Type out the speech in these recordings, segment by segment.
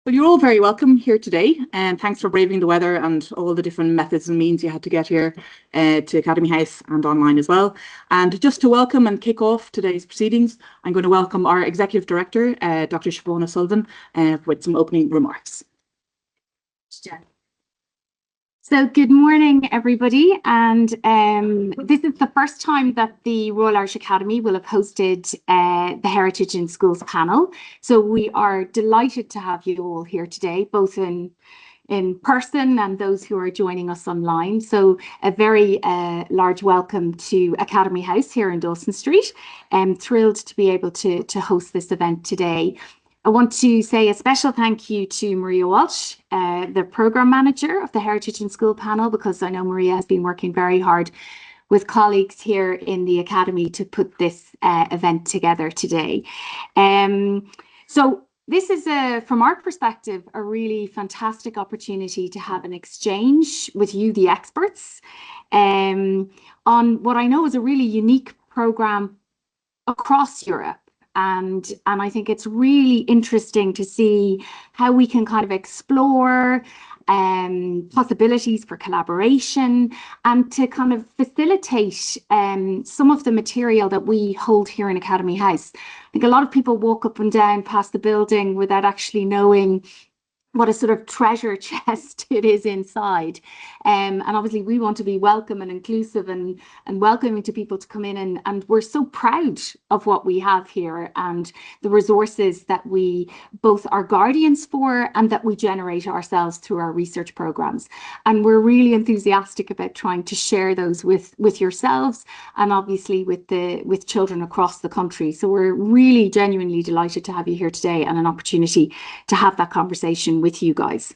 Well, you're all very welcome here today, and thanks for braving the weather and all the different methods and means you had to get here to Academy House and online as well. And just to welcome and kick off today's proceedings, I'm going to welcome our Executive Director, Dr. Siobhan Sullivan, with some opening remarks. So good morning, everybody, and this is the first time that the Royal Irish Academy will have hosted the Heritage in Schools panel. So we are delighted to have you all here today, both in person and those who are joining us online. So a very large welcome to Academy House here in Dawson Street. I'm thrilled to be able to host this event today. I want to say a special thank you to Maria Walsh, the Programme Manager of the Heritage in School panel, because I know Maria has been working very hard with colleagues here in the Academy to put this event together today. So this is, from our perspective, a really fantastic opportunity to have an exchange with you, the experts, on what I know is a really unique programme across Europe. And I think it's really interesting to see how we can kind of explore possibilities for collaboration and to kind of facilitate some of the material that we hold here in Academy House. I think a lot of people walk up and down past the building without actually knowing what a sort of treasure chest it is inside. And obviously we want to be welcome and inclusive and welcoming to people to come in, and we're so proud of what we have here and the resources that we both are guardians for and that we generate ourselves through our research programs. And we're really enthusiastic about trying to share those with yourselves and obviously with children across the country. So we're really genuinely delighted to have you here today and an opportunity to have that conversation with you guys.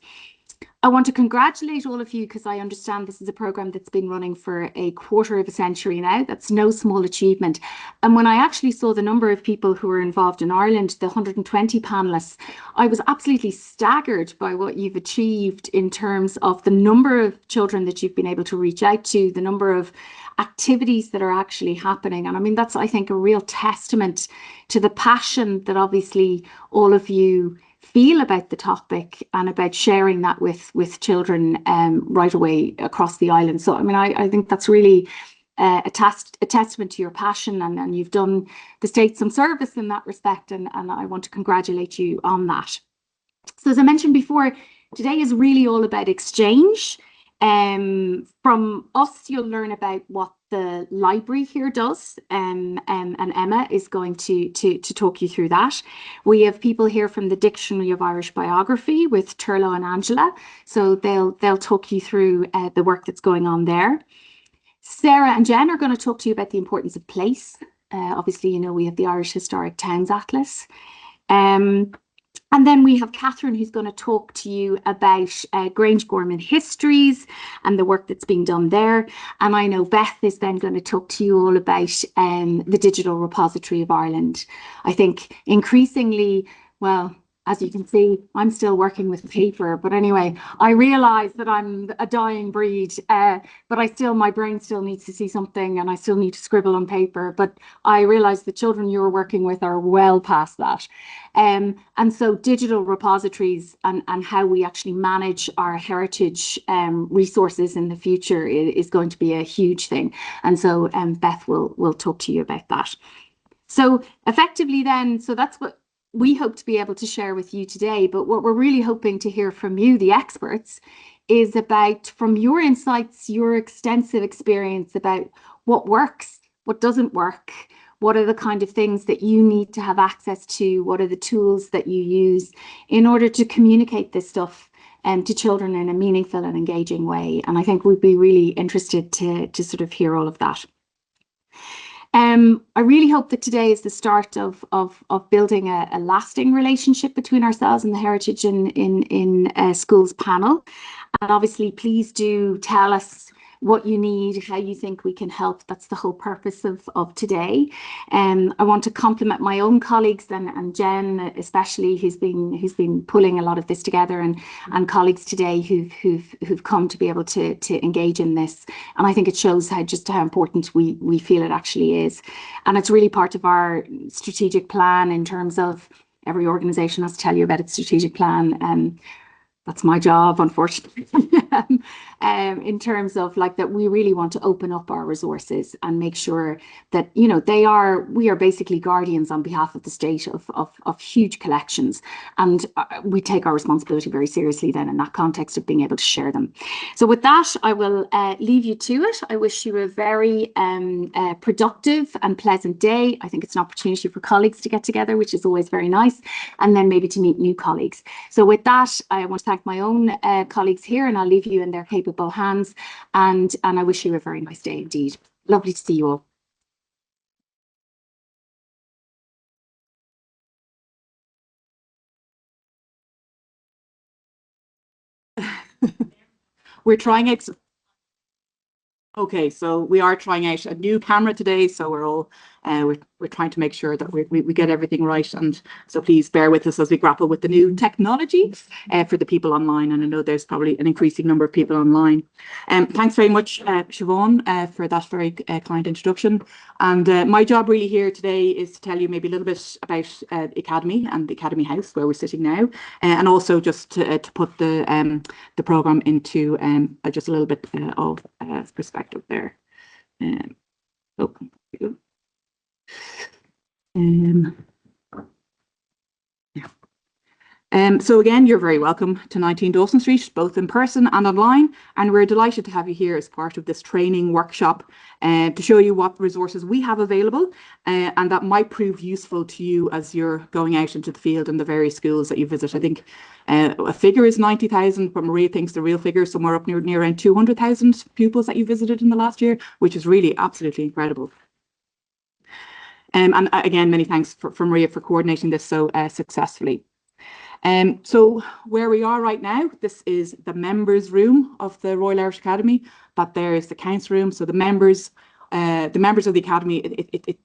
I want to congratulate all of you because I understand this is a programme that's been running for a quarter of a century now. That's no small achievement. And when I actually saw the number of people who were involved in Ireland, the 120 panellists, I was absolutely staggered by what you've achieved in terms of the number of children that you've been able to reach out to, the number of activities that are actually happening. And I mean, that's, I think, a real testament to the passion that obviously all of you feel about the topic and about sharing that with children right away across the island. So I mean, I think that's really a testament to your passion, and you've done the state some service in that respect, and I want to congratulate you on that. So as I mentioned before, today is really all about exchange. From us, you'll learn about what the library here does, and Emma is going to talk you through that. We have people here from the Dictionary of Irish Biography with Turlo and Angela, so they'll talk you through the work that's going on there. Sarah and Jen are going to talk to you about the importance of place. Obviously, you know, we have the Irish Historic Towns Atlas. And then we have Catherine, who's going to talk to you about Grangegorman Histories and the work that's being done there. And I know Beth is then going to talk to you all about the Digital Repository of Ireland. I think increasingly, well, as you can see, I'm still working with paper, but anyway, I realise that I'm a dying breed, but my brain still needs to see something, and I still need to scribble on paper, but I realise the children you're working with are well past that. And so digital repositories and how we actually manage our heritage resources in the future is going to be a huge thing. And so Beth will talk to you about that. So effectively then, so that's what we hope to be able to share with you today, but what we're really hoping to hear from you, the experts, is about, from your insights, your extensive experience about what works, what doesn't work, what are the kind of things that you need to have access to, what are the tools that you use in order to communicate this stuff to children in a meaningful and engaging way. And I think we'd be really interested to sort of hear all of that. I really hope that today is the start of building a lasting relationship between ourselves and the Heritage in Schools panel. And obviously, please do tell us what you need, how you think we can help. That's the whole purpose of today. I want to compliment my own colleagues and Jen especially, who's been pulling a lot of this together, and colleagues today who've come to be able to engage in this. And I think it shows just how important we feel it actually is. And it's really part of our strategic plan in terms of every organisation has to tell you about its strategic plan. That's my job, unfortunately, in terms of like that we really want to open up our resources and make sure that, you know, we are basically guardians on behalf of the state of huge collections. And we take our responsibility very seriously then in that context of being able to share them. So with that, I will leave you to it. I wish you a very productive and pleasant day. I think it's an opportunity for colleagues to get together, which is always very nice, and then maybe to meet new colleagues. So with that, I want to thank my own colleagues here, and I'll leave you in their capable hands, and I wish you a very nice day indeed. Lovely to see you all. We're trying out. Okay, so we are trying out a new camera today, so we're all we're trying to make sure that we get everything right, and so please bear with us as we grapple with the new technology for the people online. And I know there's probably an increasing number of people online. Thanks very much, Siobhan, for that very kind introduction. And my job really here today is to tell you maybe a little bit about the Academy and the Academy House where we're sitting now, and also just to put the programme into just a little bit of perspective there. Oh, here we go. So again, you're very welcome to 19 Dawson Street, both in person and online, and we're delighted to have you here as part of this training workshop to show you what resources we have available and that might prove useful to you as you're going out into the field and the various schools that you visit. I think a figure is 90,000, but Maria thinks the real figure is somewhere up near around 200,000 pupils that you visited in the last year, which is really absolutely incredible. And again, many thanks for Maria for coordinating this so successfully. So where we are right now, this is the members room of the Royal Irish Academy. That there is the council room. So the members of the Academy,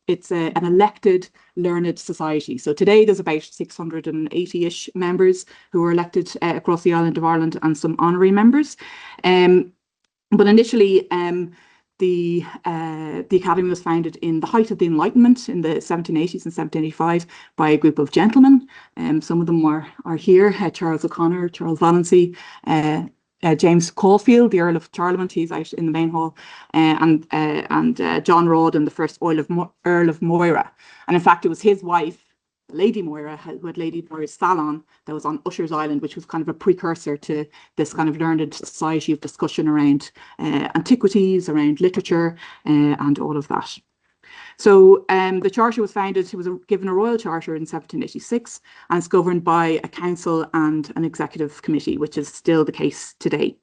it's an elected learned society. So today there's about 680-ish members who are elected across the island of Ireland, and some honorary members. But initially, the Academy was founded in the height of the Enlightenment in the 1780s and 1785 by a group of gentlemen. Some of them are here, Charles O'Connor, Charles Valency, James Caulfield, the Earl of Charlemont, he's out in the main hall, and John Rawdon, the first Earl of Moira. And in fact, it was his wife, Lady Moira, who had Lady Moira's salon that was on Usher's Island, which was kind of a precursor to this kind of learned society of discussion around antiquities, around literature, and all of that. So the charter was founded, it was given a royal charter in 1786, and it's governed by a council and an executive committee, which is still the case today.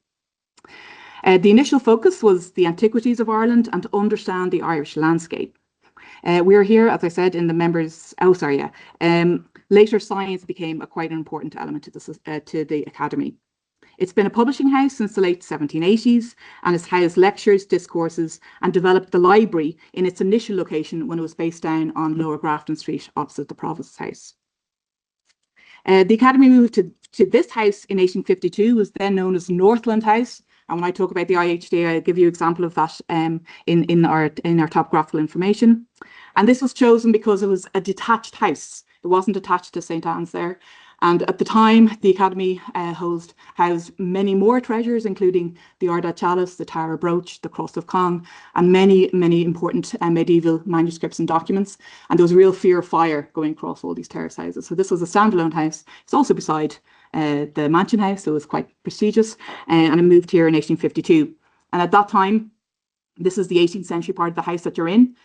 The initial focus was the antiquities of Ireland and to understand the Irish landscape. We're here, as I said, in the members. Oh, sorry, yeah. Later, science became quite an important element to the Academy. It's been a publishing house since the late 1780s, and has housed lectures, discourses, and developed the library in its initial location when it was based down on Lower Grafton Street, opposite the Provost House. The Academy moved to this house in 1852, was then known as Northland House. And when I talk about the IHD, I'll give you an example of that in our topographical information. And this was chosen because it was a detached house. It wasn't attached to St. Anne's there. And at the time, the Academy housed many more treasures, including the Ardagh Chalice, the Tara Brooch, the Cross of Cong, and many important medieval manuscripts and documents. And there was a real fear of fire going across all these terrace houses. So this was a standalone house. It's also beside the Mansion House, so it was quite prestigious. And it moved here in 1852. And at that time, this is the 18th century part of the house that you're in.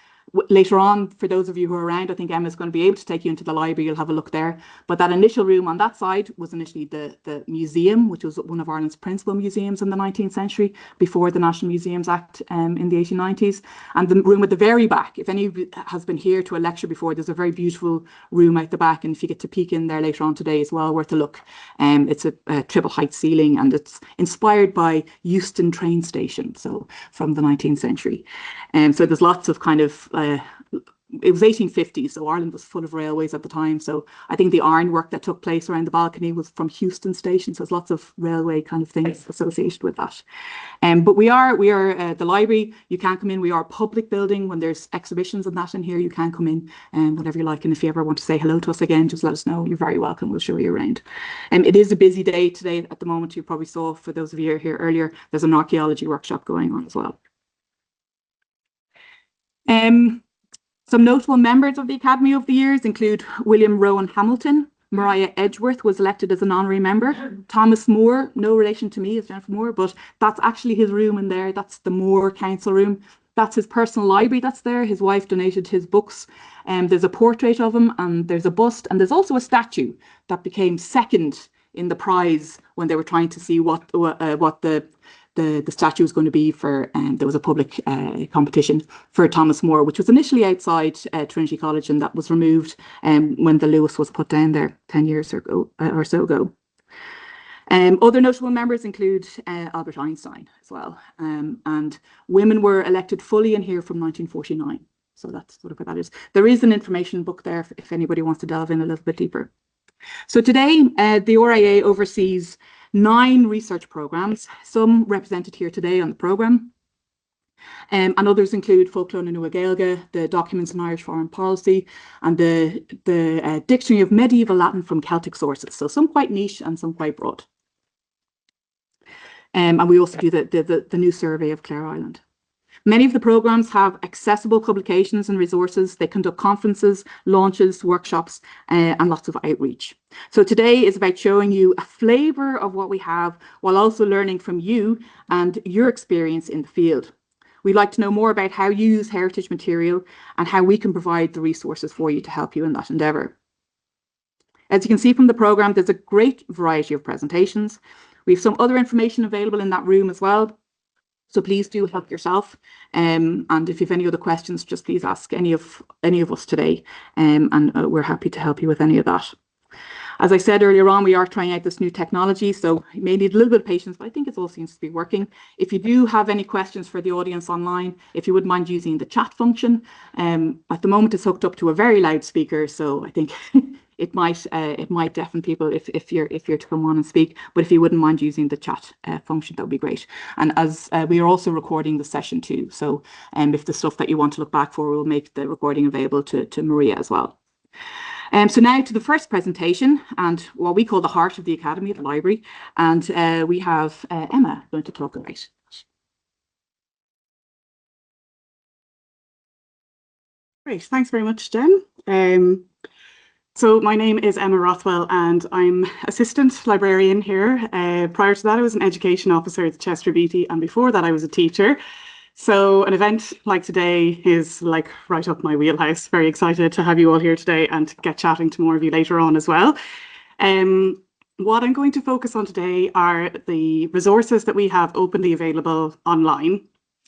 Later on, for those of you who are around, I think Emma's going to be able to take you into the library. You'll have a look there. But that initial room on that side was initially the museum, which was one of Ireland's principal museums in the 19th century, before the National Museums Act in the 1890s. And the room at the very back, if any of you has been here to a lecture before, there's a very beautiful room out the back. And if you get to peek in there later on today as well, worth a look. It's a triple height ceiling, and it's inspired by Euston train station, so from the 19th century. So there's lots of kind of it was 1850, so Ireland was full of railways at the time. So I think the ironwork that took place around the balcony was from Houston Station. So there's lots of railway kind of things associated with that. But we are the library. You can come in. We are a public building. When there's exhibitions and that in here, you can come in and whatever you like. And if you ever want to say hello to us again, just let us know. You're very welcome. We'll show you around. It is a busy day today at the moment. You probably saw, for those of you who are here earlier, there's an archaeology workshop going on as well. Some notable members of the Academy over the years include William Rowan Hamilton. Mariah Edgeworth was elected as an honorary member. Thomas Moore, no relation to me as Jennifer Moore, but that's actually his room in there. That's the Moore Council room. That's his personal library that's there. His wife donated his books. There's a portrait of him, and there's a bust, and there's also a statue that became second in the prize when they were trying to see what the statue was going to be for, there was a public competition for Thomas More, which was initially outside Trinity College, and that was removed when the Lewis was put down there 10 years or so ago. Other notable members include Albert Einstein as well, and women were elected fully in here from 1949. So that's sort of what that is. There is an information book there if anybody wants to delve in a little bit deeper. So today, the RIA oversees 9 research programmes, some represented here today on the programme, and others include Folklore na Nua Gaeilge, the Documents in Irish Foreign Policy, and the Dictionary of Medieval Latin from Celtic Sources. So some quite niche and some quite broad. And we also do the new survey of Clare Island. Many of the programmes have accessible publications and resources. They conduct conferences, launches, workshops, and lots of outreach. So today is about showing you a flavour of what we have, while also learning from you and your experience in the field. We'd like to know more about how you use heritage material and how we can provide the resources for you to help you in that endeavour. As you can see from the programme, there's a great variety of presentations. We have some other information available in that room as well. So please do help yourself. And if you have any other questions, just please ask any of us today. And we're happy to help you with any of that. As I said earlier on, we are trying out this new technology, so you may need a little bit of patience, but I think it all seems to be working. If you do have any questions for the audience online, if you wouldn't mind using the chat function, at the moment it's hooked up to a very loud speaker, so I think it might deafen people if you're to come on and speak. But if you wouldn't mind using the chat function, that would be great. And as we are also recording the session too, so if the stuff that you want to look back for, we'll make the recording available to Maria as well. So now to the first presentation, and what we call the heart of the Academy, the library, and we have Emma going to talk about it. Great, thanks very much, Jen. So my name is Emma Rothwell and I'm assistant librarian here. Prior to that, I was an education officer at Chester Beatty, and before that I was a teacher. So an event like today is like right up my wheelhouse. Very excited to have you all here today and to get chatting to more of you later on as well. What I'm going to focus on today are the resources that we have openly available online.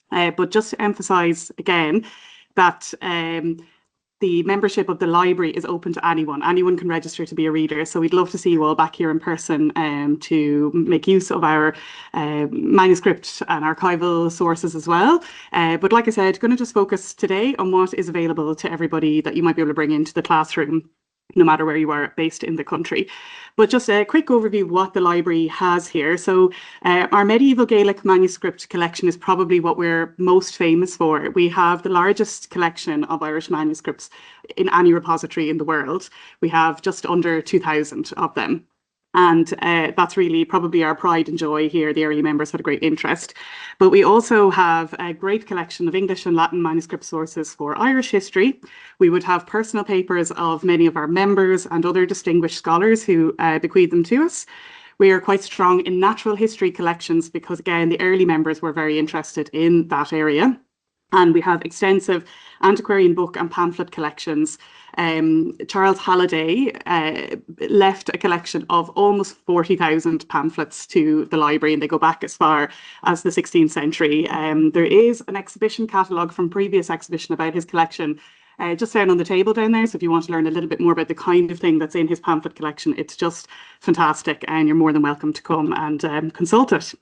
But just to emphasise again that the membership of the library is open to anyone. Anyone can register to be a reader. So we'd love to see you all back here in person to make use of our manuscript and archival sources as well. But like I said, going to just focus today on what is available to everybody that you might be able to bring into the classroom, no matter where you are based in the country. But just a quick overview of what the library has here. So our medieval Gaelic manuscript collection is probably what we're most famous for. We have the largest collection of Irish manuscripts in any repository in the world. We have just under 2,000 of them. And that's really probably our pride and joy here. The early members had a great interest. But we also have a great collection of English and Latin manuscript sources for Irish history. We would have personal papers of many of our members and other distinguished scholars who bequeathed them to us. We are quite strong in natural history collections because, again, the early members were very interested in that area. And we have extensive antiquarian book and pamphlet collections. Charles Halliday left a collection of almost 40,000 pamphlets to the library, and they go back as far as the 16th century. There is an exhibition catalogue from previous exhibition about his collection just down on the table down there. So if you want to learn a little bit more about the kind of thing that's in his pamphlet collection, it's just fantastic, and you're more than welcome to come and consult it.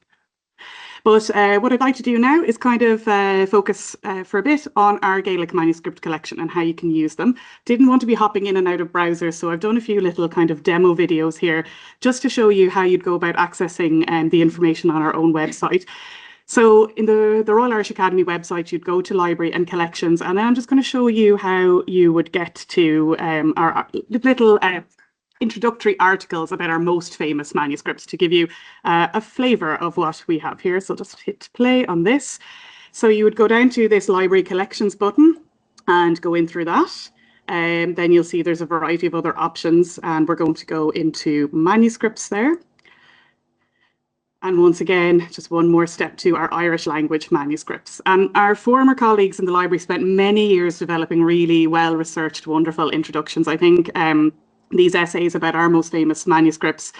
But what I'd like to do now is kind of focus for a bit on our Gaelic manuscript collection and how you can use them. Didn't want to be hopping in and out of browsers, so I've done a few little kind of demo videos here just to show you how you'd go about accessing the information on our own website. So in the Royal Irish Academy website, you'd go to Library and Collections, and then I'm just going to show you how you would get to our little introductory articles about our most famous manuscripts to give you a flavour of what we have here. So just hit play on this. So you would go down to this Library Collections button and go in through that. And then you'll see there's a variety of other options, and we're going to go into manuscripts there. And once again, just one more step to our Irish language manuscripts. And our former colleagues in the library spent many years developing really well-researched, wonderful introductions. I think these essays about our most famous manuscripts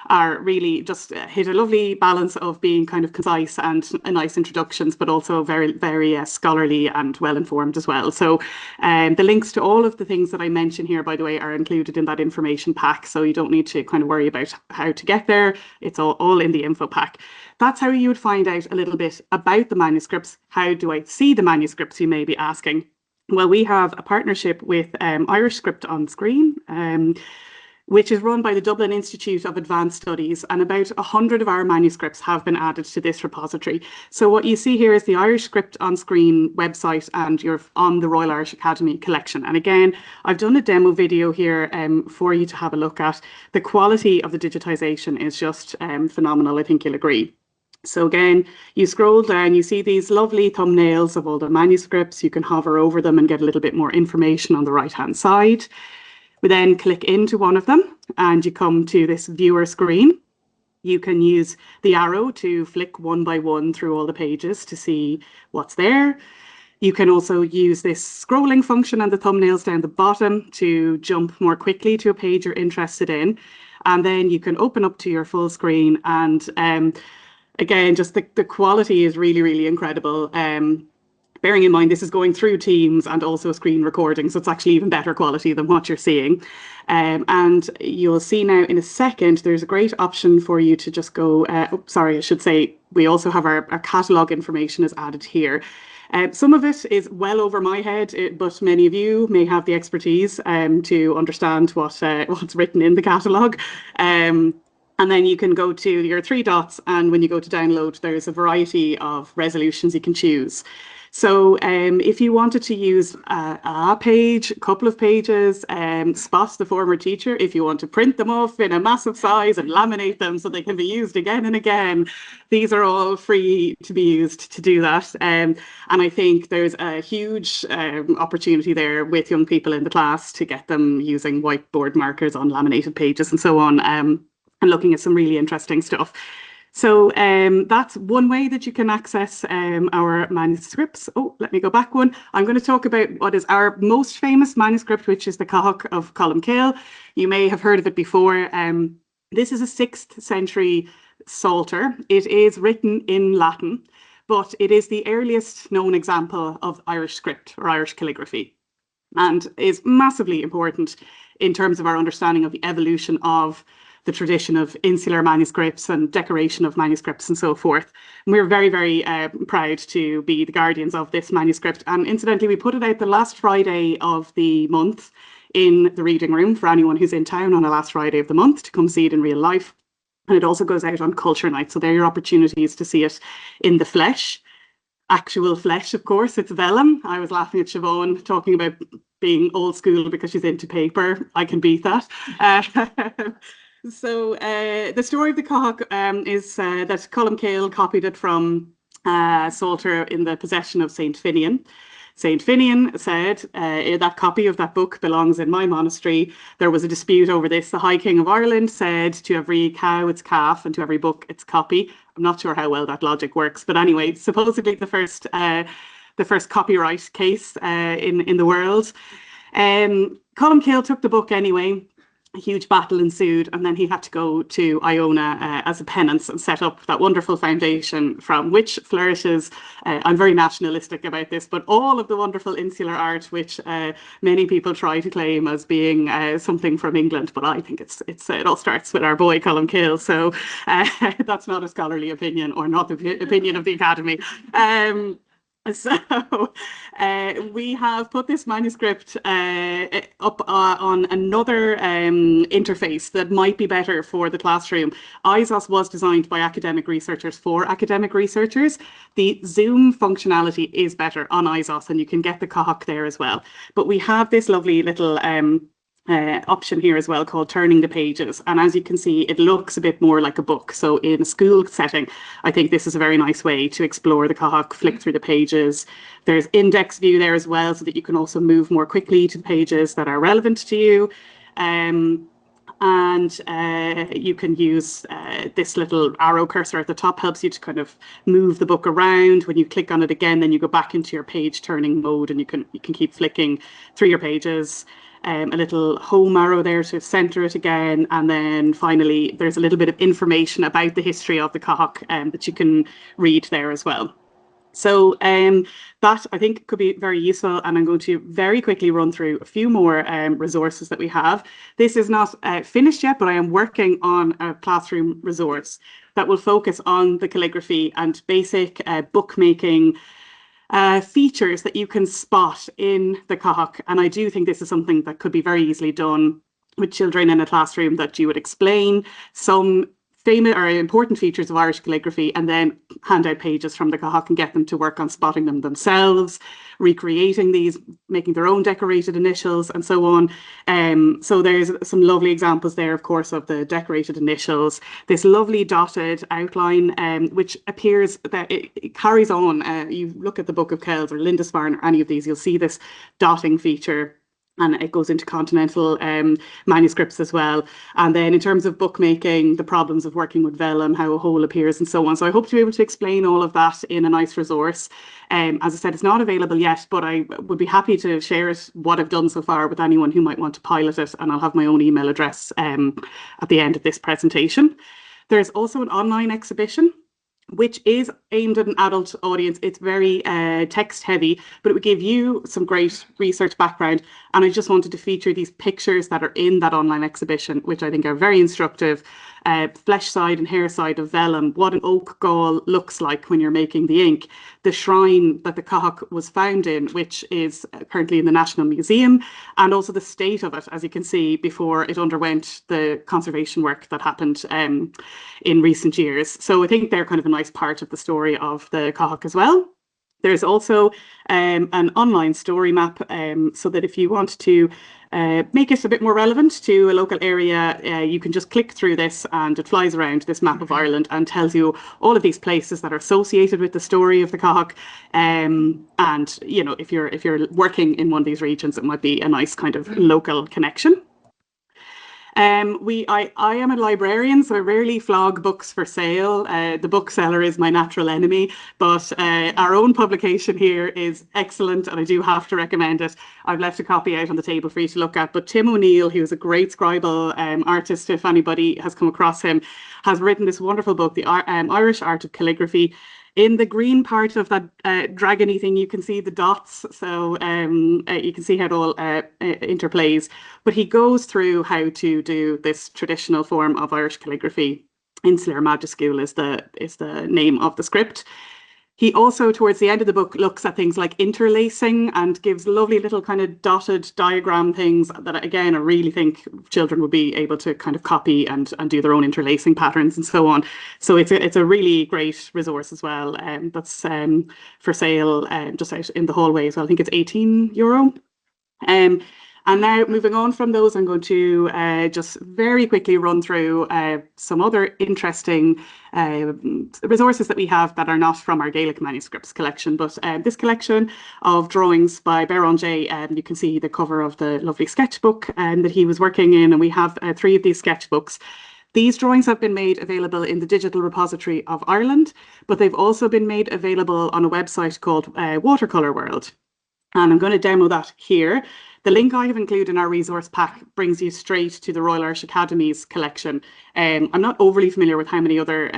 are really just hit a lovely balance of being kind of concise and nice introductions, but also very, very scholarly and well-informed as well. So the links to all of the things that I mentioned here, by the way, are included in that information pack. So you don't need to kind of worry about how to get there. It's all in the info pack. That's how you would find out a little bit about the manuscripts. How do I see the manuscripts, you may be asking? Well, we have a partnership with Irish Script on Screen, which is run by the Dublin Institute of Advanced Studies, and about 100 of our manuscripts have been added to this repository. So what you see here is the Irish Script on Screen website, and you're on the Royal Irish Academy collection. And again, I've done a demo video here for you to have a look at. The quality of the digitisation is just phenomenal, I think you'll agree. So again, you scroll down, you see these lovely thumbnails of all the manuscripts. You can hover over them and get a little bit more information on the right-hand side. We then click into one of them and you come to this viewer screen. You can use the arrow to flick one by one through all the pages to see what's there. You can also use this scrolling function and the thumbnails down the bottom to jump more quickly to a page you're interested in. And then you can open up to your full screen, and again, just the quality is really, really incredible. Bearing in mind, this is going through Teams and also screen recording, so it's actually even better quality than what you're seeing. And you'll see now in a second, there's a great option for you to just go, I should say, we also have our catalogue information is added here. Some of it is well over my head, but many of you may have the expertise to understand what's written in the catalogue. And then you can go to your three dots, and when you go to download, there's a variety of resolutions you can choose. So if you wanted to use a page, a couple of pages, spot the former teacher, if you want to print them off in a massive size and laminate them so they can be used again and again, these are all free to be used to do that. And I think there's a huge opportunity there with young people in the class to get them using whiteboard markers on laminated pages and so on, and looking at some really interesting stuff. So that's one way that you can access our manuscripts. Oh, let me go back one. I'm going to talk about what is our most famous manuscript, which is the Cathaoirleach of Columcille. You may have heard of it before. This is a 6th century psalter. It is written in Latin, but it is the earliest known example of Irish script or Irish calligraphy, and is massively important in terms of our understanding of the evolution of the tradition of insular manuscripts and decoration of manuscripts and so forth. And we're very, very proud to be the guardians of this manuscript. And incidentally, we put it out the last Friday of the month in the reading room for anyone who's in town on the last Friday of the month to come see it in real life. And it also goes out on Culture Night. So there are your opportunities to see it in the flesh. Actual flesh, of course, it's vellum. I was laughing at Siobhan talking about being old school because she's into paper. I can beat that. So the story of the Cathaoirleach is that Columcille copied it from Psalter in the possession of St. Finian. St. Finian said, that copy of that book belongs in my monastery. There was a dispute over this. The High King of Ireland said to every cow its calf and to every book its copy. I'm not sure how well that logic works, but anyway, supposedly the first copyright case in the world. Columcille took the book anyway. a huge battle ensued, and then he had to go to Iona as a penance and set up that wonderful foundation from which flourishes, I'm very nationalistic about this, but all of the wonderful insular art which many people try to claim as being something from England, but I think it all starts with our boy Columkill, so that's not a scholarly opinion, or not the opinion of the Academy. So we have put this manuscript up on another interface that might be better for the classroom. ISOS was designed by academic researchers for academic researchers. The Zoom functionality is better on ISOS, and you can get the Cathach there as well. But we have this lovely little option here as well called turning the pages, and as you can see, it looks a bit more like a book. So in a school setting, I think this is a very nice way to explore the Cathach, flick through the pages. There's index view there as well, so that you can also move more quickly to the pages that are relevant to you. And you can use this little arrow cursor at the top, helps you to kind of move the book around. When you click on it again, then you go back into your page turning mode, and you can keep flicking through your pages. A little home arrow there to center it again, and then finally there's a little bit of information about the history of the Cathach that you can read there as well. So that I think could be very useful, and I'm going to very quickly run through a few more resources that we have. This is not finished yet, but I am working on a classroom resource that will focus on the calligraphy and basic bookmaking features that you can spot in the Cathach. And I do think this is something that could be very easily done with children in a classroom, that you would explain some famous or important features of Irish calligraphy and then hand out pages from the Cathach and get them to work on spotting them themselves, recreating these, making their own decorated initials and so on. So there's some lovely examples there, of course, of the decorated initials. This lovely dotted outline, which appears that it carries on. You look at the Book of Kells or Lindisfarne or any of these, you'll see this dotting feature. And it goes into continental manuscripts as well. And then in terms of bookmaking, the problems of working with vellum, how a hole appears and so on. So I hope to be able to explain all of that in a nice resource. As I said, it's not available yet, but I would be happy to share it, what I've done so far, with anyone who might want to pilot it. And I'll have my own email address at the end of this presentation. There's also an online exhibition, which is aimed at an adult audience. It's very text heavy, but it would give you some great research background. And I just wanted to feature these pictures that are in that online exhibition, which I think are very instructive. Flesh side and hair side of vellum, what an oak gall looks like when you're making the ink, the shrine that the Cathach was found in, which is currently in the National Museum, and also the state of it, as you can see, before it underwent the conservation work that happened in recent years. So I think they're kind of a nice part of the story of the Cathach as well. There's also an online story map, so that if you want to make it a bit more relevant to a local area, you can just click through this and it flies around this map of Ireland and tells you all of these places that are associated with the story of the Cathach. And you know, if you're working in one of these regions, it might be a nice kind of local connection. I am a librarian, so I rarely flog books for sale. The bookseller is my natural enemy, but our own publication here is excellent, and I do have to recommend it. I've left a copy out on the table for you to look at, but Tim O'Neill, who's a great scribal artist, if anybody has come across him, has written this wonderful book, The Irish Art of Calligraphy. In the green part of that dragony thing, you can see the dots, so you can see how it all interplays. But he goes through how to do this traditional form of Irish calligraphy. Insular Majuscule is the name of the script. He also, towards the end of the book, looks at things like interlacing and gives lovely little kind of dotted diagram things that, again, I really think children would be able to kind of copy and do their own interlacing patterns and so on. So it's a really great resource as well. That's for sale just out in the hallway as well. I think it's €18. And now, moving on from those, I'm going to just very quickly run through some other interesting resources that we have that are not from our Gaelic manuscripts collection, but this collection of drawings by Béranger, you can see the cover of the lovely sketchbook that he was working in, and we have 3 of these sketchbooks. These drawings have been made available in the Digital Repository of Ireland, but they've also been made available on a website called Watercolour World. And I'm going to demo that here. The link I have included in our resource pack brings you straight to the Royal Irish Academy's collection. I'm not overly familiar with how many other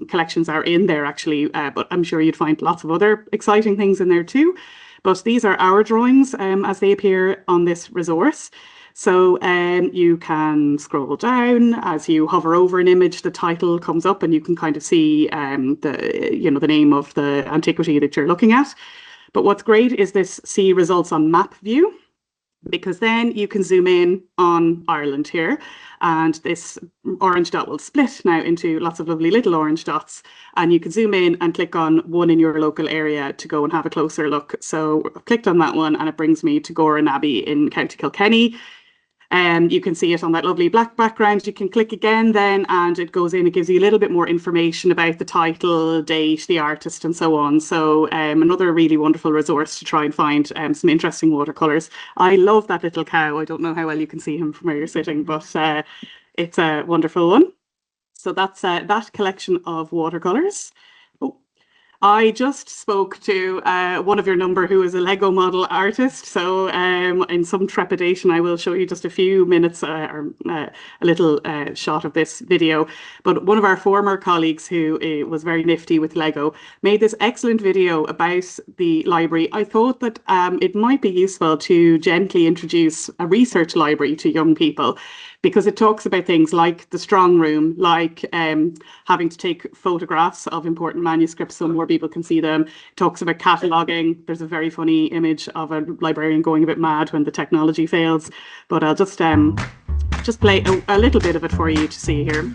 collections are in there actually, but I'm sure you'd find lots of other exciting things in there too. But these are our drawings as they appear on this resource. So you can scroll down as you hover over an image, the title comes up and you can kind of see the name of the antiquity that you're looking at. But what's great is this see results on map view, because then you can zoom in on Ireland here, and this orange dot will split now into lots of lovely little orange dots, and you can zoom in and click on one in your local area to go and have a closer look. So I've clicked on that one and it brings me to Goran Abbey in County Kilkenny. You can see it on that lovely black background. You can click again then and it goes in, it gives you a little bit more information about the title, date, the artist and so on. So another really wonderful resource to try and find some interesting watercolours. I love that little cow. I don't know how well you can see him from where you're sitting, but it's a wonderful one. So that's that collection of watercolours. I just spoke to one of your number who is a Lego model artist. So in some trepidation, I will show you just a few minutes or a little shot of this video. But one of our former colleagues who was very nifty with Lego made this excellent video about the library. I thought that it might be useful to gently introduce a research library to young people, because it talks about things like the strong room, like having to take photographs of important manuscripts so more people can see them. It talks about cataloguing. There's a very funny image of a librarian going a bit mad when the technology fails. But I'll just play a little bit of it for you to see here.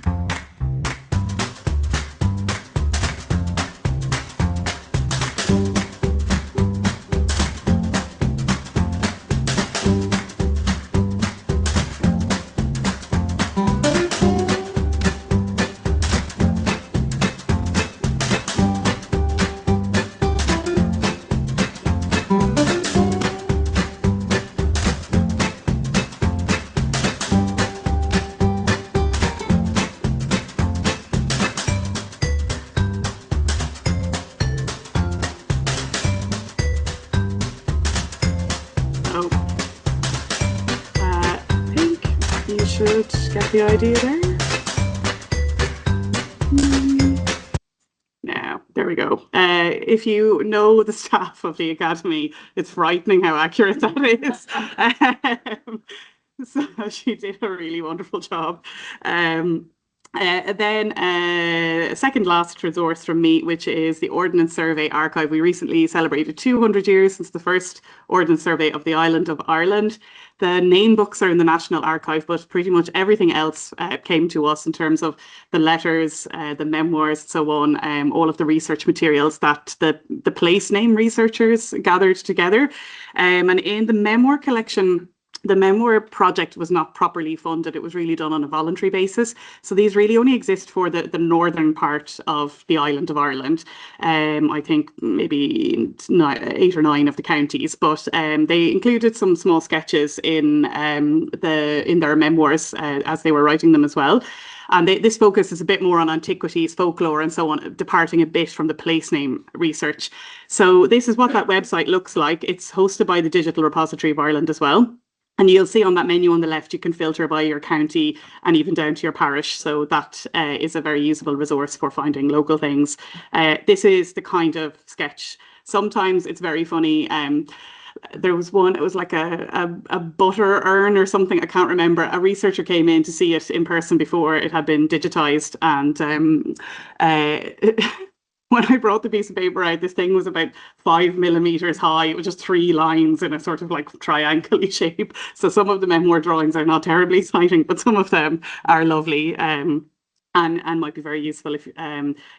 Should get the idea there. Now, there we go. If you know the staff of the Academy, it's frightening how accurate that is. So she did a really wonderful job. Then a second last resource from me, which is the Ordnance Survey Archive. We recently celebrated 200 years since the first Ordnance Survey of the island of Ireland. The name books are in the National Archive, but pretty much everything else came to us in terms of the letters, the memoirs, so on, all of the research materials that the place name researchers gathered together. And in the memoir collection, the memoir project was not properly funded. It was really done on a voluntary basis. So these really only exist for the northern part of the island of Ireland. I think maybe 8 or 9 of the counties, but they included some small sketches in their memoirs as they were writing them as well. And this focus is a bit more on antiquities, folklore and so on, departing a bit from the place name research. So this is what that website looks like. It's hosted by the Digital Repository of Ireland as well. And you'll see on that menu on the left, you can filter by your county and even down to your parish. So that is a very useful resource for finding local things. This is the kind of sketch. Sometimes it's very funny. There was one, it was like a butter urn or something, I can't remember. A researcher came in to see it in person before it had been digitized, and when I brought the piece of paper out, this thing was about 5 millimeters high. It was just 3 lines in a sort of like triangle shape. So some of the memoir drawings are not terribly exciting, but some of them are lovely. And might be very useful if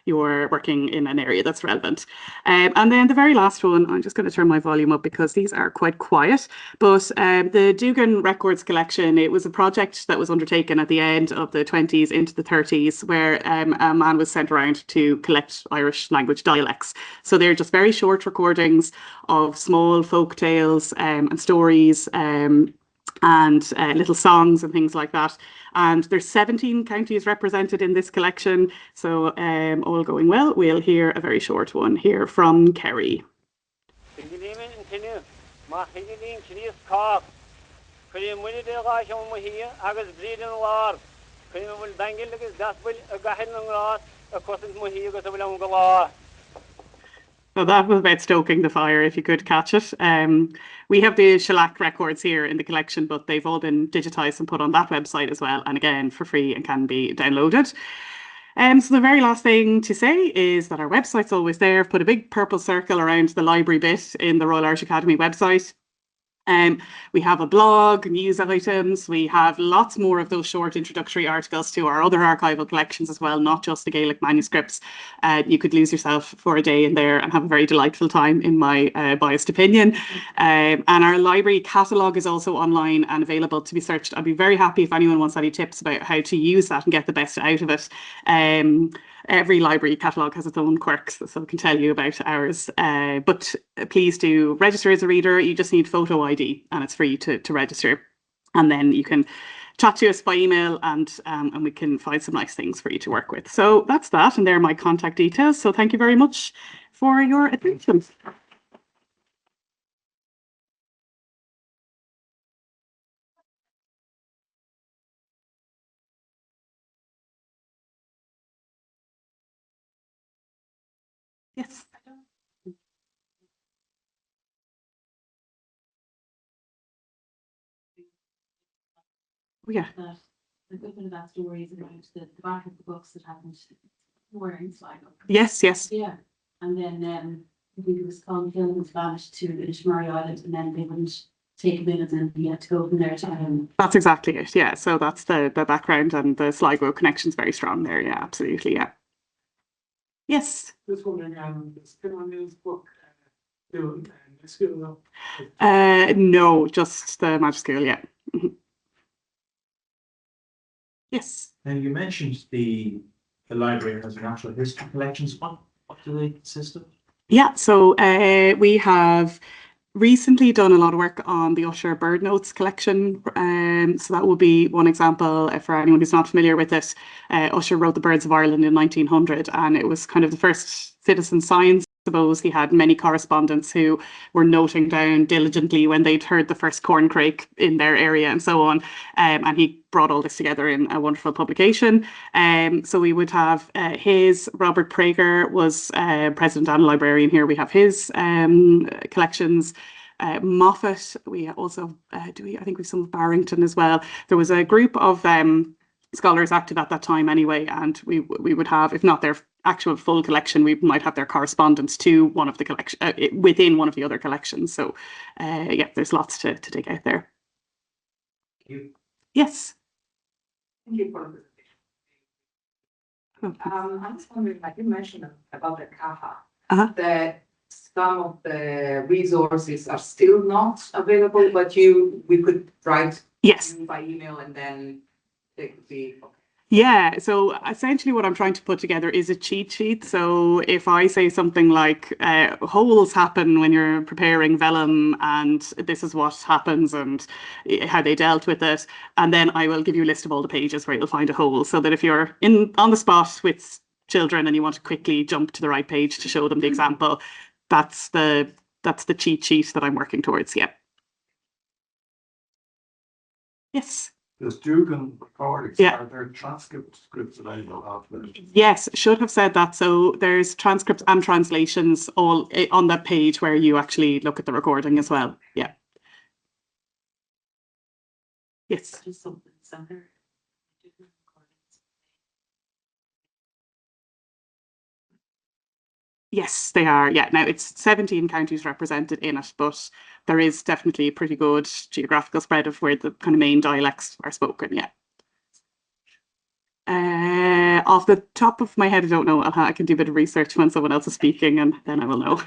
you're working in an area that's relevant. And then the very last one, I'm just going to turn my volume up because these are quite quiet, but the Dugan Records Collection, it was a project that was undertaken at the end of the 20s into the 30s, where a man was sent around to collect Irish language dialects. So they're just very short recordings of small folk tales and stories, and little songs and things like that. And there's 17 counties represented in this collection. So all going well, we'll hear a very short one here from Kerry. So that was about stoking the fire, if you could catch it. We have the shellac records here in the collection, but they've all been digitised and put on that website as well, and again for free and can be downloaded. So the very last thing to say is that our website's always there. I've put a big purple circle around the library bit in the Royal Irish Academy website. We have a blog, news items, we have lots more of those short introductory articles to our other archival collections as well, not just the Gaelic manuscripts. You could lose yourself for a day in there and have a very delightful time, in my biased opinion. And our library catalogue is also online and available to be searched. I'd be very happy if anyone wants any tips about how to use that and get the best out of it. Every library catalogue has its own quirks, so I can tell you about ours. But please do register as a reader. You just need photo ID and it's free to register. And then you can chat to us by email and we can find some nice things for you to work with. So that's that, and there are my contact details. So thank you very much for your attention. Yes. Oh, yeah. That a good bit of that story is about the back of the books that happened wearing Sligo. Yes, yes. Yeah. And then I think it was Colin Killen was banished to Inishmurray Island, and then they wouldn't take him in, and then he had to go from there to That's exactly it. Yeah. So that's the background, and the Sligo connection's very strong there. Yeah, absolutely. Yeah. Yes. Just wondering, is Killen's book still in school though? No, just the Magic School. Yeah. Yes. And you mentioned the library has natural history collections. What do they consist of? Yeah, so we have recently done a lot of work on the Usher Bird Notes collection. So that would be one example for anyone who's not familiar with it. Usher wrote The Birds of Ireland in 1900, and it was kind of the first citizen science. I suppose he had many correspondents who were noting down diligently when they'd heard the first corncrake in their area and so on. And he brought all this together in a wonderful publication. So we would have Robert Prager was president and librarian here. We have his collections. Moffat, we also I think we've some of Barrington as well. There was a group of scholars active at that time anyway, and we would have, if not their actual full collection, we might have their correspondence to one of the collection within one of the other collections. So yeah, there's lots to dig out there. Thank you. Yes. Thank you for the I'm just wondering, like you mentioned about the CAHA, that some of the resources are still not available, but we could write by email and then they could be. Yeah, so essentially what I'm trying to put together is a cheat sheet. So if I say something like holes happen when you're preparing vellum and this is what happens and how they dealt with it, and then I will give you a list of all the pages where you'll find a hole, so that if you're on the spot with children and you want to quickly jump to the right page to show them the example, that's the cheat sheet that I'm working towards. Yeah. Yes. There's Dugan recordings. Yeah. Are there transcripts available of them? Yes, should have said that. So there's transcripts and translations all on that page where you actually look at the recording as well. Yeah. Yes. just something similar. Yes, they are. Yeah. Now it's 17 counties represented in it, but there is definitely a pretty good geographical spread of where the kind of main dialects are spoken. Yeah. Off the top of my head, I don't know. I can do a bit of research when someone else is speaking, and then I will know.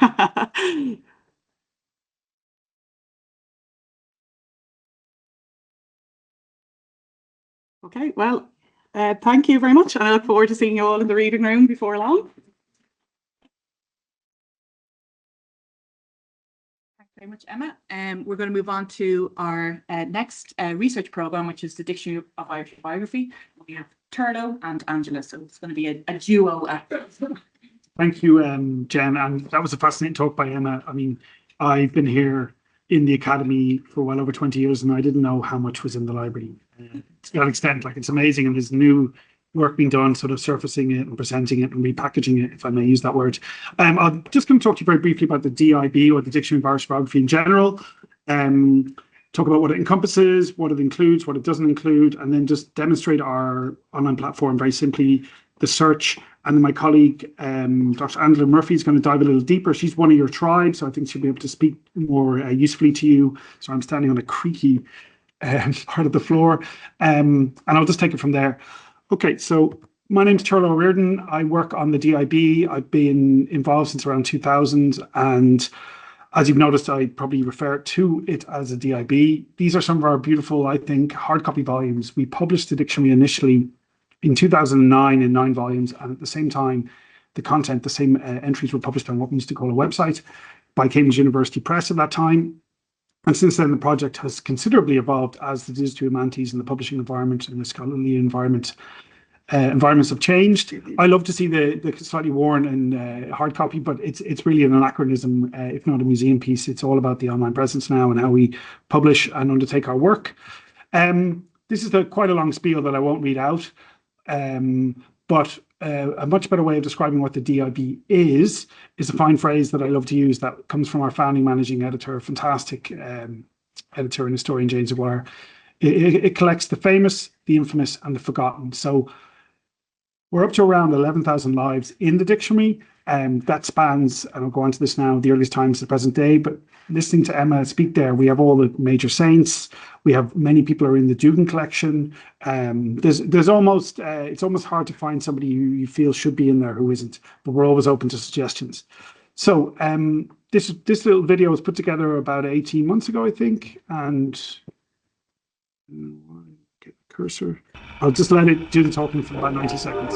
Okay, well, thank you very much, and I look forward to seeing you all in the reading room before long. Thanks very much, Emma. We're going to move on to our next research programme, which is the Dictionary of Irish Biography. We have Turlo and Angela, so it's going to be a duo. Thank you, Jen, and that was a fascinating talk by Emma. I mean, I've been here in the academy for well over 20 years, and I didn't know how much was in the library. To that extent, like, it's amazing, and there's new work being done, sort of surfacing it and presenting it and repackaging it, if I may use that word. I'm just going to talk to you very briefly about the DIB, or the Dictionary of Irish Biography in general. Talk about what it encompasses, what it includes, what it doesn't include, and then just demonstrate our online platform very simply, the search. And then my colleague, Dr. Angela Murphy, is going to dive a little deeper. She's one of your tribe, so I think she'll be able to speak more usefully to you. So I'm standing on a creaky part of the floor, and I'll just take it from there. Okay, so my name's Turlough O'Riordan. I work on the DIB. I've been involved since around 2000, and as you've noticed, I probably refer to it as a DIB. These are some of our beautiful, I think, hard copy volumes. We published the dictionary initially in 2009 in 9 volumes, and at the same time, the content, the same entries were published on what we used to call a website by Cambridge University Press at that time. And since then, the project has considerably evolved as the digital humanities and the publishing environment and the scholarly environments have changed. I love to see the slightly worn and hard copy, but it's really an anachronism, if not a museum piece. It's all about the online presence now and how we publish and undertake our work. This is quite a long spiel that I won't read out, but a much better way of describing what the DIB is a fine phrase that I love to use that comes from our founding managing editor, fantastic editor and historian, James Aguirre. It collects the famous, the infamous, and the forgotten. So we're up to around 11,000 lives in the dictionary, and that spans, and I'll go on to this now, the earliest times to the present day. But listening to Emma speak there, we have all the major saints. We have many people are in the Dugan collection. There's almost it's almost hard to find somebody who you feel should be in there who isn't. But we're always open to suggestions. So this little video was put together about 18 months ago, I think, and get the cursor. I'll just let it do the talking for about 90 seconds.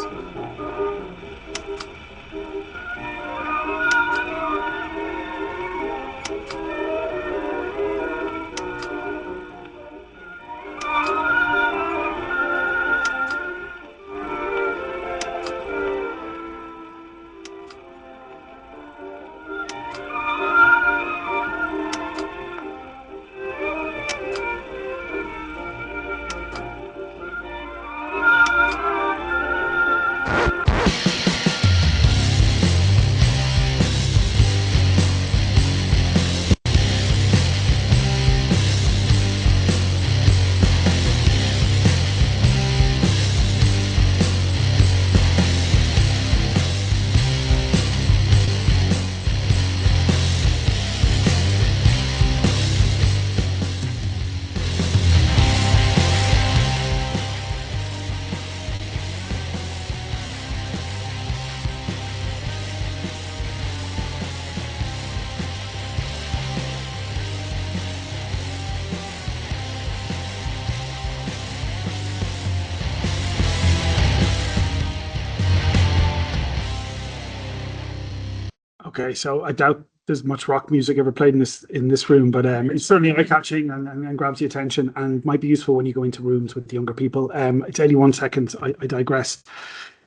Okay, so I doubt there's much rock music ever played in this room, but it's certainly eye-catching and grabs the attention and might be useful when you go into rooms with younger people. It's 81 seconds. I digress.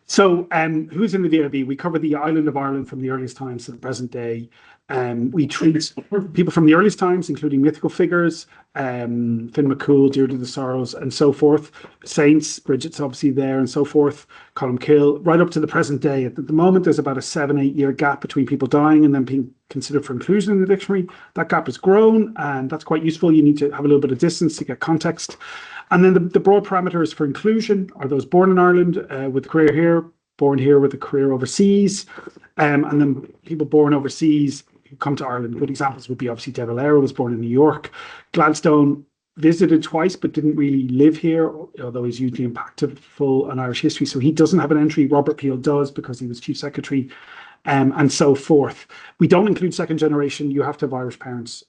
So who's in the DIB? We cover the island of Ireland from the earliest times to the present day. We treat people from the earliest times, including mythical figures, Finn McCool, Deirdre the Sorrows, and so forth. Saints, Bridget's obviously there, and so forth. Columkill, right up to the present day. At the moment, there's about a 7-8 year gap between people dying and then being considered for inclusion in the dictionary. That gap has grown, and that's quite useful. You need to have a little bit of distance to get context. And then the broad parameters for inclusion are those born in Ireland with a career here, born here with a career overseas, and then people born overseas who come to Ireland. Good examples would be obviously De Valera was born in New York. Gladstone visited twice but didn't really live here, although he's hugely impactful on Irish history. So he doesn't have an entry. Robert Peel does because he was chief secretary, and so forth. We don't include second generation. You have to have Irish parents.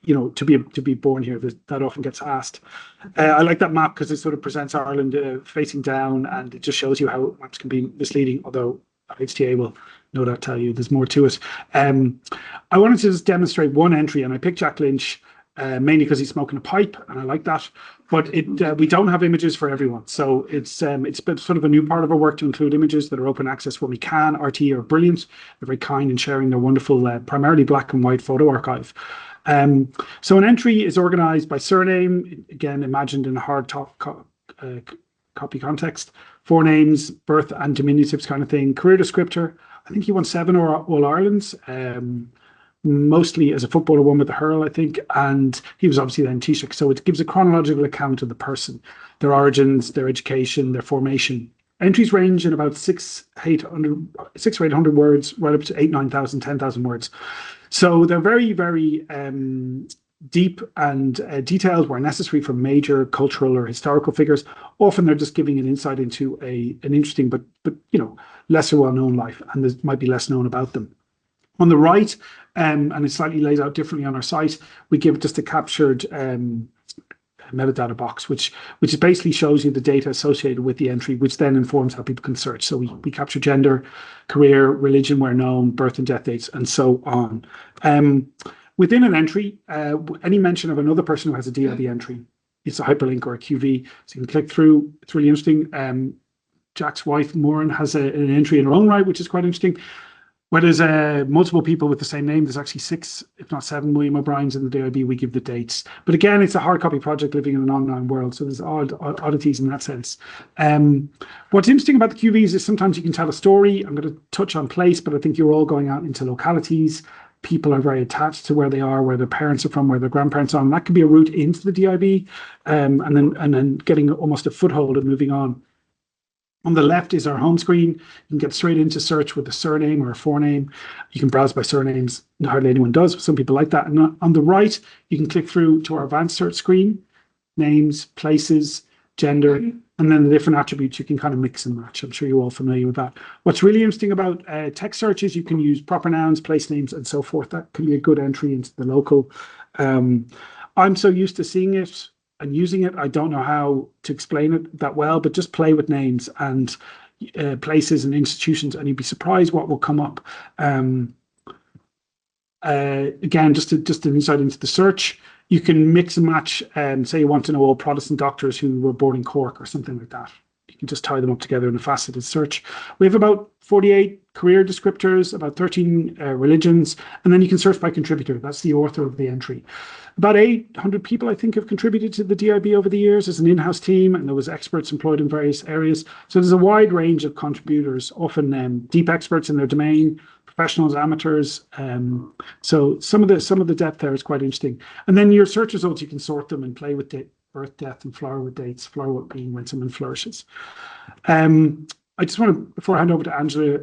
To be born here. That often gets asked. I like that map because it sort of presents Ireland facing down, and it just shows you how maps can be misleading, although HTA will no doubt tell you there's more to it. I wanted to just demonstrate one entry, and I picked Jack Lynch mainly because he's smoking a pipe, and I like that. But we don't have images for everyone, so it's been sort of a new part of our work to include images that are open access when we can. RTE are brilliant; they're very kind in sharing their wonderful, primarily black and white photo archive. So an entry is organized by surname, again, imagined in a hard copy context, forenames, birth and diminutives kind of thing. Career descriptor, I think he won 7 All-Irelands, mostly as a footballer, one with the hurl, I think, and he was obviously then Taoiseach. So it gives a chronological account of the person, their origins, their education, their formation. Entries range in about 600 or 800 words, right up to 8,000, 9,000, 10,000 words. So they're very, very deep and detailed where necessary for major cultural or historical figures. Often they're just giving an insight into an interesting but lesser well-known life, and there might be less known about them. On the right, and it's slightly laid out differently on our site, we give just a captured metadata box, which basically shows you the data associated with the entry, which then informs how people can search. So we capture gender, career, religion where known, birth and death dates, and so on. Within an entry, any mention of another person who has a DIB entry, it's a hyperlink or a QV, so you can click through. It's really interesting. Jack's wife, Maureen, has an entry in her own right, which is quite interesting. Where there's multiple people with the same name, there's actually 6, if not 7, William O'Briens in the DIB. We give the dates. But again, it's a hard copy project living in an online world, so there's oddities in that sense. What's interesting about the QVs is sometimes you can tell a story. I'm going to touch on place, but I think you're all going out into localities. People are very attached to where they are, where their parents are from, where their grandparents are. And that can be a route into the DIB, and then getting almost a foothold and moving on. On the left is our home screen. You can get straight into search with a surname or a forename. You can browse by surnames. Hardly anyone does, but some people like that. And on the right, you can click through to our advanced search screen, names, places, gender, and then the different attributes you can kind of mix and match. I'm sure you're all familiar with that. What's really interesting about text search is you can use proper nouns, place names, and so forth. That can be a good entry into the local. I'm so used to seeing it and using it, I don't know how to explain it that well, but just play with names and places and institutions, and you'd be surprised what will come up. Again, just an insight into the search. You can mix and match, say you want to know all Protestant doctors who were born in Cork or something like that. You can just tie them up together in a faceted search. We have about 48 career descriptors, about 13 religions, and then you can search by contributor. That's the author of the entry. About 800 people, I think, have contributed to the DIB over the years as an in-house team, and there was experts employed in various areas. So there's a wide range of contributors, often deep experts in their domain, professionals, amateurs. So some of the depth there is quite interesting. And then your search results, you can sort them and play with birth, death, and flowerwood dates. Flowerwood being when someone flourishes. I just want to, before I hand over to Angela,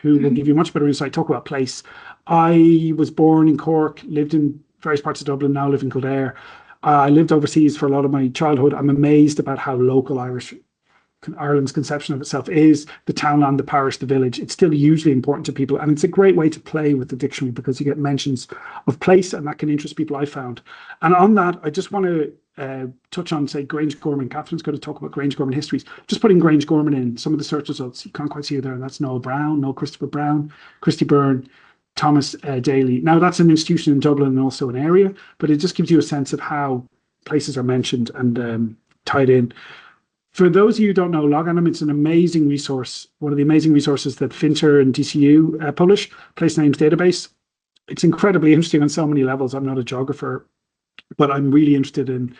who will give you much better insight, talk about place. I was born in Cork, lived in various parts of Dublin, now live in Kildare. I lived overseas for a lot of my childhood. I'm amazed about how local Ireland's conception of itself is. The townland, the parish, the village. It's still hugely important to people, and it's a great way to play with the dictionary because you get mentions of place, and that can interest people, I found. And on that, I just want to touch on, say, Grangegorman. Catherine's going to talk about Grangegorman Histories. Just putting Grangegorman in, some of the search results, you can't quite see it there. That's Noel Brown, Noel Christopher Brown, Christy Byrne, Thomas Daly. Now, that's an institution in Dublin and also an area, but it just gives you a sense of how places are mentioned and tied in. For those of you who don't know, Loganim, it's an amazing resource, one of the amazing resources that Finter and DCU publish, Place Names Database. It's incredibly interesting on so many levels. I'm not a geographer, but I'm really interested in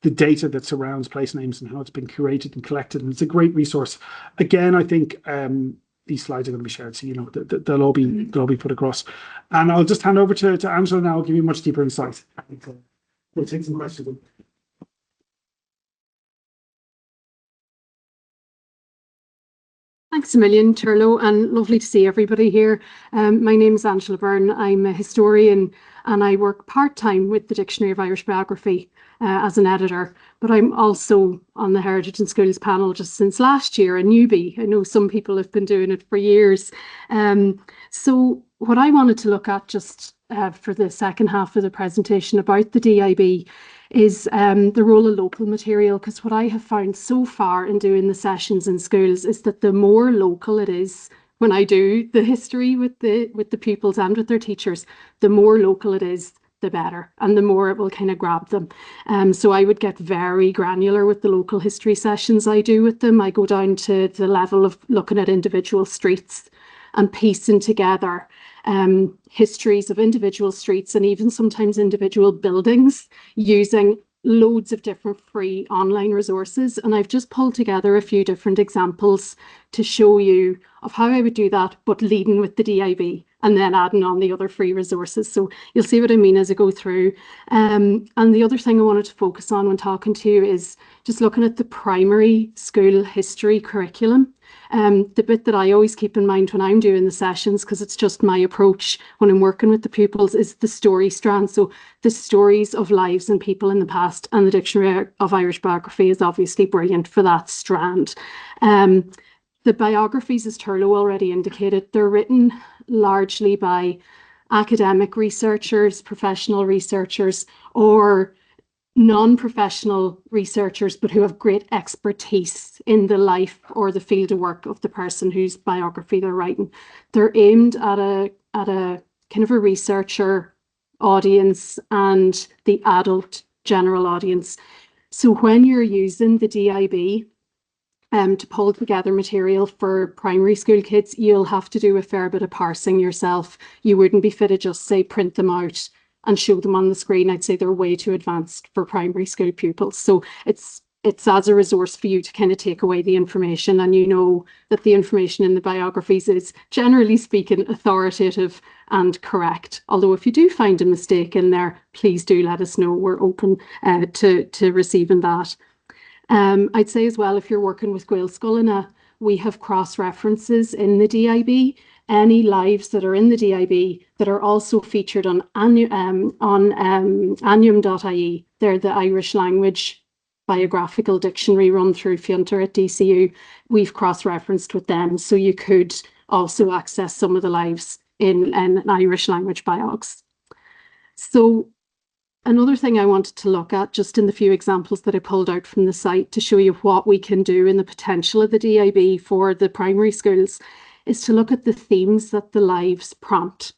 the data that surrounds place names and how it's been curated and collected. And it's a great resource. Again, I think these slides are going to be shared, so they'll all be put across. And I'll just hand over to Angela now. I'll give you much deeper insight. We'll take some questions. Thanks a million, Turlo, and lovely to see everybody here. My name is Angela Byrne. I'm a historian and I work part-time with the Dictionary of Irish Biography as an editor, but I'm also on the Heritage and Schools panel just since last year, a newbie. I know some people have been doing it for years. So what I wanted to look at just for the second half of the presentation about the DIB is the role of local material, because what I have found so far in doing the sessions in schools is that the more local it is, when I do the history with the pupils and with their teachers, the more local it is, the better, and the more it will kind of grab them. So I would get very granular with the local history sessions I do with them. I go down to the level of looking at individual streets and piecing together histories of individual streets and even sometimes individual buildings using loads of different free online resources. And I've just pulled together a few different examples to show you of how I would do that, but leading with the DIB and then adding on the other free resources. So you'll see what I mean as I go through. And the other thing I wanted to focus on when talking to you is just looking at the primary school history curriculum. The bit that I always keep in mind when I'm doing the sessions, because it's just my approach when I'm working with the pupils, is the story strand. So the stories of lives and people in the past, and the Dictionary of Irish Biography is obviously brilliant for that strand. The biographies, as Turlo already indicated, they're written largely by academic researchers, professional researchers, or non-professional researchers, but who have great expertise in the life or the field of work of the person whose biography they're writing. They're aimed at a kind of a researcher audience and the adult general audience. So when you're using the DIB to pull together material for primary school kids, you'll have to do a fair bit of parsing yourself. You wouldn't be fit to just say print them out and show them on the screen. I'd say they're way too advanced for primary school pupils. So it's as a resource for you to kind of take away the information, and you know that the information in the biographies is, generally speaking, authoritative and correct. Although if you do find a mistake in there, please do let us know. We're open to receiving that. I'd say as well, if you're working with Gael Scoilina, we have cross-references in the DIB. Any lives that are in the DIB that are also featured on annium.ie. They're the Irish language biographical dictionary run through Fianter at DCU. We've cross-referenced with them, so you could also access some of the lives in Irish language biogs. So another thing I wanted to look at, just in the few examples that I pulled out from the site to show you what we can do and the potential of the DIB for the primary schools, is to look at the themes that the lives prompt,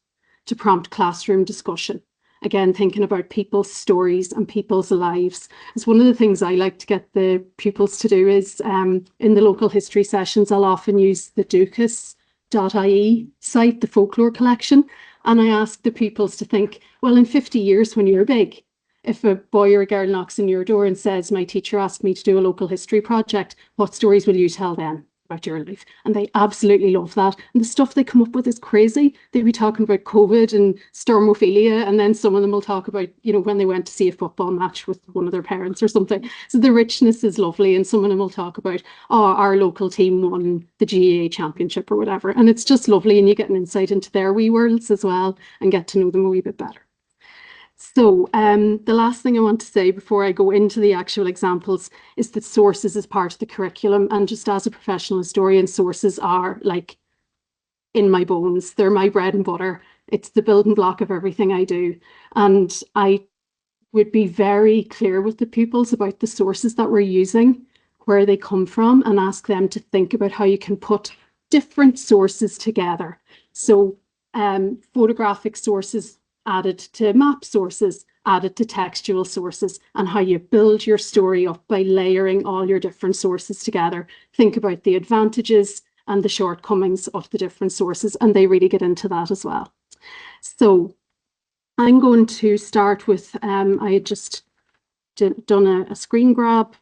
to prompt classroom discussion. Again, thinking about people's stories and people's lives. It's one of the things I like to get the pupils to do is in the local history sessions, I'll often use the ducas.ie site, the folklore collection. And I ask the pupils to think, well, in 50 years when you're big, if a boy or a girl knocks on your door and says, my teacher asked me to do a local history project, what stories will you tell them about your life? And they absolutely love that. And the stuff they come up with is crazy. They'll be talking about COVID and stormophilia, and then some of them will talk about, you know, when they went to see a football match with one of their parents or something. So the richness is lovely. And some of them will talk about, oh, our local team won the GAA championship or whatever. And it's just lovely, and you get an insight into their wee worlds as well and get to know them a wee bit better. So the last thing I want to say before I go into the actual examples is that sources is part of the curriculum. And just as a professional historian, sources are like in my bones. They're my bread and butter. It's the building block of everything I do. And I would be very clear with the pupils about the sources that we're using, where they come from, and ask them to think about how you can put different sources together. So photographic sources added to map sources, added to textual sources, and how you build your story up by layering all your different sources together. Think about the advantages and the shortcomings of the different sources, and they really get into that as well. So I'm going to start with, I had just done a screen grab,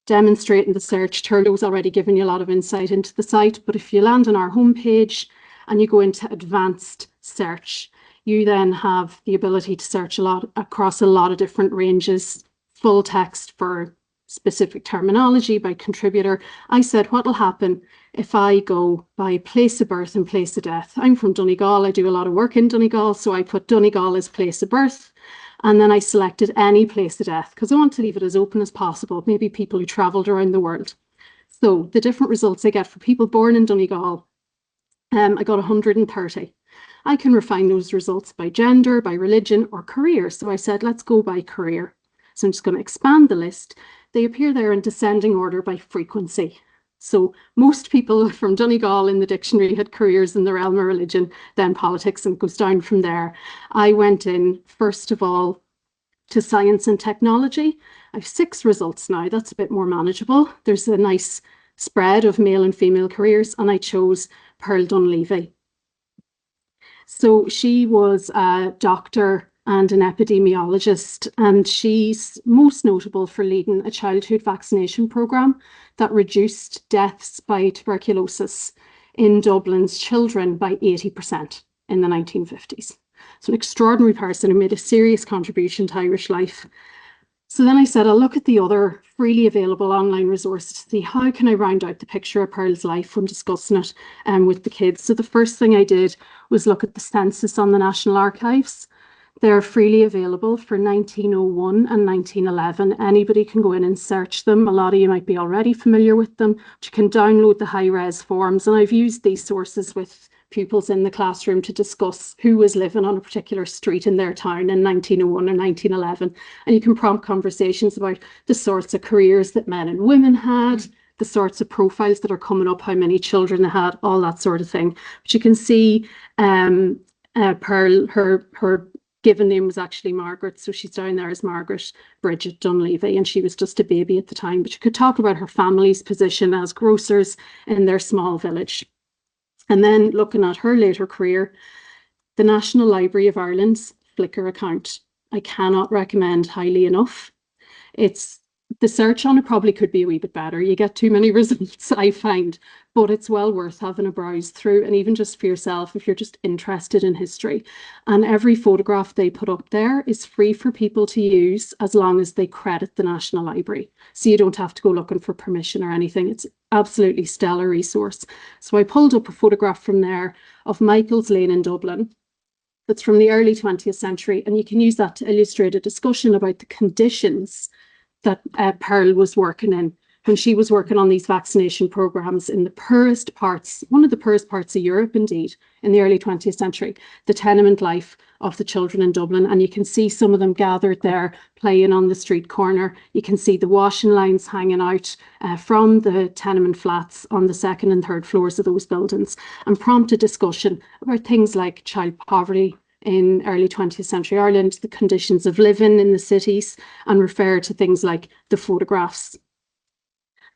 demonstrating the search. Turlo's already given you a lot of insight into the site, but if you land on our homepage and you go into advanced search, you then have the ability to search across a lot of different ranges, full text for specific terminology by contributor. I said, what will happen if I go by place of birth and place of death? I'm from Donegal. I do a lot of work in Donegal, so I put Donegal as place of birth. And then I selected any place of death because I want to leave it as open as possible, maybe people who travelled around the world. So the different results I get for people born in Donegal, I got 130. I can refine those results by gender, by religion, or career. So I said, let's go by career. So I'm just going to expand the list. They appear there in descending order by frequency. So most people from Donegal in the dictionary had careers in the realm of religion, then politics, and it goes down from there. I went in, first of all, to science and technology. I have 6 results now. That's a bit more manageable. There's a nice spread of male and female careers, and I chose Pearl Dunleavy. So she was a doctor and an epidemiologist, and she's most notable for leading a childhood vaccination programme that reduced deaths by tuberculosis in Dublin's children by 80% in the 1950s. So an extraordinary person who made a serious contribution to Irish life. So then I said, I'll look at the other freely available online resources to see how can I round out the picture of Pearl's life when discussing it with the kids. So the first thing I did was look at the census on the National Archives. They're freely available for 1901 and 1911. Anybody can go in and search them. A lot of you might be already familiar with them, but you can download the high-res forms. And I've used these sources with pupils in the classroom to discuss who was living on a particular street in their town in 1901 or 1911. And you can prompt conversations about the sorts of careers that men and women had, the sorts of profiles that are coming up, how many children they had, all that sort of thing. But you can see Pearl, her given name was actually Margaret, so she's down there as Margaret Bridget Dunleavy, and she was just a baby at the time. But you could talk about her family's position as grocers in their small village. And then looking at her later career, the National Library of Ireland's Flickr account, I cannot recommend highly enough. The search on it probably could be a wee bit better. You get too many results, I find, but it's well worth having a browse through, and even just for yourself if you're just interested in history. And every photograph they put up there is free for people to use as long as they credit the National Library. So you don't have to go looking for permission or anything. It's absolutely stellar resource. So I pulled up a photograph from there of Michael's Lane in Dublin. That's from the early 20th century, and you can use that to illustrate a discussion about the conditions that Pearl was working in when she was working on these vaccination programs in the poorest parts, one of the poorest parts of Europe, indeed, in the early 20th century, the tenement life of the children in Dublin. And you can see some of them gathered there playing on the street corner. You can see the washing lines hanging out from the tenement flats on the second and third floors of those buildings, and prompt a discussion about things like child poverty in early 20th century Ireland, the conditions of living in the cities, and refer to things like the photographs.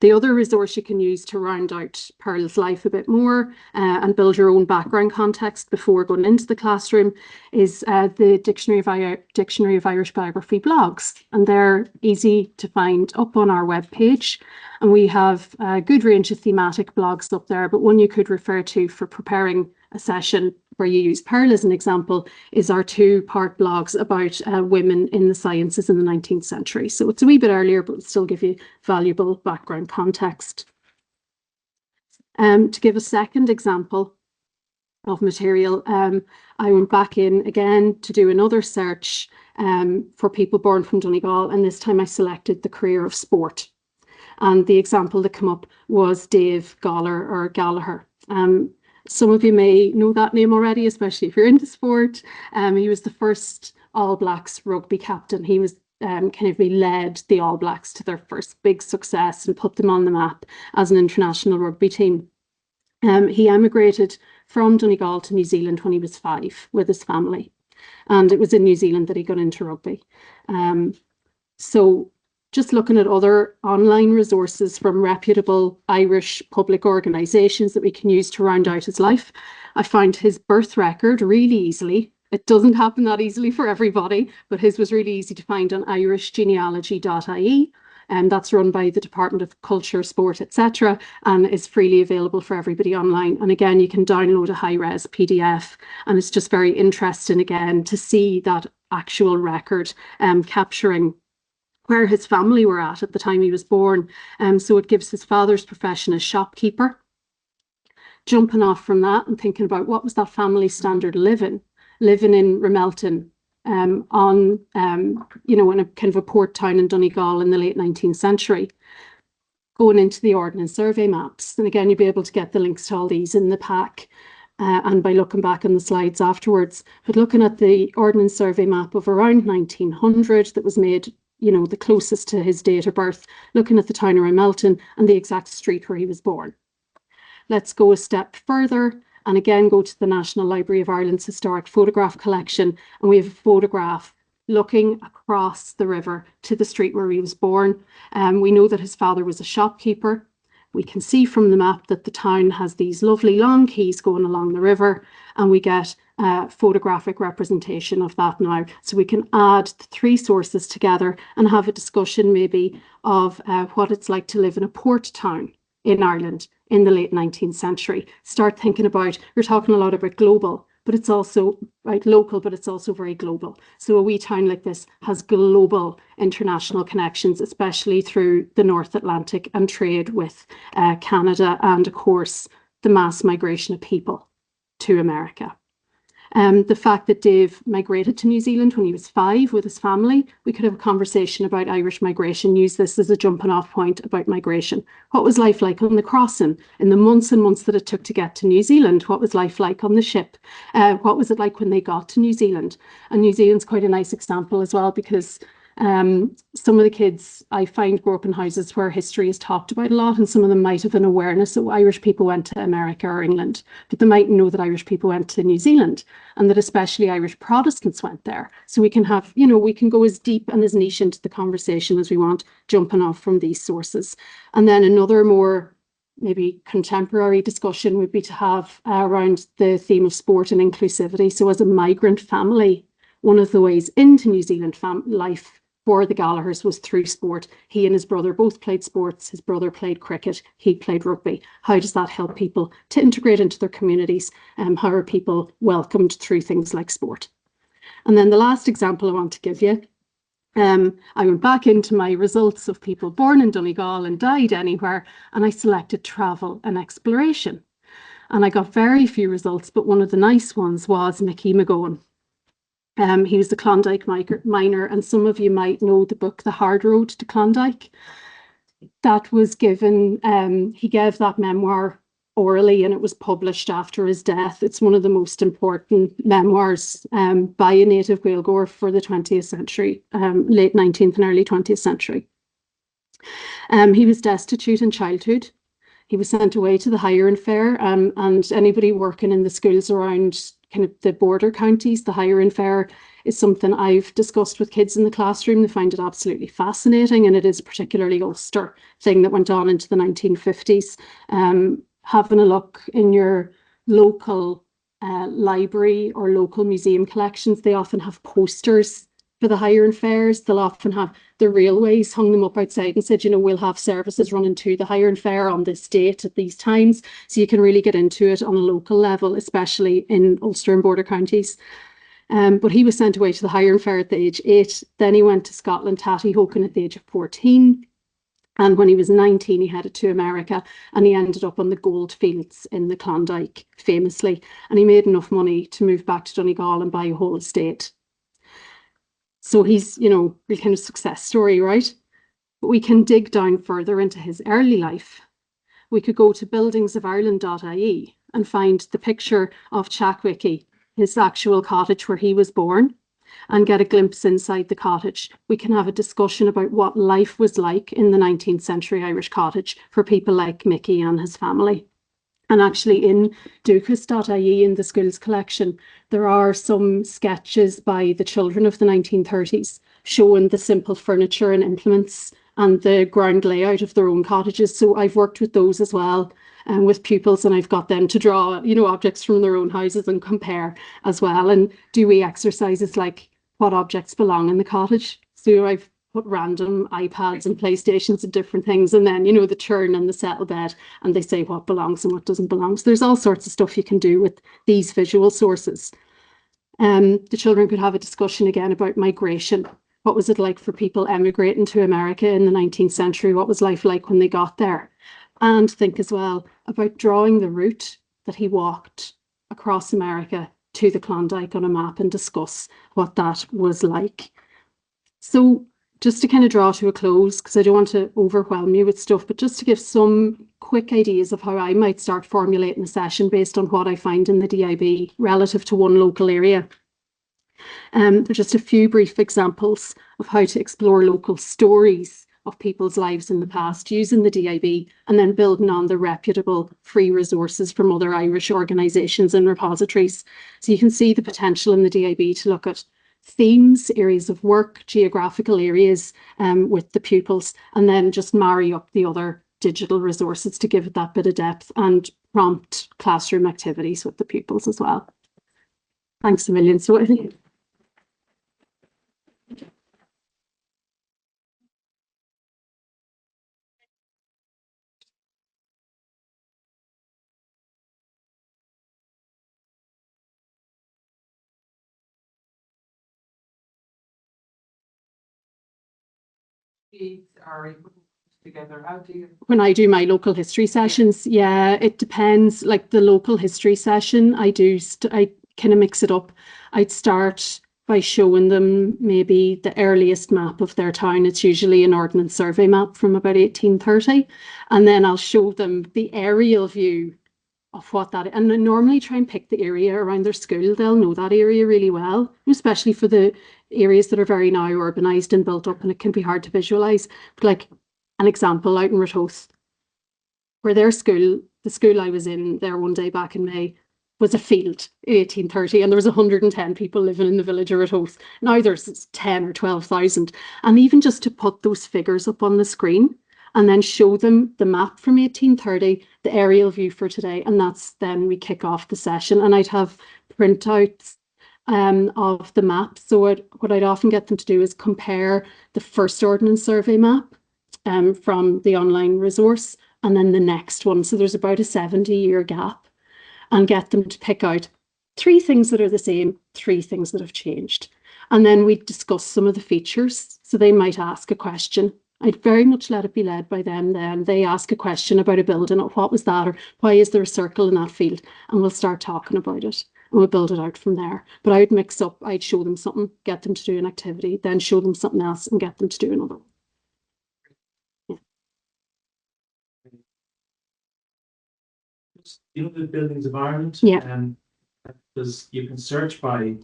The other resource you can use to round out Pearl's life a bit more and build your own background context before going into the classroom is the Dictionary of Irish Biography blogs. And they're easy to find up on our webpage. And we have a good range of thematic blogs up there, but one you could refer to for preparing a session where you use Pearl as an example is our two-part blogs about women in the sciences in the 19th century. So it's a wee bit earlier, but it'll still give you valuable background context. To give a second example of material, I went back in again to do another search for people born from Donegal, and this time I selected the career of sport. And the example that came up was Dave Galler or Gallagher. Some of you may know that name already, especially if you're into sport. He was the first All Blacks rugby captain. He was he led the All Blacks to their first big success and put them on the map as an international rugby team. He emigrated from Donegal to New Zealand when he was 5 with his family. And it was in New Zealand that he got into rugby. So just looking at other online resources from reputable Irish public organisations that we can use to round out his life, I found his birth record really easily. It doesn't happen that easily for everybody, but his was really easy to find on irishgenealogy.ie. And that's run by the Department of Culture, Sport, etc. and is freely available for everybody online. And again, you can download a high-res PDF, and it's just very interesting again to see that actual record capturing where his family were at the time he was born. So it gives his father's profession as shopkeeper. Jumping off from that and thinking about what was that family standard of living in Ramelton, in a kind of a port town in Donegal in the late 19th century. Going into the Ordnance Survey maps. And again, you'll be able to get the links to all these in the pack and by looking back on the slides afterwards. But looking at the Ordnance Survey map of around 1900 that was made the closest to his date of birth, looking at the town of Ramelton and the exact street where he was born. Let's go a step further and again go to the National Library of Ireland's historic photograph collection, and we have a photograph looking across the river to the street where he was born. We know that his father was a shopkeeper, we can see from the map that the town has these lovely long quays going along the river, and we get a photographic representation of that now. So we can add the three sources together and have a discussion maybe of what it's like to live in a port town in Ireland in the late 19th century. Start thinking about, you're talking a lot about global, but it's also local, but it's also very global. So a wee town like this has global international connections, especially through the North Atlantic and trade with Canada, and of course, the mass migration of people to America. The fact that Dave migrated to New Zealand when he was 5 with his family, we could have a conversation about Irish migration, use this as a jumping off point about migration. What was life like on the crossing in the months and months that it took to get to New Zealand? What was life like on the ship? What was it like when they got to New Zealand? And New Zealand's quite a nice example as well, because some of the kids I find grow up in houses where history is talked about a lot, and some of them might have an awareness that Irish people went to America or England, but they might know that Irish people went to New Zealand, and that especially Irish Protestants went there. So we can have, we can go as deep and as niche into the conversation as we want, jumping off from these sources. And then another more maybe contemporary discussion would be to have around the theme of sport and inclusivity. So as a migrant family, one of the ways into New Zealand life for the Gallaghers was through sport. He and his brother both played sports. His brother played cricket. He played rugby. How does that help people to integrate into their communities? How are people welcomed through things like sport? And then the last example I want to give you, I went back into my results of people born in Donegal and died anywhere, and I selected travel and exploration. And I got very few results, but one of the nice ones was Mickey McGowan. He was the Klondike miner, and some of you might know the book The Hard Road to Klondike. That was given, he gave that memoir orally, and it was published after his death. It's one of the most important memoirs by a native Gaeilgeoir for the 20th century, late 19th and early 20th century. He was destitute in childhood. He was sent away to the Highland Fair, and anybody working in the schools around kind of the border counties, the Highland Fair is something I've discussed with kids in the classroom. They find it absolutely fascinating, and it is a particularly Ulster thing that went on into the 1950s. Having a look in your local library or local museum collections, they often have posters for the Highland Fairs. They'll often have the railways hung them up outside and said, we'll have services running to the Highland Fair on this date at these times. So you can really get into it on a local level, especially in Ulster and border counties. But he was sent away to the Highland Fair at the age 8. Then he went to Scotland, Tatty Hoken at the age of 14. And when he was 19, he headed to America, and he ended up on the gold fields in the Klondike, famously. And he made enough money to move back to Donegal and buy a whole estate. So he's, real kind of success story, right? But we can dig down further into his early life. We could go to bildingsofireland.ie and find the picture of Chackwickie, his actual cottage where he was born, and get a glimpse inside the cottage. We can have a discussion about what life was like in the 19th century Irish cottage for people like Mickey and his family. And actually in duchess.ie, in the schools collection, there are some sketches by the children of the 1930s showing the simple furniture and implements and the ground layout of their own cottages. So I've worked with those as well, and with pupils, and I've got them to draw, objects from their own houses and compare as well, and do wee exercises like what objects belong in the cottage. So I've put random iPads and PlayStations and different things, and then, the churn and the settle bed, and they say what belongs and what doesn't belong. So there's all sorts of stuff you can do with these visual sources. The children could have a discussion again about migration. What was it like for people emigrating to America in the 19th century? What was life like when they got there? And think as well about drawing the route that he walked across America to the Klondike on a map and discuss what that was like. So just to kind of draw to a close, because I don't want to overwhelm you with stuff, but just to give some quick ideas of how I might start formulating a session based on what I find in the DIB relative to one local area. There are just a few brief examples of how to explore local stories of people's lives in the past using the DIB, and then building on the reputable free resources from other Irish organisations and repositories. So you can see the potential in the DIB to look at themes, areas of work, geographical areas with the pupils, and then just marry up the other digital resources to give it that bit of depth and prompt classroom activities with the pupils as well. Thanks a million. So I think are together. How do you? when I do my local history sessions, yeah, it depends. Like the local history session, I kind of mix it up. I'd start by showing them maybe the earliest map of their town. It's usually an Ordnance Survey map from about 1830. And then I'll show them the aerial view of what that is. And I normally try and pick the area around their school. They'll know that area really well, especially for the areas that are very now urbanised and built up, and it can be hard to visualise. But like an example out in Ratoath, where their school, the school I was in there one day back in May, was a field in 1830, and there was 110 people living in the village of Ratoath. Now there's 10 or 12,000. And even just to put those figures up on the screen and then show them the map from 1830, the aerial view for today, and that's then we kick off the session. And I'd have printouts of the map. So what I'd often get them to do is compare the first Ordnance Survey map from the online resource and then the next one. So there's about a 70-year gap, and get them to pick out 3 things that are the same, 3 things that have changed. And then we discuss some of the features. So they might ask a question. I'd very much let it be led by them then. They ask a question about a building, or what was that, or why is there a circle in that field? And we'll start talking about it, and we'll build it out from there. But I would mix up, I'd show them something, get them to do an activity, then show them something else and get them to do another one. You know the Buildings of Ireland? Yeah. You can search by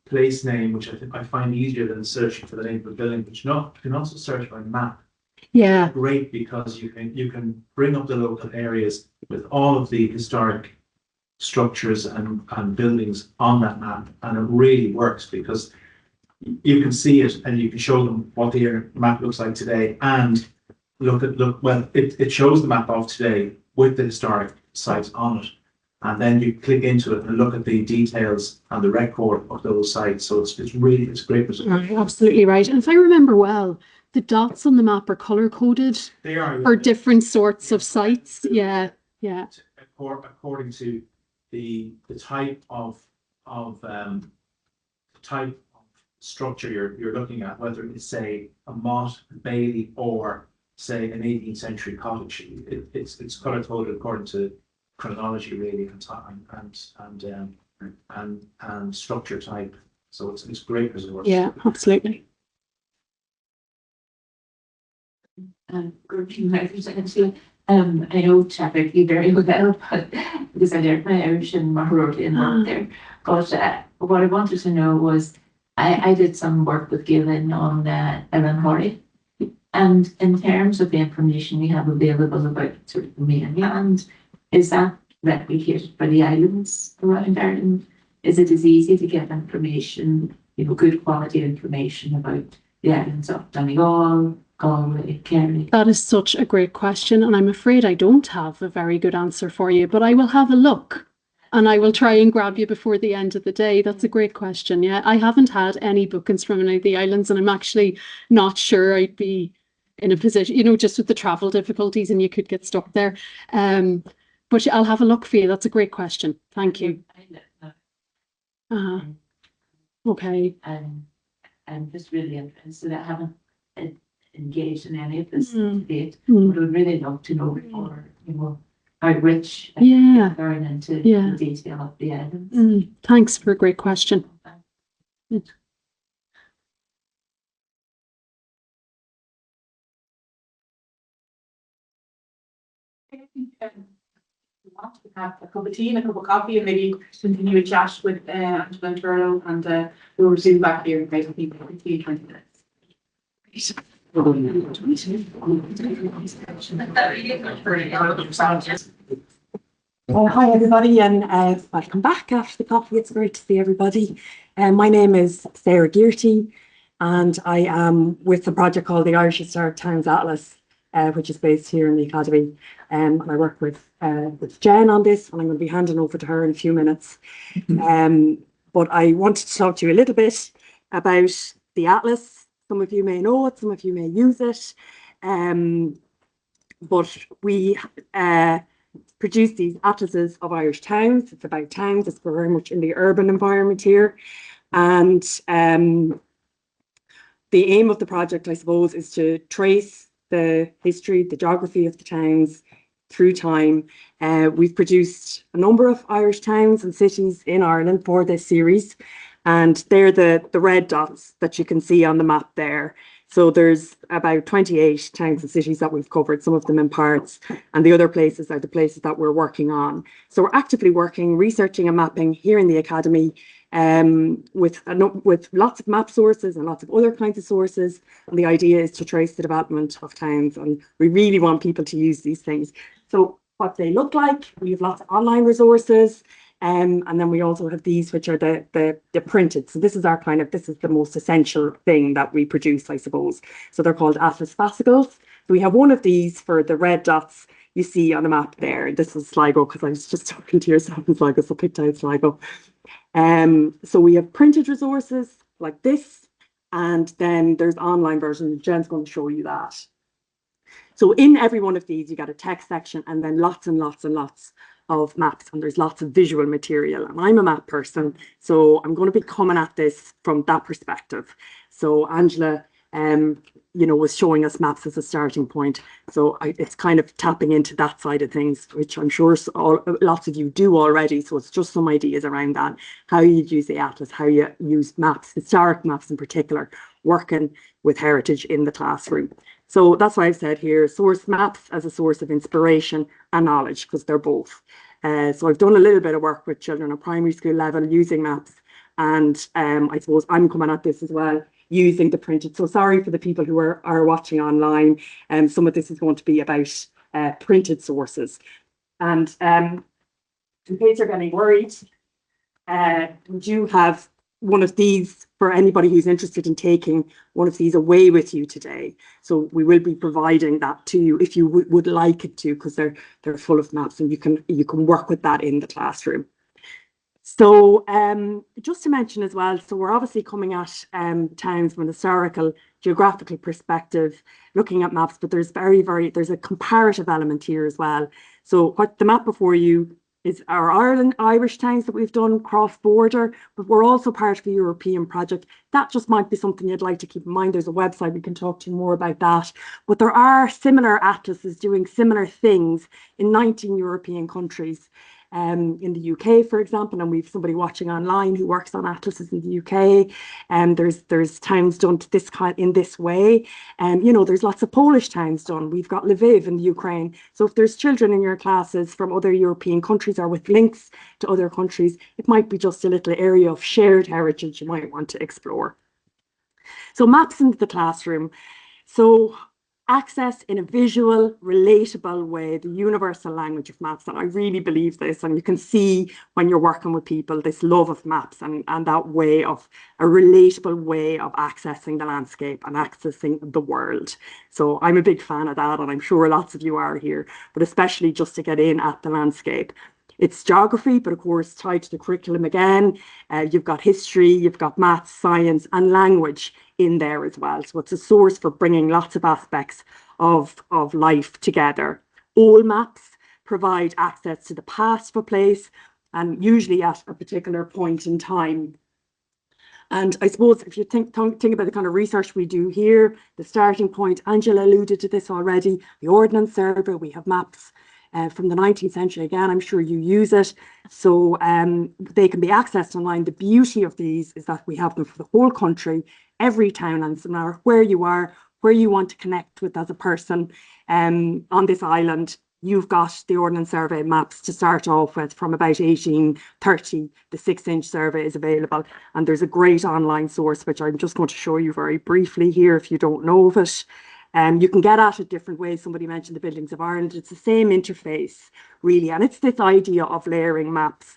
place name, which I find easier than searching for the name of a building, but you can also search by map. Yeah. Great, because you can bring up the local areas with all of the historic structures and buildings on that map, and it really works because you can see it and you can show them what the map looks like today, and it shows the map of today with the historic sites on it, and then you click into it and look at the details and the record of those sites. So it's great. Absolutely right. And if I remember well, the dots on the map are color coded. They are for different sorts of sites. Yeah. According to the type of structure you're looking at, whether it's say a motte, a bailey, or say an 18th century cottage, it's color coded according to chronology really, and structure type. So it's a great resource. Yeah, absolutely. I know Chappie very well, but because I learned my Irish in Maharoti and worked there. But what I wanted to know was, I did some work with Gillen on Ellen Horry, and in terms of the information we have available about sort of the mainland, is that replicated by the islands around Ireland? Is it as easy to get information, good quality information about the islands of Donegal, Galway, Kerry? That is such a great question, and I'm afraid I don't have a very good answer for you, but I will have a look and I will try and grab you before the end of the day. That's a great question. Yeah, I haven't had any bookings from any of the islands, and I'm actually not sure I'd be in a position, just with the travel difficulties, and you could get stuck there. But I'll have a look for you. That's a great question. Thank you. Okay. I'm just really interested. I haven't engaged in any of this to date, but I would really love to know more, how rich learn into the detail of the islands. Thanks for a great question. Want to have a cup of tea and a cup of coffee, and maybe continue a chat with Angela and Turlo, and we'll resume back here in maybe 20 minutes. Hi everybody, and welcome back after the coffee. It's great to see everybody. My name is Sarah Gearty, and I am with a project called the Irish Historic Towns Atlas. which is based here in the Academy. And I work with Jen on this, and I'm going to be handing over to her in a few minutes. But I wanted to talk to you a little bit about the Atlas. Some of you may know it, some of you may use it. But we produce these atlases of Irish towns. It's about towns. It's very much in the urban environment here. And the aim of the project, I suppose, is to trace the history, the geography of the towns through time. We've produced a number of Irish towns and cities in Ireland for this series, and they're the red dots that you can see on the map there. So there's about 28 towns and cities that we've covered, some of them in parts, and the other places are the places that we're working on. So we're actively working, researching and mapping here in the Academy with lots of map sources and lots of other kinds of sources. And the idea is to trace the development of towns, and we really want people to use these things. So what they look like, we have lots of online resources. And then we also have these, which are the printed. So this is this is the most essential thing that we produce, I suppose. So they're called atlas fascicles. So we have one of these for the red dots you see on the map there. This is Sligo, because I was just talking to yourself in Sligo, so picked out Sligo. So we have printed resources like this, and then there's online versions. Jen's going to show you that. So in every one of these, you got a text section and then lots and lots and lots of maps, and there's lots of visual material. And I'm a map person, so I'm going to be coming at this from that perspective. So Angela, was showing us maps as a starting point. So it's kind of tapping into that side of things, which I'm sure lots of you do already. So it's just some ideas around that, how you use the atlas, how you use maps, historic maps in particular, working with heritage in the classroom. So that's why I've said here, source maps as a source of inspiration and knowledge, because they're both. So I've done a little bit of work with children at primary school level using maps. And I suppose I'm coming at this as well, using the printed. So sorry for the people who are watching online. Some of this is going to be about printed sources. And in case you're getting worried, we do have one of these for anybody who's interested in taking one of these away with you today. So we will be providing that to you if you would like it to, because they're full of maps, and you can work with that in the classroom. So just to mention as well, so we're obviously coming at towns from an historical, geographical perspective, looking at maps, but there's there's a comparative element here as well. So what the map before you is our Irish towns that we've done cross-border, but we're also part of a European project. That just might be something you'd like to keep in mind. There's a website, we can talk to you more about that. But there are similar atlases doing similar things in 19 European countries. In the UK, for example, and we've somebody watching online who works on atlases in the UK, and there's towns done in this way. There's lots of Polish towns done. We've got Lviv in the Ukraine. So if there's children in your classes from other European countries or with links to other countries, it might be just a little area of shared heritage you might want to explore. So maps into the classroom. So access in a visual, relatable way, the universal language of maps. And I really believe this, and you can see when you're working with people, this love of maps and that way of a relatable way of accessing the landscape and accessing the world. So I'm a big fan of that, and I'm sure lots of you are here, but especially just to get in at the landscape. It's geography, but of course tied to the curriculum again. You've got history, you've got maths, science, and language in there as well. So it's a source for bringing lots of aspects of life together. All maps provide access to the past of a place, and usually at a particular point in time. And I suppose if you think about the kind of research we do here, the starting point, Angela alluded to this already, the Ordnance Survey, we have maps from the 19th century. Again, I'm sure you use it. So they can be accessed online. The beauty of these is that we have them for the whole country, every town, and no matter where you are, where you want to connect with as a person on this island, you've got the Ordnance Survey maps to start off with from about 1830. The 6-inch survey is available, and there's a great online source, which I'm just going to show you very briefly here if you don't know of it. You can get at it different ways. Somebody mentioned the Buildings of Ireland. It's the same interface, really, and it's this idea of layering maps.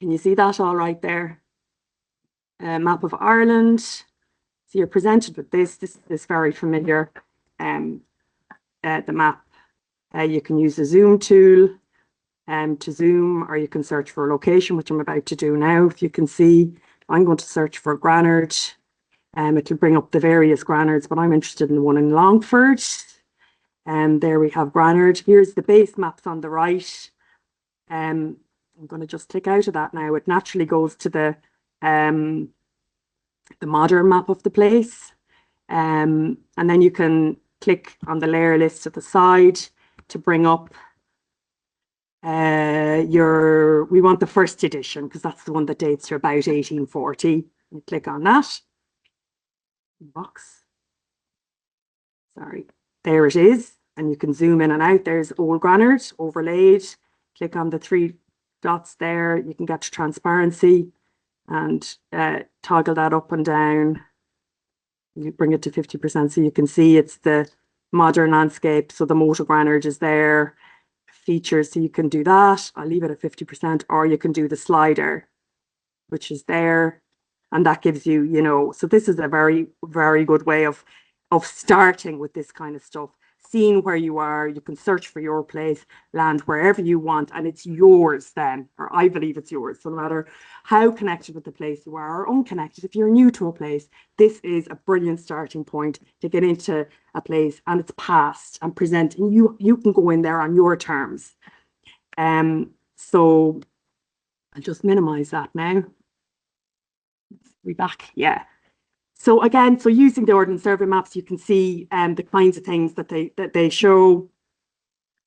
Can you see that all right there? Map of Ireland. So you're presented with this. This is very familiar the map, you can use the zoom tool to zoom, or you can search for a location, which I'm about to do now. If you can see, I'm going to search for Granard. It'll bring up the various Granards, but I'm interested in the one in Longford. And there we have Granard. Here's the base maps on the right. I'm going to just click out of that now. It naturally goes to the modern map of the place. And then you can click on the layer list at the side to bring up we want the first edition, because that's the one that dates to about 1840. You click on that box. Sorry, there it is. And you can zoom in and out. There's Old Granard overlaid. Click on the 3 dots there. You can get to transparency and toggle that up and down. You bring it to 50% so you can see it's the modern landscape. So the motor Granard is there. Features, so you can do that. I'll leave it at 50%, or you can do the slider, which is there. And that gives you, you know, so this is a very, very good way of starting with this kind of stuff. Seeing where you are, you can search for your place, land wherever you want, and it's yours then, or I believe it's yours. So no matter how connected with the place you are or unconnected, if you're new to a place, this is a brilliant starting point to get into a place and it's past and present, and you can go in there on your terms. So I'll just minimize that now. We back, yeah. So again, so using the Ordnance Survey maps, you can see the kinds of things that they show.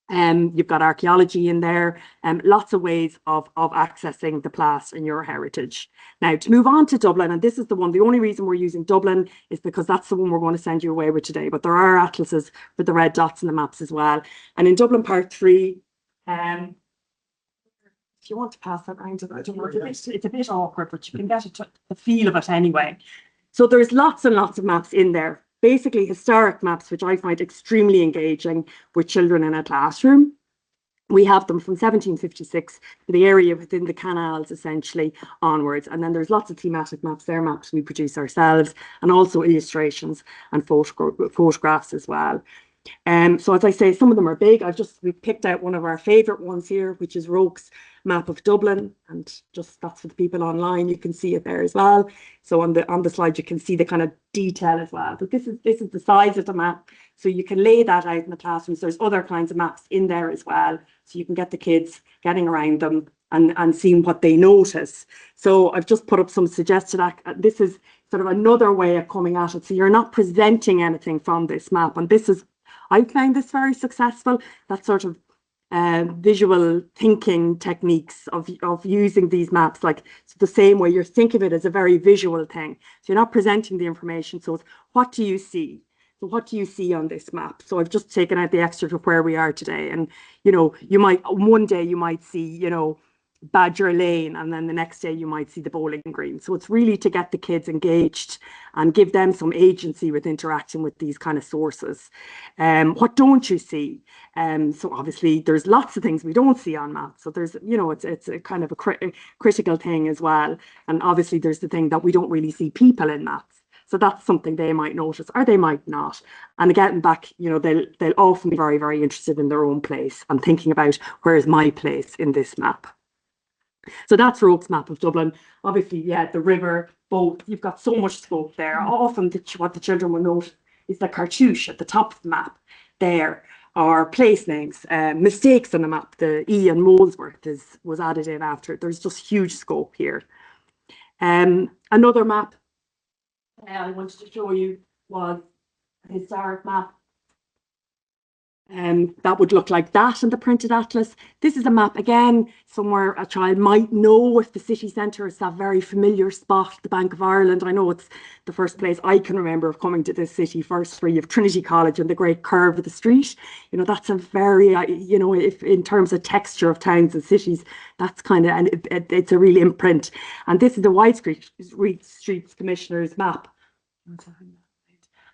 You've got archaeology in there, lots of ways of accessing the past and your heritage. Now, to move on to Dublin, and this is the one, the only reason we're using Dublin is because that's the one we're going to send you away with today, but there are atlases with the red dots in the maps as well. And in Dublin Part 3, if you want to pass that around, I don't know, it's a bit awkward, but you can get the feel of it anyway. So there's lots and lots of maps in there, basically historic maps, which I find extremely engaging with children in a classroom. We have them from 1756 to the area within the canals, essentially, onwards. And then there's lots of thematic maps. They're maps we produce ourselves, and also illustrations and photographs as well. So as I say, some of them are big. We picked out one of our favourite ones here, which is Roke's map of Dublin, and just that's for the people online. You can see it there as well. So on the slide, you can see the kind of detail as well. But this is the size of the map, so you can lay that out in the classrooms. There's other kinds of maps in there as well, so you can get the kids getting around them and seeing what they notice. So I've just put up some suggested. This is sort of another way of coming at it. So you're not presenting anything from this map, and I found this very successful. That sort of visual thinking techniques of using these maps, like the same way you think of it as a very visual thing. So you're not presenting the information. So it's, what do you see? So what do you see on this map? So I've just taken out the extra of where we are today. And, you know, one day you might see, you know, Badger Lane, and then the next day you might see the bowling green. So it's really to get the kids engaged and give them some agency with interacting with these kind of sources. What don't you see? So obviously there's lots of things we don't see on maps. So there's, you know, it's a kind of a critical thing as well. And obviously there's the thing that we don't really see people in maps. So that's something they might notice, or they might not. And getting back, you know, they'll often be very, very interested in their own place and thinking about, where is my place in this map? So that's Roke's map of Dublin. Obviously, yeah, the river, both, you've got so much scope there. Often what the children will note is the cartouche at the top of the map. There are place names, mistakes on the map. The E and Molesworth was added in after. There's just huge scope here. Another map I wanted to show you was a historic map. That would look like that in the printed atlas. This is a map, again, somewhere a child might know if the city centre is that very familiar spot, the Bank of Ireland. I know it's the first place I can remember of coming to this city first, where you have Trinity College and the great curve of the street. You know, that's a very, you know, if in terms of texture of towns and cities, that's kind of, and it's a real imprint. And this is the White Streets Commissioner's map.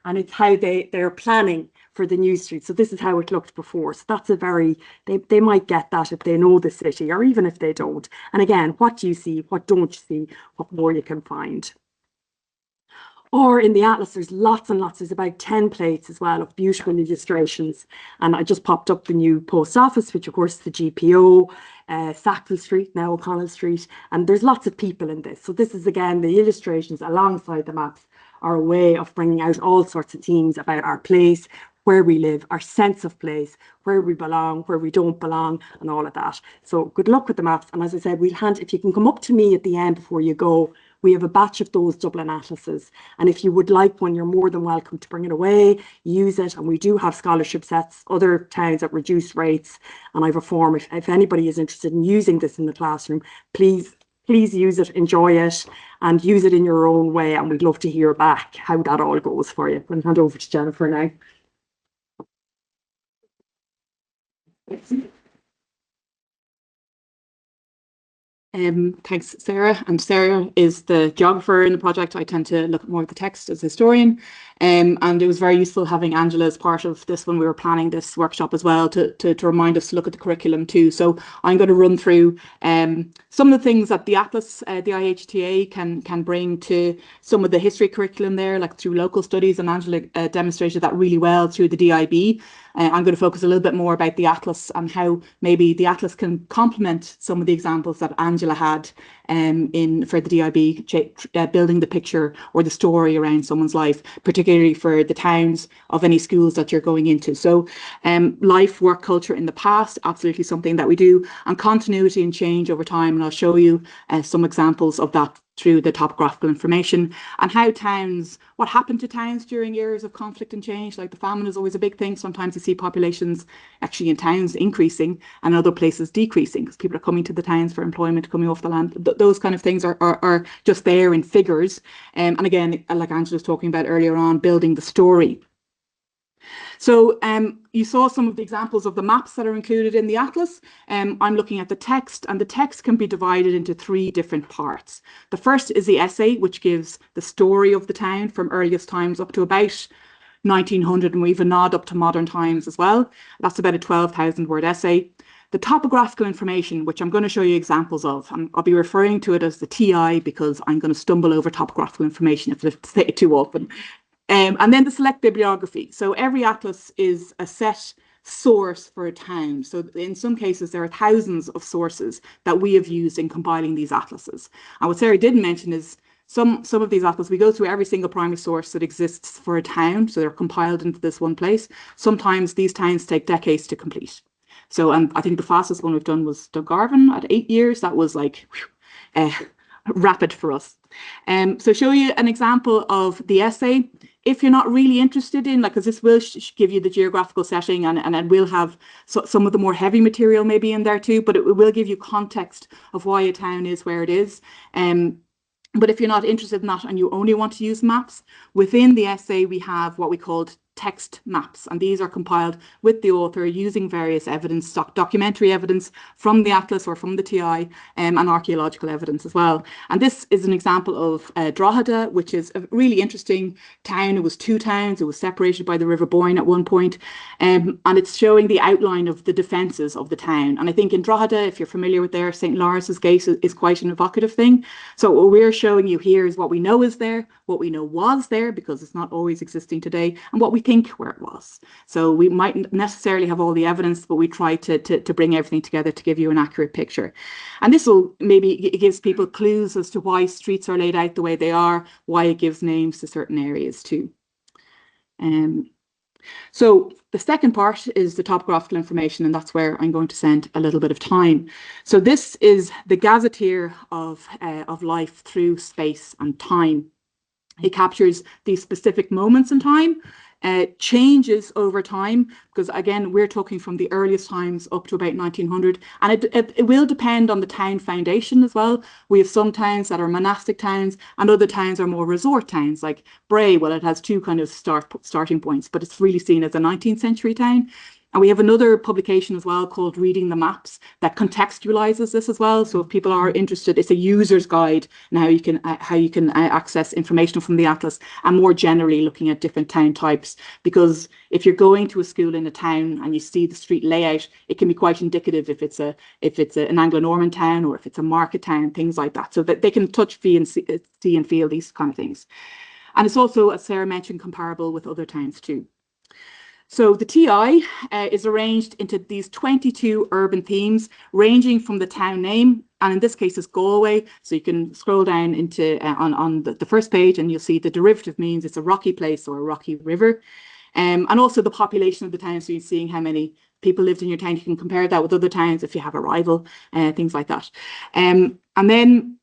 And it's how they're planning for the new street. So this is how it looked before. So that's a very, they might get that if they know the city, or even if they don't. And again, what do you see? What don't you see? What more you can find? Or in the atlas, there's lots and lots. There's about 10 plates as well of beautiful illustrations. And I just popped up the new post office, which of course is the GPO, Sackville Street, now O'Connell Street. And there's lots of people in this. So this is, again, the illustrations alongside the maps are a way of bringing out all sorts of themes about our place, where we live, our sense of place, where we belong, where we don't belong, and all of that. So good luck with the maps. And as I said, if you can come up to me at the end before you go, we have a batch of those Dublin atlases. And if you would like one, you're more than welcome to bring it away, use it. And we do have scholarship sets, other towns at reduced rates. And I have a form, if anybody is interested in using this in the classroom, please use it, enjoy it, and use it in your own way. And we'd love to hear back how that all goes for you. I'll hand over to Jennifer now. Thanks, Sarah. And Sarah is the geographer in the project. I tend to look more at the text as a historian. And it was very useful having Angela as part of this when we were planning this workshop as well to remind us to look at the curriculum too. So I'm going to run through some of the things that the Atlas, the IHTA can bring to some of the history curriculum there, like through local studies, and Angela demonstrated that really well through the DIB. I'm going to focus a little bit more about the Atlas and how maybe the Atlas can complement some of the examples that Angela had for the DIB, building the picture or the story around someone's life, particularly for the towns of any schools that you're going into. So life, work, culture in the past, absolutely something that we do, and continuity and change over time. And I'll show you some examples of that through the topographical information, and how towns, what happened to towns during years of conflict and change. Like the famine is always a big thing. Sometimes you see populations actually in towns increasing and other places decreasing because people are coming to the towns for employment, coming off the land. Those kind of things are just there in figures. And again, like Angela was talking about earlier on, building the story. So you saw some of the examples of the maps that are included in the Atlas. I'm looking at the text, and the text can be divided into 3 different parts. The first is the essay, which gives the story of the town from earliest times up to about 1900, and we have a nod up to modern times as well. That's about a 12,000 word essay. The topographical information, which I'm going to show you examples of, and I'll be referring to it as the TI because I'm going to stumble over topographical information if I say it too often. And then the select bibliography. So every atlas is a set source for a town. So in some cases, there are thousands of sources that we have used in compiling these atlases. And what Sarah didn't mention is some of these atlases, we go through every single primary source that exists for a town. So they're compiled into this one place. Sometimes these towns take decades to complete. So I think the fastest one we've done was Dungarvan at 8 years. That was like rapid for us. So show you an example of the essay. If you're not really interested in, like, because this will give you the geographical setting, and it will have some of the more heavy material maybe in there too, but it will give you context of why a town is where it is. But if you're not interested in that and you only want to use maps, within the essay we have what we called text maps, and these are compiled with the author using various evidence, documentary evidence from the Atlas or from the TI, and archaeological evidence as well. And this is an example of Drogheda, which is a really interesting town. It was 2 towns. It was separated by the River Boyne at one point, and it's showing the outline of the defences of the town. And I think in Drogheda, if you're familiar with there, St. Lawrence's Gate is quite an evocative thing. So what we're showing you here is what we know is there, what we know was there, because it's not always existing today, and what we think where it was. So we mightn't necessarily have all the evidence, but we try to bring everything together to give you an accurate picture. And this will maybe, it gives people clues as to why streets are laid out the way they are, why it gives names to certain areas too. So the second part is the topographical information, and that's where I'm going to spend a little bit of time. So this is the gazetteer of life through space and time. It captures these specific moments in time, changes over time, because again, we're talking from the earliest times up to about 1900, and it will depend on the town foundation as well. We have some towns that are monastic towns, and other towns are more resort towns, like Bray. Well, it has 2 kind of starting points, but it's really seen as a 19th century town. And we have another publication as well called Reading the Maps that contextualizes this as well. So if people are interested, it's a user's guide and how you can access information from the Atlas, and more generally looking at different town types. Because if you're going to a school in a town and you see the street layout, it can be quite indicative if it's an Anglo-Norman town or if it's a market town, things like that. So that they can touch, see and feel these kind of things. And it's also, as Sarah mentioned, comparable with other towns too. So the TI is arranged into these 22 urban themes, ranging from the town name, and in this case it's Galway. So you can scroll down into on the first page and you'll see the derivative means it's a rocky place or a rocky river. And also the population of the town, so you're seeing how many people lived in your town. You can compare that with other towns if you have a rival, things like that. And then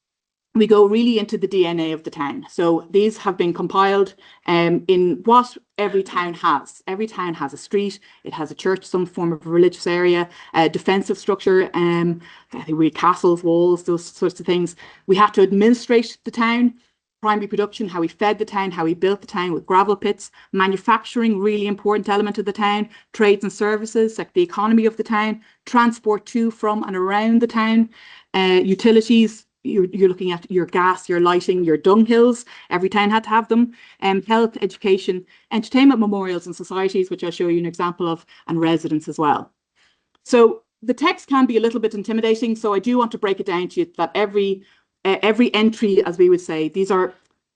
we go really into the DNA of the town. So these have been compiled in what every town has. Every town has a street, it has a church, some form of religious area, a defensive structure, I think we had castles, walls, those sorts of things. We have to administrate the town, primary production, how we fed the town, how we built the town with gravel pits, manufacturing, really important element of the town, trades and services, like the economy of the town, transport to, from and around the town, utilities. You're looking at your gas, your lighting, your dunghills. Every town had to have them. Health, education, entertainment, memorials and societies, which I'll show you an example of, and residents as well. So the text can be a little bit intimidating. So I do want to break it down to you that every entry, as we would say,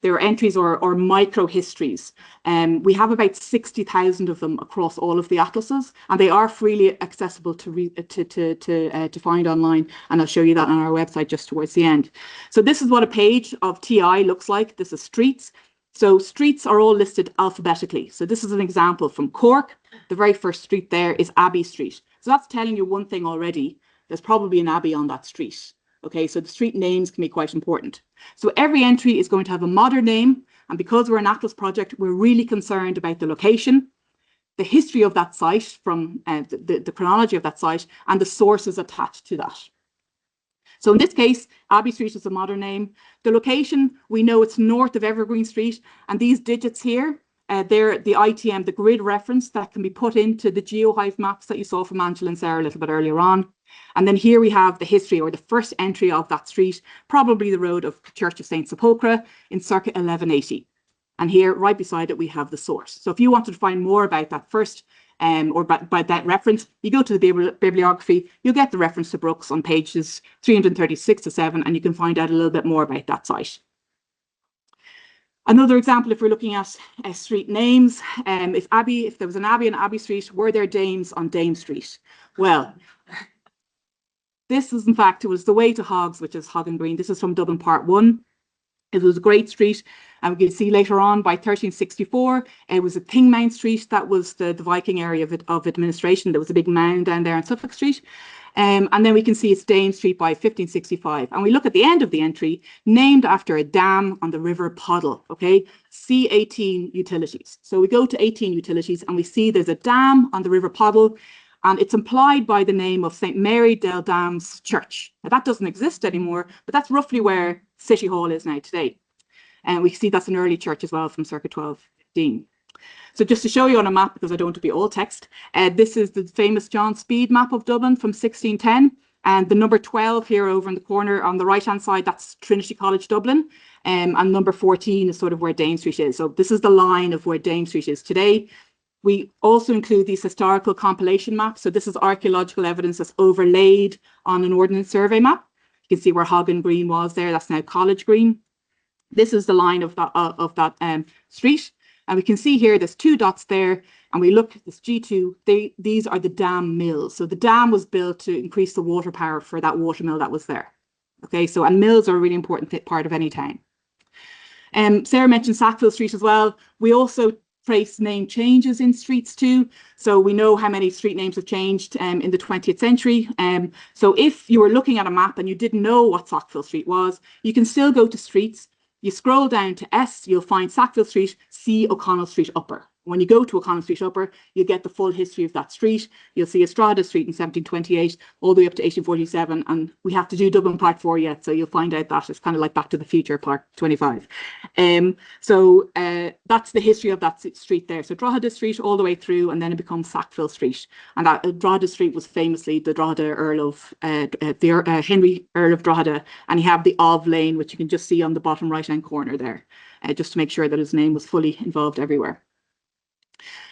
there are entries or micro histories. We have about 60,000 of them across all of the atlases, and they are freely accessible to find online. And I'll show you that on our website just towards the end. So this is what a page of TI looks like. This is streets. So streets are all listed alphabetically. So this is an example from Cork. The very first street there is Abbey Street. So that's telling you one thing already. There's probably an abbey on that street. Okay, so the street names can be quite important. So every entry is going to have a modern name, and because we're an Atlas project, we're really concerned about the location, the history of that site, from the chronology of that site, and the sources attached to that. So in this case, Abbey Street is a modern name. The location, we know it's north of Evergreen Street, and these digits here, they're the ITM, the grid reference that can be put into the GeoHive maps that you saw from Angela and Sarah a little bit earlier on. And then here we have the history, or the first entry of that street, probably the road of Church of St. Sepulchre in circa 1180. And here, right beside it, we have the source. So if you wanted to find more about that first, or by that reference, you go to the bibliography, you'll get the reference to Brooks on pages 336 to 7, and you can find out a little bit more about that site. Another example, if we're looking at street names, if there was an abbey on Abbey Street, were there dames on Dame Street? Well, this is, in fact, it was the way to Hoggs, which is Hog and Green. This is from Dublin Part 1. It was a great street, and we can see later on by 1364, it was a Thingmount Street. That was the Viking area of administration. There was a big mound down there on Suffolk Street. And then we can see it's Dame Street by 1565. And we look at the end of the entry, named after a dam on the River Poddle, okay? C18 Utilities. So we go to 18 Utilities and we see there's a dam on the River Poddle, and it's implied by the name of St. Mary del Dam's Church. Now that doesn't exist anymore, but that's roughly where City Hall is now today. And we see that's an early church as well from circa 1215. So just to show you on a map, because I don't want to be all text, this is the famous John Speed map of Dublin from 1610. And the number 12 here over in the corner on the right-hand side, that's Trinity College Dublin. And number 14 is sort of where Dame Street is. So this is the line of where Dame Street is today. We also include these historical compilation maps. So this is archaeological evidence that's overlaid on an ordnance survey map. You can see where Hog and Green was there. That's now College Green. This is the line of that street. And we can see here, there's two dots there, and we look at this G2, these are the dam mills. So the dam was built to increase the water power for that water mill that was there. Okay, so, and mills are a really important part of any town. Sarah mentioned Sackville Street as well. We also trace name changes in streets too. So we know how many street names have changed in the 20th century. So if you were looking at a map and you didn't know what Sackville Street was, you can still go to streets. You scroll down to S, you'll find Sackville Street, C O'Connell Street Upper. When you go to O'Connell Street Upper, you get the full history of that street. You'll see Estrada Street in 1728, all the way up to 1847. And we have to do Dublin Part 4 yet, so you'll find out that it's kind of like Back to the Future Part 25. So that's the history of that street there. So Drogheda Street all the way through, and then it becomes Sackville Street. And that Drogheda Street was famously the Drogheda Earl of, Henry Earl of Drogheda. And you have the Ov Lane, which you can just see on the bottom right-hand corner there, just to make sure that his name was fully involved everywhere.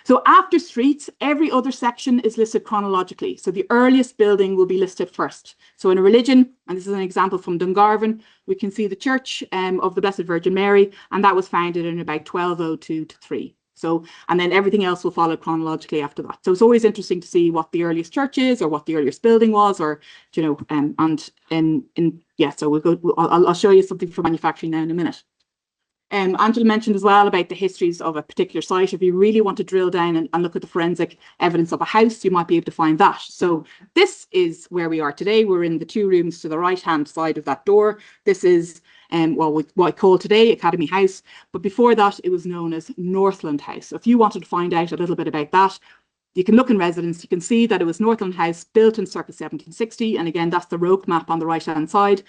So after streets, every other section is listed chronologically. So the earliest building will be listed first. So in a religion, and this is an example from Dungarvan, we can see the Church of the Blessed Virgin Mary, and that was founded in about 1202 to 3. So, and then everything else will follow chronologically after that. So it's always interesting to see what the earliest church is, or what the earliest building was, or, you know, yeah, so I'll show you something for manufacturing now in a minute. Angela mentioned as well about the histories of a particular site. If you really want to drill down and look at the forensic evidence of a house, you might be able to find that. So this is where we are today. We're in the 2 rooms to the right-hand side of that door. This is what I call today Academy House, but before that it was known as Northland House. So if you wanted to find out a little bit about that, you can look in residence. You can see that it was Northland House, built in circa 1760, and again that's the rope map on the right-hand side.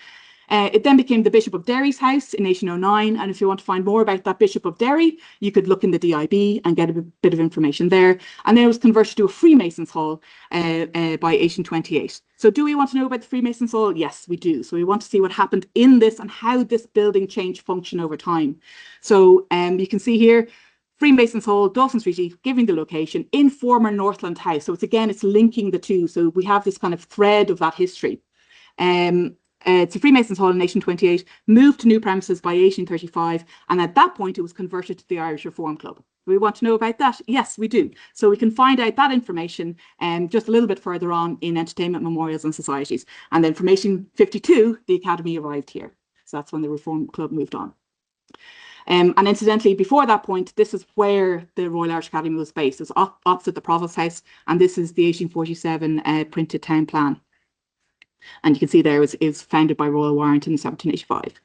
It then became the Bishop of Derry's house in 1809, and if you want to find more about that Bishop of Derry, you could look in the DIB and get a bit of information there. And then it was converted to a Freemasons Hall by 1828. So do we want to know about the Freemasons Hall? Yes, we do. So we want to see what happened in this and how this building changed function over time. So you can see here, Freemasons Hall, Dawson Street, giving the location in former Northland House. So it's linking the two. So we have this kind of thread of that history. It's a Freemasons Hall in 1828, moved to new premises by 1835, and at that point it was converted to the Irish Reform Club. We want to know about that? Yes, we do. So we can find out that information just a little bit further on in Entertainment, Memorials and Societies. And then from 1852, the Academy arrived here. So that's when the Reform Club moved on. And incidentally, before that point, this is where the Royal Irish Academy was based. It's opposite the Provost House, and this is the 1847 printed town plan. And you can see there it was founded by Royal Warrington in 1785.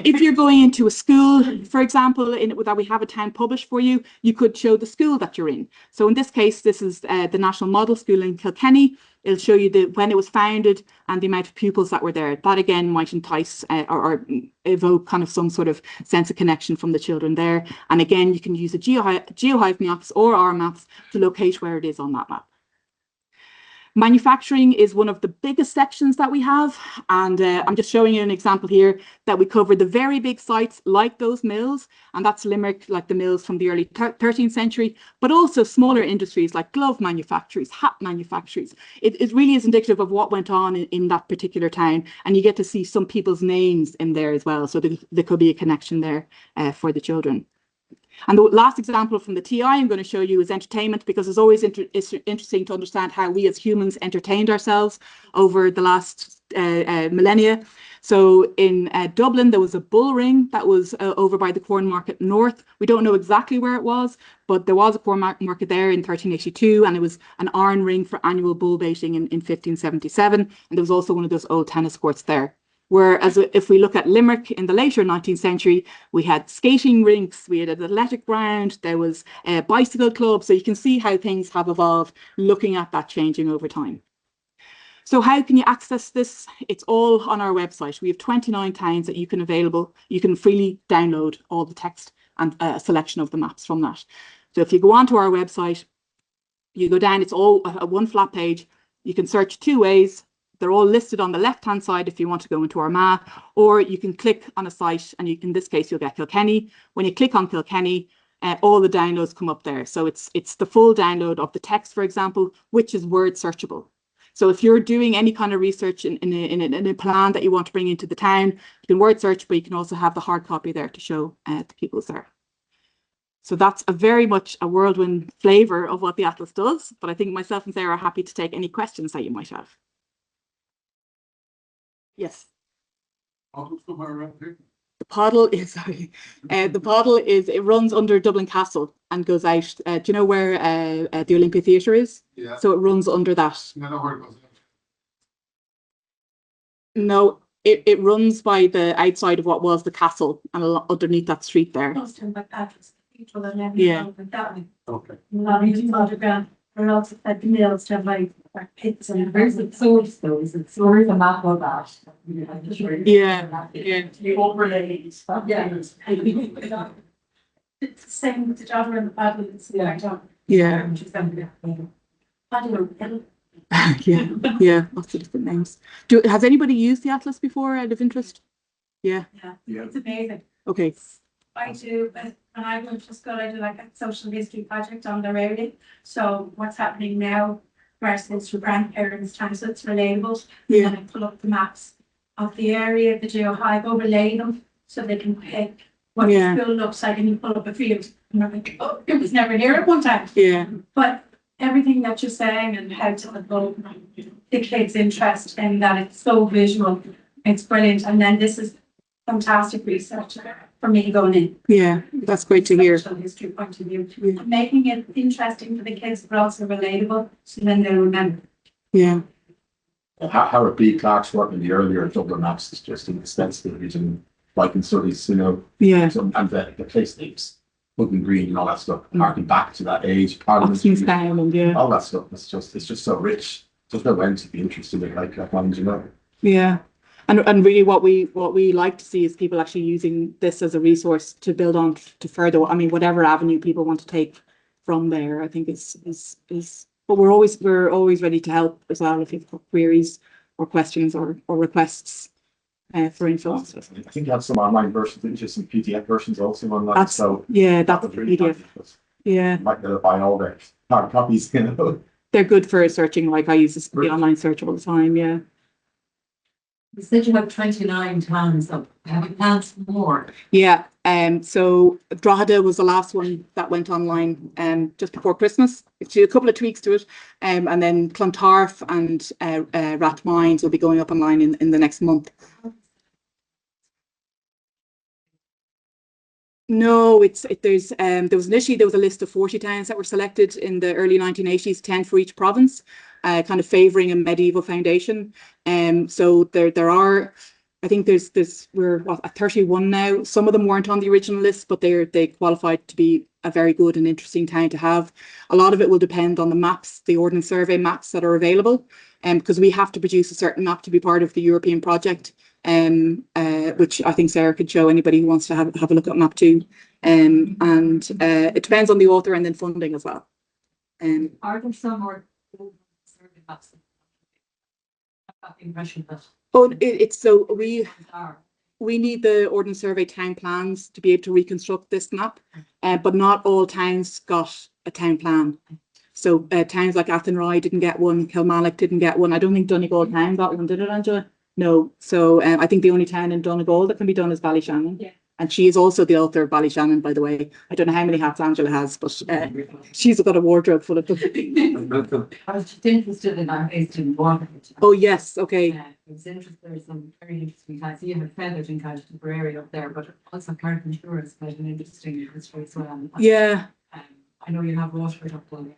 If you're going into a school, for example, that we have a town published for you, you could show the school that you're in. So in this case, this is the National Model School in Kilkenny. It'll show you when it was founded and the amount of pupils that were there. That again might entice or evoke kind of some sort of sense of connection from the children there. And again, you can use the GeoHive maps or our maps to locate where it is on that map. Manufacturing is one of the biggest sections that we have, and I'm just showing you an example here that we cover the very big sites like those mills, and that's Limerick, like the mills from the early 13th century, but also smaller industries like glove manufacturers, hat manufacturers. It really is indicative of what went on in that particular town, and you get to see some people's names in there as well, so there could be a connection there for the children. And the last example from the TI I'm going to show you is entertainment, because it's always interesting to understand how we as humans entertained ourselves over the last millennia. So in Dublin, there was a bull ring that was over by the Corn Market North. We don't know exactly where it was, but there was a Corn Market there in 1382, and it was an iron ring for annual bull baiting in 1577. And there was also one of those old tennis courts there. Whereas if we look at Limerick in the later 19th century, we had skating rinks, we had an athletic ground, there was a bicycle club. So you can see how things have evolved, looking at that changing over time. So how can you access this? It's all on our website. We have 29 towns that you can freely download all the text and a selection of the maps from that. So if you go onto our website, you go down, it's all a one flat page. You can search 2 ways. They're all listed on the left-hand side if you want to go into Armagh, or you can click on a site, and in this case, you'll get Kilkenny. When you click on Kilkenny, all the downloads come up there. So it's the full download of the text, for example, which is word searchable. So if you're doing any kind of research in a plan that you want to bring into the town, you can word search, but you can also have the hard copy there to show the pupils there. So that's very much a whirlwind flavour of what the Atlas does, but I think myself and Sarah are happy to take any questions that you might have. Yes. The Poddle is it runs under Dublin Castle and goes out. Do you know where the Olympia Theatre is? Yeah. So it runs under that. You know where it goes out? No, it runs by the outside of what was the castle and underneath that street there. Yeah. Okay. Or else at the mills to have like pits and where's the source though? Is it source a map of that? Yeah, yeah. You overlay stuff. Yeah. It's the same with the jogger and the paddle. Yeah. Yeah, lots of different names. Has anybody used the Atlas before out of interest? Yeah. Yeah. It's amazing. Okay. I do, but when I went to school, I do like a social history project on the area. So what's happening now versus your grandparents' time, so it's relatable. Yeah. And I pull up the maps of the area, the geohive, overlay them so they can pick what Yeah. the school looks like, and you pull up a field and you're like, oh, it was never here at one time. Yeah. But everything that you're saying and how to evoke the kids' interest in that, it's so visual, it's brilliant. And then this is fantastic research for me going in. Yeah, that's great to hear. From a history point of view, Yeah. making it interesting for the kids, but also relatable, so then they'll remember. Yeah. Howard B. Clark's work in the earlier Dublin maps is just indispensable in Viking studies, you know. Yeah. So, and the place names, Woodland Green and all that stuff, harking back to that age, Parliament Oxen's Street, Diamond, yeah. all that stuff. It's just so rich. There's no end to be interested in it like that, you know. Yeah. And really what we like to see is people actually using this as a resource to build on to further, I mean, whatever avenue people want to take from there, I think is but we're always ready to help as well if you've got queries or questions or requests for info. I think you have some online versions, didn't you? Some PDF versions also online. So yeah, that that's was really PDF. Yeah. You might be able to buy all their hard copies, you know. They're good for searching, like I use the online search all the time, yeah. You said you have 29 towns up. Have you planned for more? Yeah, so Drogheda was the last one that went online just before Christmas. It's a couple of tweaks to it. And then Clontarf and Rathmines will be going up online in the next month. No, there was initially there was a list of 40 towns that were selected in the early 1980s, 10 for each province, kind of favouring a medieval foundation. So there are, I think we're at 31 now. Some of them weren't on the original list, but they qualified to be a very good and interesting town to have. A lot of it will depend on the maps, the Ordnance Survey maps that are available, because we have to produce a certain map to be part of the European project. Which I think Sarah could show anybody who wants to have a look at map 2. And it depends on the author and then funding as well. Are there some more survey maps? I've got the impression that it's so we need the Ordnance Survey town plans to be able to reconstruct this map, but not all towns got a town plan. So towns like Athenry didn't get one, Kilmallock didn't get one. I don't think Donegal town got one, did it, Angela? No. So I think the only town in Donegal that can be done is Ballyshannon. Yeah. And she is also the author of Ballyshannon, by the way. I don't know how many hats Angela has, but she's got a wardrobe full of them. I was just interested in our based in water. Oh, yes. Okay. I was interested. There's some very interesting kinds. You have feathered in kind of Tipperary up there, but also Carrick-on-Suir is quite an interesting history as well. Yeah. I know you have Waterford up there and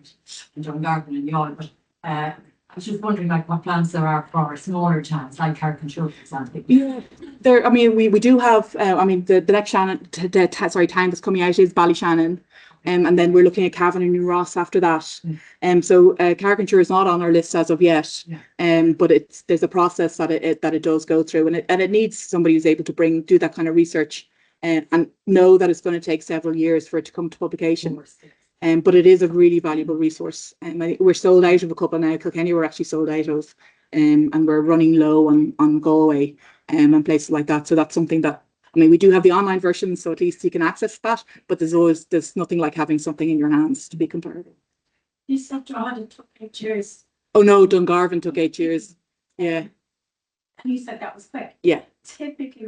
Grangegorman and Youghal, but I was just wondering like what plans there are for smaller towns like Carrick-on-Suir, for example. Yeah, I mean, we do have. I mean, the next town that's coming out is Ballyshannon, and then we're looking at Cavan and New Ross after that. So Carrick-on-Suir is not on our list as of yet. Yeah. But there's a process that it does go through, and it needs somebody who's able to do that kind of research, and know that it's going to take several years for it to come to publication. But it is a really valuable resource. I think we're sold out of a couple now. Kilkenny we're actually sold out of, and we're running low on Galway and places like that. So that's something that, I mean, we do have the online version, so at least you can access that. But there's nothing like having something in your hands to be comparable. You said Drogheda took 8 years. Oh no, Dungarvan took 8 years. Yeah. And you said that was quick. Yeah. Typically,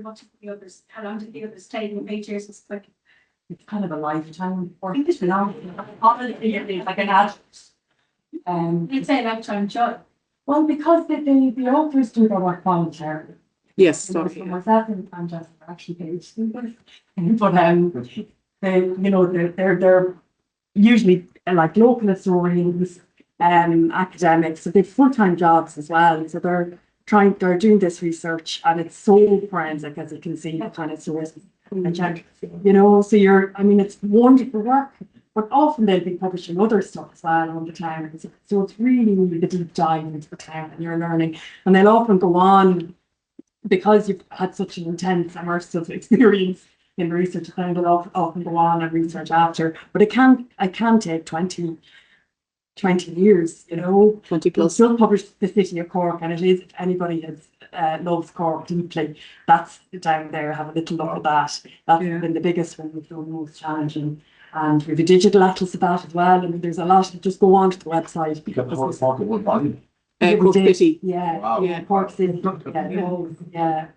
how long did the others take? 8 years was quick. It's kind of a lifetime or it's long. Like an adult. You'd say lifetime job. Well, because the authors do their work voluntarily. Yes, so myself and Jess are actually paid students, but they're usually like local historians, academics, so they've full-time jobs as well. So they're doing this research, and it's so forensic, as you can see, the kind of sources. So it's wonderful work, but often they'll be publishing other stuff as well all the time. So it's really the deep dive into the town and you're learning. And they'll often go on, because you've had such an intense, immersive experience in research, then they'll often go on and research after. But it can take 20 years, 20 plus. Still published The City of Cork, and it is, if anybody has loves Cork deeply. That's down there. Have a little look at that. That's been the biggest one we've done, most challenging. And we have a digital atlas of that as well. I mean, there's a lot. Just go on to the website. You got the whole Cork in one volume. Cork City. Yeah, Wow. yeah, Cork City. Yeah.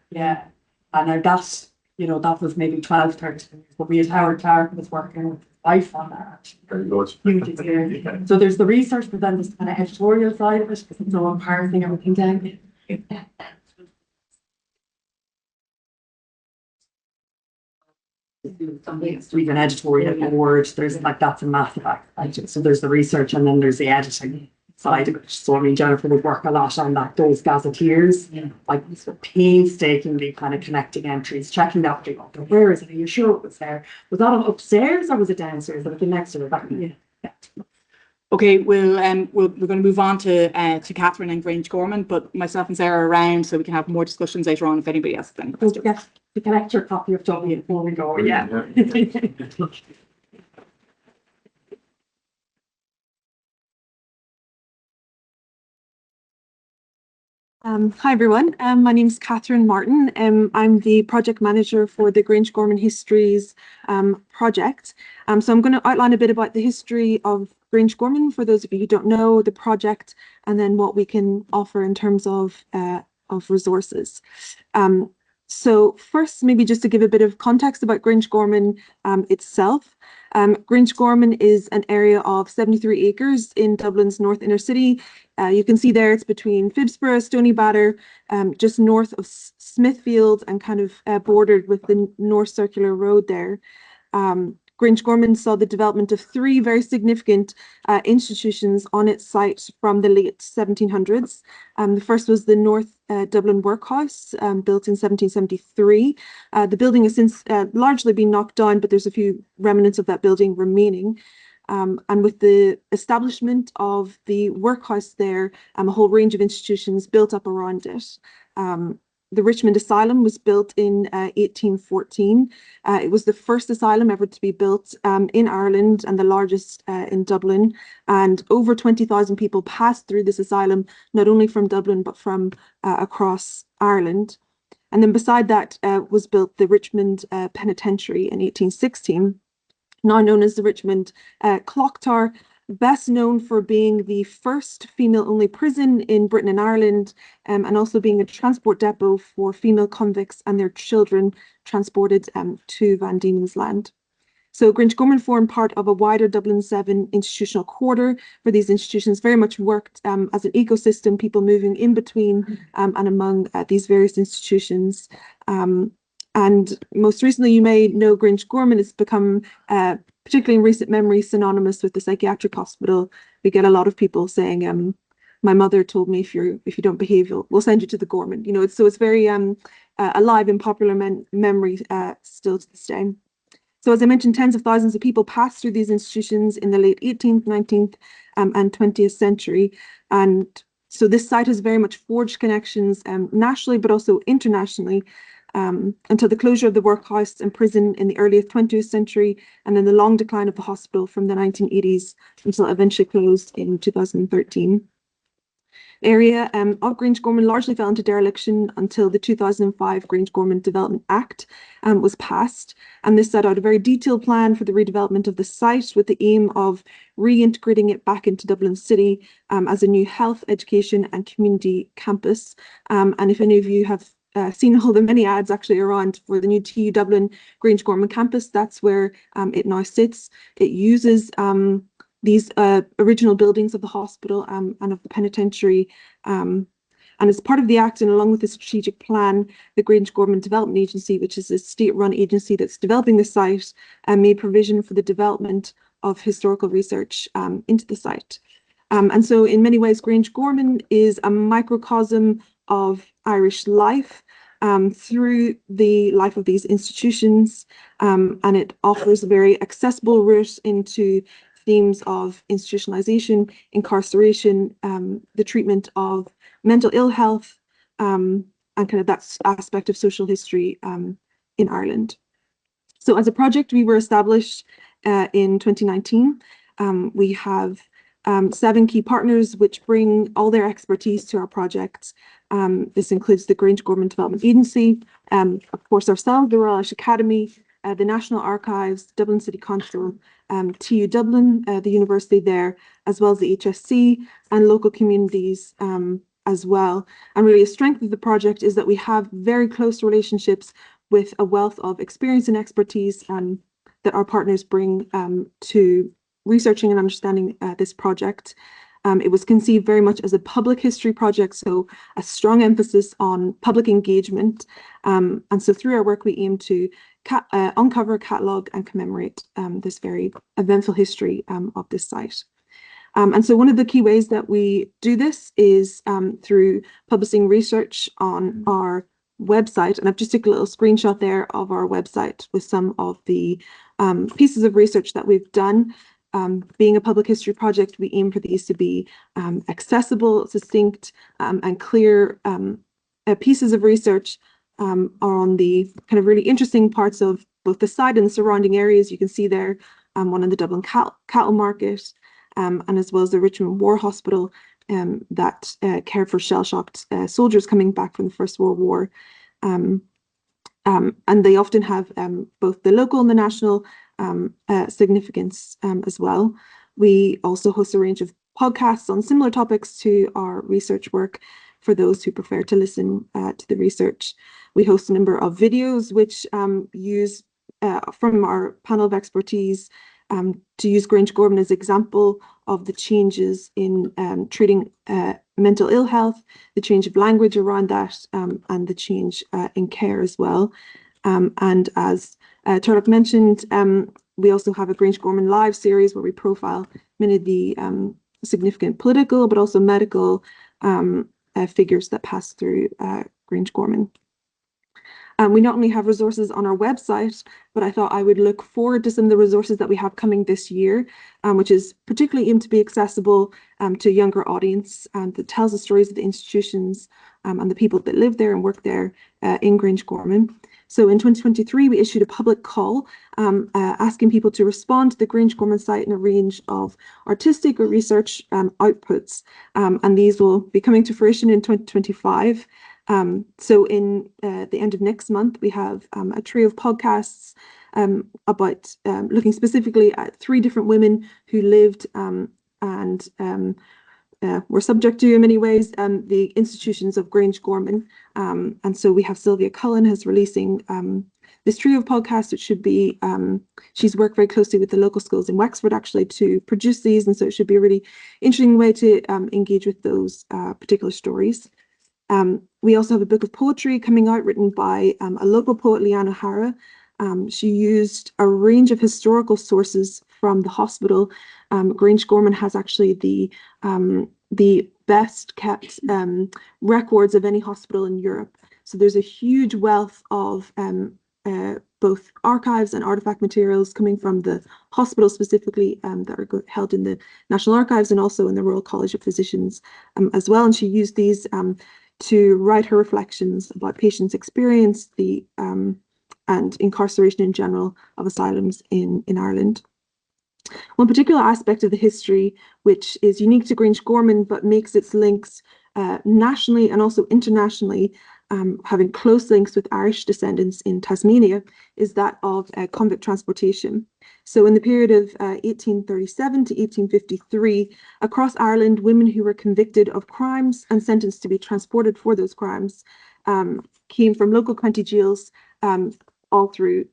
And now that, that was maybe 12, 13 years, but we had Howard Clark was working with his wife on that. Very good. Huge experience. So there's the research, but then there's the kind of editorial side of it, because it's all parsing everything down. We have an editorial board. There's that's a massive act. So there's the research, and then there's the editing side of it. So I mean, Jennifer would work a lot on that. Those gazetteers, painstakingly kind of connecting entries, checking that. Where is it? Are you sure it was there? Was that upstairs or was it downstairs? Or was it next to it? Yeah. Okay, we're going to move on to Catherine and Grangegorman, but myself and Sarah are around, so we can have more discussions later on if anybody has things. Don't forget to collect your copy of Johnny before we go. Yeah. Hi everyone, my name is Catherine Martin. I'm the project manager for the Grangegorman Histories project. So I'm going to outline a bit about the history of Grangegorman for those of you who don't know the project, and then what we can offer in terms of resources. So first, maybe just to give a bit of context about Grangegorman itself. Grangegorman is an area of 73 acres in Dublin's north inner city. You can see there it's between Phibsborough, Stoneybatter, just north of Smithfield, and kind of bordered with the North Circular Road there. Grangegorman saw the development of three very significant institutions on its site from the late 1700s. The first was the North Dublin Workhouse, built in 1773. The building has since largely been knocked down, but there's a few remnants of that building remaining. And with the establishment of the workhouse there, a whole range of institutions built up around it. The Richmond Asylum was built in 1814. It was the first asylum ever to be built in Ireland, and the largest in Dublin. And over 20,000 people passed through this asylum, not only from Dublin, but from across Ireland. And then beside that was built the Richmond Penitentiary in 1816, now known as the Richmond Clock Tower, best known for being the first female-only prison in Britain and Ireland, and also being a transport depot for female convicts and their children transported to Van Diemen's Land. So Grangegorman formed part of a wider Dublin 7 institutional quarter, where these institutions very much worked as an ecosystem, people moving in between and among these various institutions. And most recently, you may know Grangegorman has become, particularly in recent memory, synonymous with the psychiatric hospital. We get a lot of people saying, my mother told me if you don't behave, we'll send you to the Gorman. So it's very alive in popular memory still to this day. So as I mentioned, tens of thousands of people passed through these institutions in the late 18th, 19th and 20th century. And so this site has very much forged connections nationally, but also internationally, until the closure of the workhouse and prison in the early 20th century, and then the long decline of the hospital from the 1980s until it eventually closed in 2013. The area of Grangegorman largely fell into dereliction until the 2005 Grangegorman Development Act was passed, and this set out a very detailed plan for the redevelopment of the site with the aim of reintegrating it back into Dublin City as a new health, education and community campus. And if any of you have seen all the many ads actually around for the new TU Dublin Grangegorman campus, that's where it now sits. It uses these original buildings of the hospital and of the penitentiary. And as part of the Act, and along with the strategic plan, the Grangegorman Development Agency, which is a state-run agency that's developing the site, made provision for the development of historical research into the site. And so in many ways, Grangegorman is a microcosm of Irish life through the life of these institutions, and it offers a very accessible route into themes of institutionalization, incarceration, the treatment of mental ill health, and kind of that aspect of social history in Ireland. So as a project, we were established in 2019. We have 7 key partners which bring all their expertise to our project. This includes the Grangegorman Development Agency, of course ourselves, the Royal Irish Academy, the National Archives, Dublin City Council, TU Dublin, the university there, as well as the HSC and local communities as well. And really a strength of the project is that we have very close relationships with a wealth of experience and expertise that our partners bring to researching and understanding this project. It was conceived very much as a public history project, so a strong emphasis on public engagement. And so through our work, we aim to uncover, catalogue and commemorate this very eventful history of this site. And so one of the key ways that we do this is through publishing research on our website. And I've just took a little screenshot there of our website with some of the pieces of research that we've done. Being a public history project, we aim for these to be accessible, succinct, and clear pieces of research on the kind of really interesting parts of both the site and the surrounding areas. You can see there one in the Dublin cattle market, and as well as the Richmond War Hospital that cared for shell-shocked soldiers coming back from the First World War. And they often have both the local and the national significance as well. We also host a range of podcasts on similar topics to our research work for those who prefer to listen to the research. We host a number of videos which use from our panel of expertise to use Grangegorman as an example of the changes in treating mental ill health, the change of language around that, and the change in care as well. And as Turlough mentioned, we also have a Grangegorman Live series where we profile many of the significant political but also medical figures that pass through Grangegorman. We not only have resources on our website, but I thought I would look forward to some of the resources that we have coming this year, which is particularly aimed to be accessible to a younger audience and that tells the stories of the institutions and the people that live there and work there in Grangegorman. So in 2023, we issued a public call asking people to respond to the Grangegorman site in a range of artistic or research outputs, and these will be coming to fruition in 2025. So in the end of next month, we have a trio of podcasts about looking specifically at 3 different women who lived and were subject to, in many ways, the institutions of Grangegorman. And so we have Sylvia Cullen who's releasing this trio of podcasts, which should be, she's worked very closely with the local schools in Wexford actually to produce these. And so it should be a really interesting way to engage with those particular stories. We also have a book of poetry coming out written by a local poet, Leanne O'Hara. She used a range of historical sources from the hospital. Grangegorman has actually the best kept records of any hospital in Europe. So there's a huge wealth of both archives and artifact materials coming from the hospital specifically that are held in the National Archives and also in the Royal College of Physicians as well. And she used these to write her reflections about patients' experience and incarceration in general of asylums in Ireland. One particular aspect of the history, which is unique to Grangegorman but makes its links nationally and also internationally, having close links with Irish descendants in Tasmania, is that of convict transportation. So in the period of 1837 to 1853, across Ireland, women who were convicted of crimes and sentenced to be transported for those crimes came from local county jails all through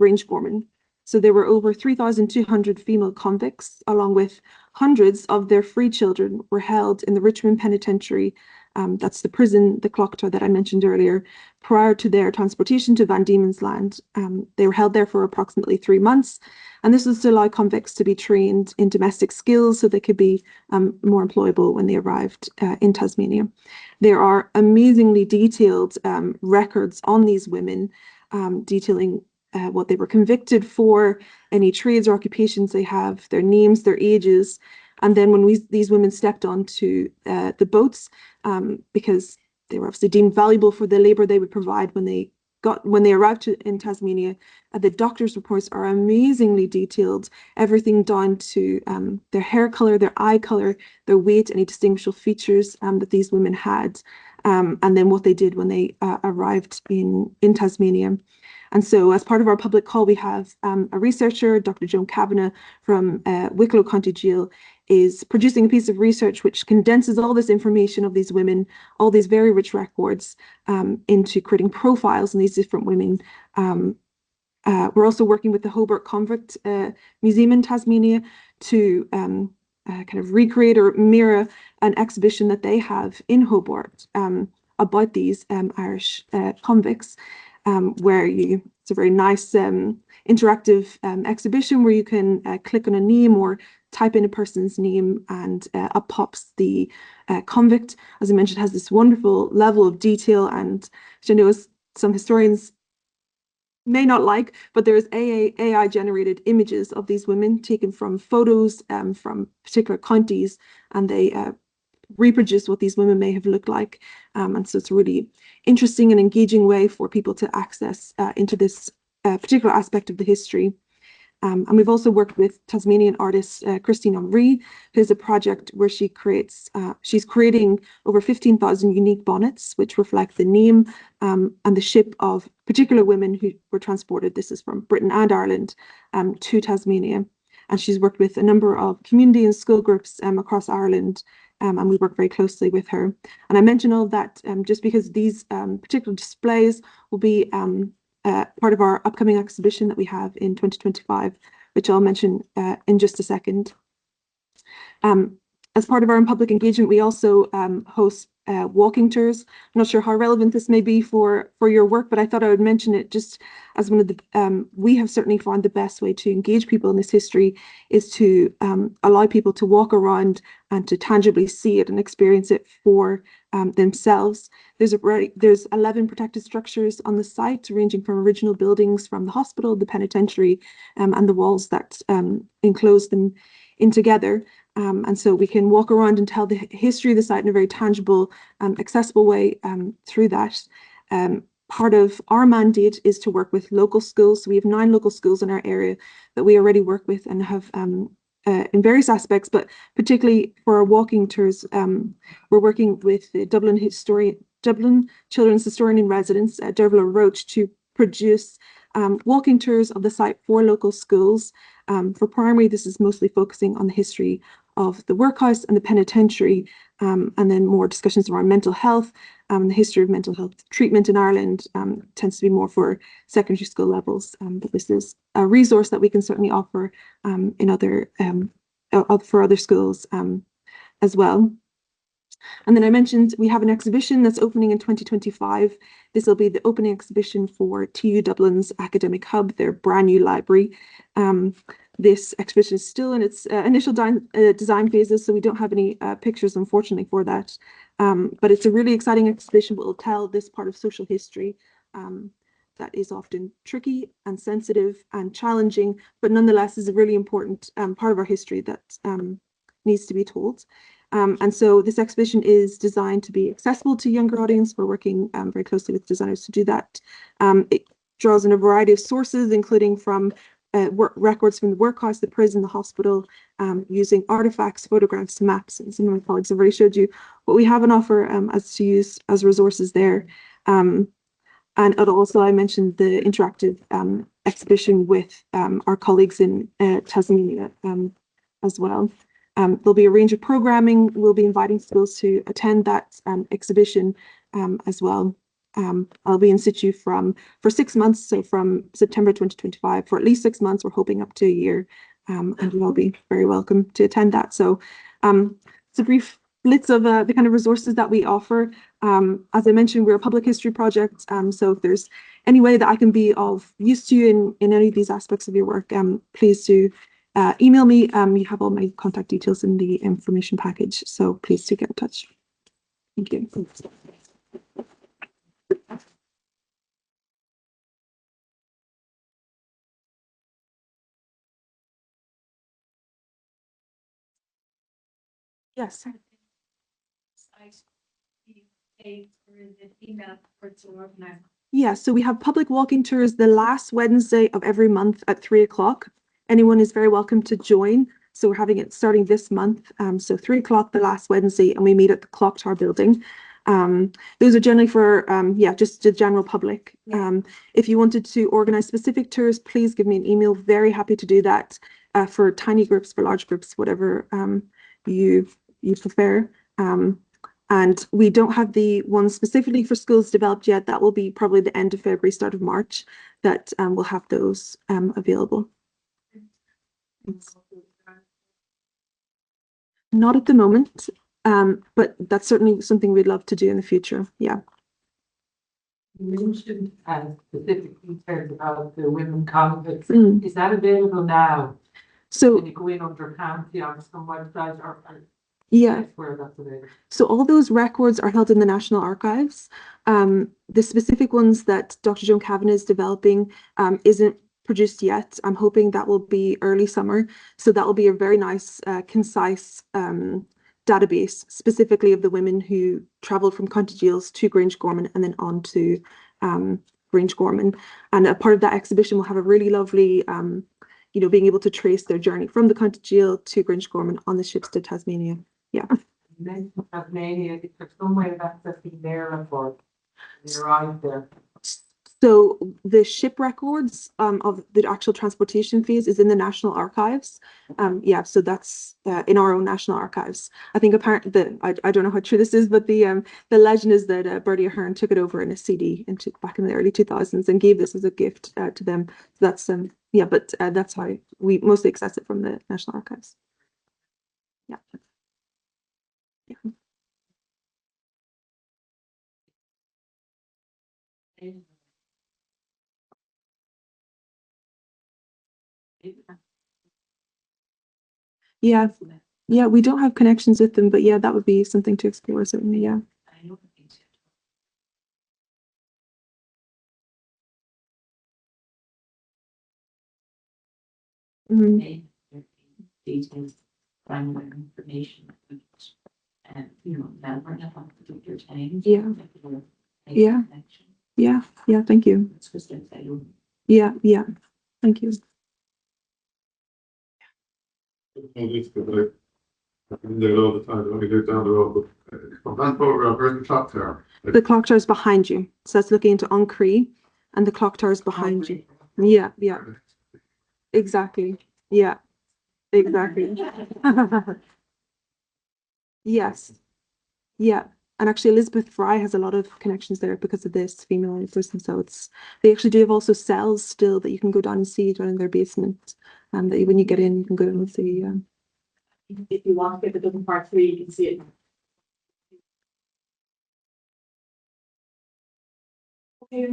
Grangegorman. So there were over 3,200 female convicts, along with hundreds of their free children were held in the Richmond Penitentiary. That's the prison, the Clocktar that I mentioned earlier, prior to their transportation to Van Diemen's Land. They were held there for approximately 3 months. And this was to allow convicts to be trained in domestic skills so they could be more employable when they arrived in Tasmania. There are amazingly detailed records on these women detailing what they were convicted for, any trades or occupations they have, their names, their ages. And then when these women stepped onto the boats, because they were obviously deemed valuable for the labour they would provide when they arrived in Tasmania, the doctor's reports are amazingly detailed, everything down to their hair colour, their eye colour, their weight, any distinguishable features that these women had. and then what they did when they arrived in Tasmania. And so as part of our public call, we have a researcher, Dr. Joan Kavanagh from Wicklow County Gaol, is producing a piece of research which condenses all this information of these women, all these very rich records, into creating profiles on these different women. We're also working with the Hobart Convict Museum in Tasmania to kind of recreate or mirror an exhibition that they have in Hobart about these Irish convicts, where it's a very nice interactive exhibition where you can click on a name or type in a person's name, and up pops the convict. As I mentioned, has this wonderful level of detail, and which I know some historians may not like, but there's AI generated images of these women taken from photos from particular counties, and they reproduce what these women may have looked like. And so it's a really interesting and engaging way for people to access into this particular aspect of the history. And we've also worked with Tasmanian artist Christine Henry, who has a project where she's creating over 15,000 unique bonnets, which reflect the name and the ship of particular women who were transported. This is from Britain and Ireland to Tasmania. And she's worked with a number of community and school groups across Ireland, and we work very closely with her. And I mention all of that just because these particular displays will be part of our upcoming exhibition that we have in 2025, which I'll mention in just a second. As part of our public engagement, we also host walking tours. I'm not sure how relevant this may be for your work, but I thought I would mention it just as one of the, we have certainly found the best way to engage people in this history is to allow people to walk around and to tangibly see it and experience it for themselves. There's 11 protected structures on the site, ranging from original buildings from the hospital, the penitentiary, and the walls that enclose them in together. And so we can walk around and tell the history of the site in a very tangible, accessible way through that. Part of our mandate is to work with local schools. So we have 9 local schools in our area that we already work with and have in various aspects, but particularly for our walking tours, we're working with the Dublin Children's Historian in Residence, Dervla Roach, to produce walking tours of the site for local schools. For primary, this is mostly focusing on the history of the workhouse and the penitentiary, and then more discussions around mental health. The history of mental health treatment in Ireland tends to be more for secondary school levels, but this is a resource that we can certainly offer in other for other schools as well. And then I mentioned we have an exhibition that's opening in 2025. This will be the opening exhibition for TU Dublin's Academic Hub, their brand new library. This exhibition is still in its initial design phases, so we don't have any pictures, unfortunately, for that. But it's a really exciting exhibition that will tell this part of social history that is often tricky and sensitive and challenging, but nonetheless is a really important part of our history that needs to be told. And so this exhibition is designed to be accessible to younger audience. We're working very closely with designers to do that. It draws on a variety of sources, including from records from the workhouse, the prison, the hospital, using artifacts, photographs, maps, and some of my colleagues have already showed you what we have on offer as to use as resources there. And also I mentioned the interactive exhibition with our colleagues in Tasmania as well. There'll be a range of programming. We'll be inviting schools to attend that exhibition as well. I'll be in situ for 6 months, so from September 2025 for at least 6 months. We're hoping up to a year, and you'll all be very welcome to attend that. So it's a brief blitz of the kind of resources that we offer. As I mentioned, we're a public history project, so if there's any way that I can be of use to you in any of these aspects of your work, please do email me. You have all my contact details in the information package, so please do get in touch. Thank you. Yes. Yeah, so we have public walking tours the last Wednesday of every month at 3 o'clock. Anyone is very welcome to join. So we're having it starting this month. So 3 o'clock the last Wednesday, and we meet at the Clock Tower building. Those are generally for, just the general public. If you wanted to organize specific tours, please give me an email. Very happy to do that for tiny groups, for large groups, whatever you prefer. And we don't have the ones specifically for schools developed yet. That will be probably the end of February, start of March, that we'll have those available. Not at the moment, but that's certainly something we'd love to do in the future. Yeah. You mentioned specific details about the women convicts. Is that available now? So can you go in under Pantheon on some website or yeah, where that's available? So all those records are held in the National Archives. The specific ones that Dr. Joan Kavanagh is developing isn't produced yet. I'm hoping that will be early summer. So that will be a very nice, concise database specifically of the women who travelled from County Deals to Grangegorman and then on to Grangegorman. And a part of that exhibition will have a really lovely, being able to trace their journey from the County Deal to Grangegorman on the ships to Tasmania. Yeah. And then Tasmania, is there some way of accessing their record? They arrived there. So the ship records of the actual transportation phase is in the National Archives. So that's in our own National Archives. I think apparently I don't know how true this is, but the legend is that Bertie Ahern took it over in a CD back in the early 2000s and gave this as a gift to them. So that's but that's how we mostly access it from the National Archives. Yeah. Yeah. Yeah, we don't have connections with them, but yeah, that would be something to explore, certainly. Yeah. Details, primary information, and never have to do your change. Yeah. Thank you. Yeah. Thank you. I'm there all the time. Let me go down the road. From that photograph, where's the clock tower? The clock tower is behind you. So that's looking into Uncree, and the clock tower is behind you. Yeah. Exactly. Yeah. Exactly. Yes. Yeah. And actually Elizabeth Fry has a lot of connections there because of this female person. So they actually do have also cells still that you can go down and see down in their basement. And that when you get in, you can go down and see. If you want to get the double part 3, you can see it. Okay,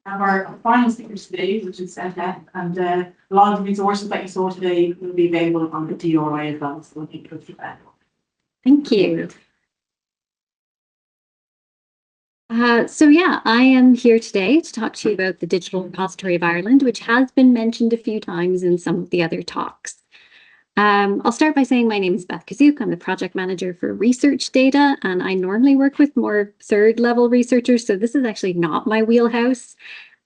have our final speakers today, which is Emma, and a lot of the resources that you saw today will be available on the DRI as well. So I think you'll see that. Thank you. I am here today to talk to you about the Digital Repository of Ireland, which has been mentioned a few times in some of the other talks. I'll start by saying my name is Beth Kazook. I'm the project manager for research data, and I normally work with more third-level researchers, so this is actually not my wheelhouse.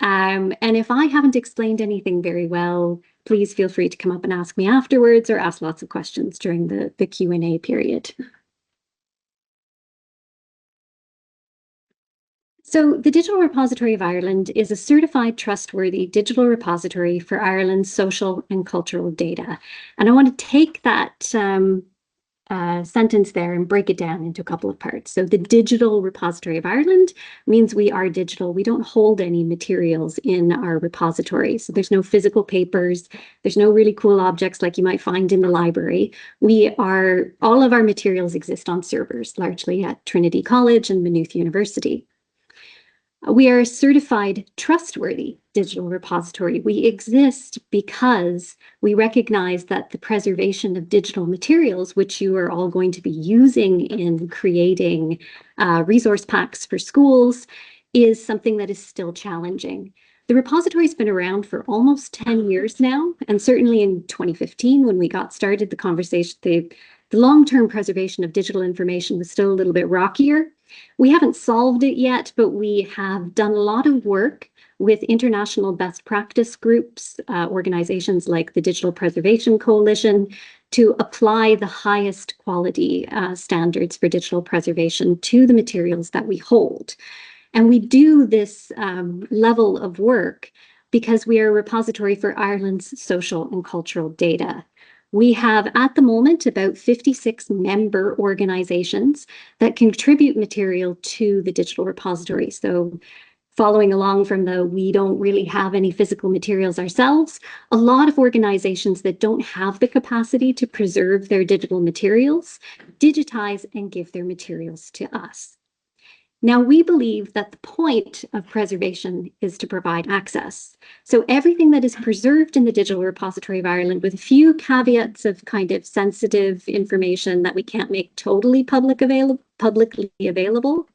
And if I haven't explained anything very well, please feel free to come up and ask me afterwards or ask lots of questions during the Q&A period. So the Digital Repository of Ireland is a certified trustworthy digital repository for Ireland's social and cultural data. And I want to take that sentence there and break it down into a couple of parts. So the Digital Repository of Ireland means we are digital. We don't hold any materials in our repository. So there's no physical papers. There's no really cool objects like you might find in the library. All of our materials exist on servers, largely at Trinity College and Maynooth University. We are a certified trustworthy digital repository. We exist because we recognize that the preservation of digital materials, which you are all going to be using in creating resource packs for schools, is something that is still challenging. The repository has been around for almost 10 years now, and certainly in 2015, when we got started, the conversation, the long-term preservation of digital information was still a little bit rockier. We haven't solved it yet, but we have done a lot of work with international best practice groups, organizations like the Digital Preservation Coalition, to apply the highest quality standards for digital preservation to the materials that we hold. And we do this level of work because we are a repository for Ireland's social and cultural data. We have, at the moment, about 56 member organizations that contribute material to the digital repository. So following along from we don't really have any physical materials ourselves, a lot of organizations that don't have the capacity to preserve their digital materials digitize and give their materials to us. Now, we believe that the point of preservation is to provide access. So everything that is preserved in the Digital Repository of Ireland, with a few caveats of kind of sensitive information that we can't make totally publicly available,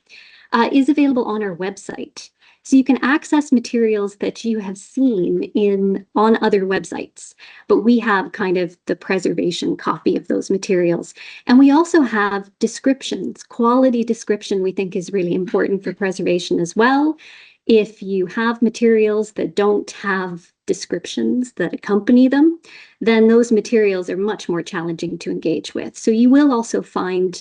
is available on our website. So you can access materials that you have seen on other websites, but we have kind of the preservation copy of those materials. And we also have descriptions. Quality description we think is really important for preservation as well. If you have materials that don't have descriptions that accompany them, then those materials are much more challenging to engage with. So you will also find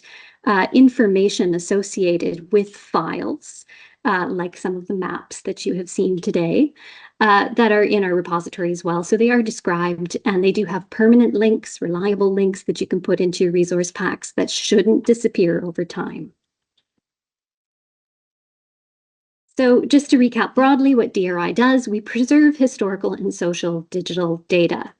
information associated with files, like some of the maps that you have seen today, that are in our repository as well. So they are described, and they do have permanent links, reliable links that you can put into your resource packs that shouldn't disappear over time. So just to recap broadly what DRI does, we preserve historical and social digital data.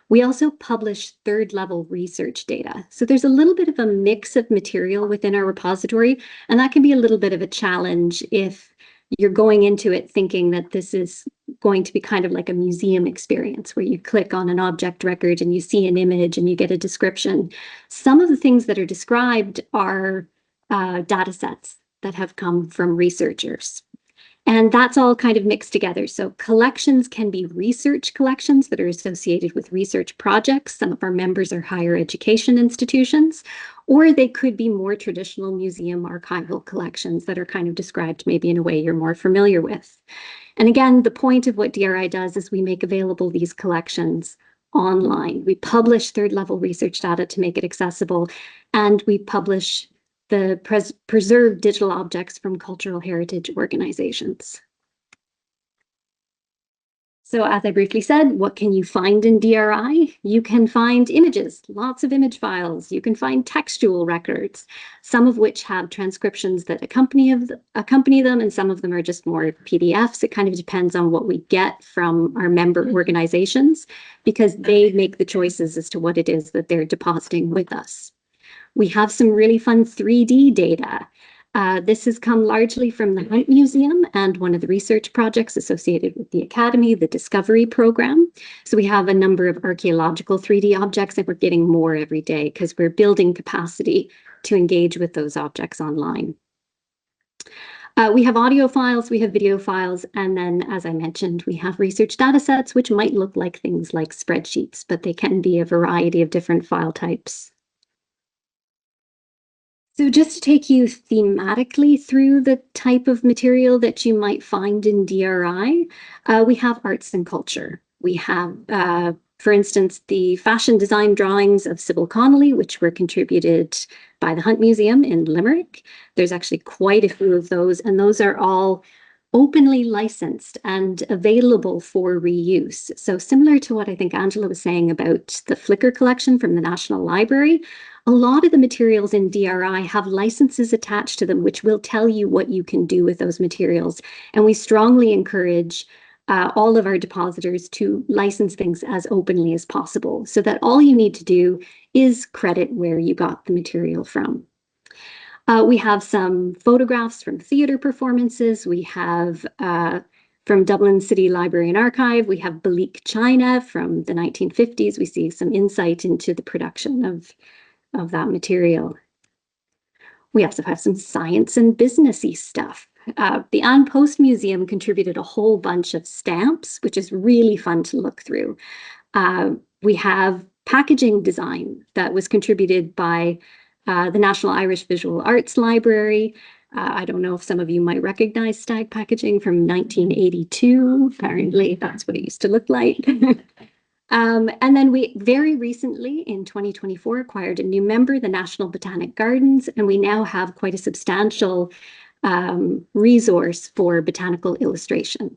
We also publish third-level research data. So there's a little bit of a mix of material within our repository, and that can be a little bit of a challenge if you're going into it thinking that this is going to be kind of like a museum experience where you click on an object record and you see an image and you get a description. Some of the things that are described are data sets that have come from researchers. And that's all kind of mixed together. So collections can be research collections that are associated with research projects. Some of our members are higher education institutions, or they could be more traditional museum archival collections that are kind of described maybe in a way you're more familiar with. And again, the point of what DRI does is we make available these collections online. We publish third-level research data to make it accessible, and we publish the preserved digital objects from cultural heritage organizations. So as I briefly said, what can you find in DRI? You can find images, lots of image files. You can find textual records, some of which have transcriptions that accompany them, and some of them are just more PDFs. It kind of depends on what we get from our member organizations, because they make the choices as to what it is that they're depositing with us. We have some really fun 3D data. This has come largely from the Hunt Museum and one of the research projects associated with the Academy, the Discovery Program. So we have a number of archaeological 3D objects, and we're getting more every day because we're building capacity to engage with those objects online. We have audio files, we have video files, and then, as I mentioned, we have research data sets, which might look like things like spreadsheets, but they can be a variety of different file types. So just to take you thematically through the type of material that you might find in DRI, we have arts and culture. We have, for instance, the fashion design drawings of Sybil Connolly, which were contributed by the Hunt Museum in Limerick. There's actually quite a few of those, and those are all openly licensed and available for reuse. So similar to what I think Angela was saying about the Flickr collection from the National Library, a lot of the materials in DRI have licenses attached to them, which will tell you what you can do with those materials. And we strongly encourage all of our depositors to license things as openly as possible, so that all you need to do is credit where you got the material from. We have some photographs from theatre performances. We have from Dublin City Library and Archive, we have Balik China from the 1950s. We see some insight into the production of that material. We also have some science and businessy stuff. The An Post Museum contributed a whole bunch of stamps, which is really fun to look through. We have packaging design that was contributed by the National Irish Visual Arts Library. I don't know if some of you might recognize stag packaging from 1982. Apparently, that's what it used to look like. And then we very recently, in 2024, acquired a new member, the National Botanic Gardens, and we now have quite a substantial resource for botanical illustration.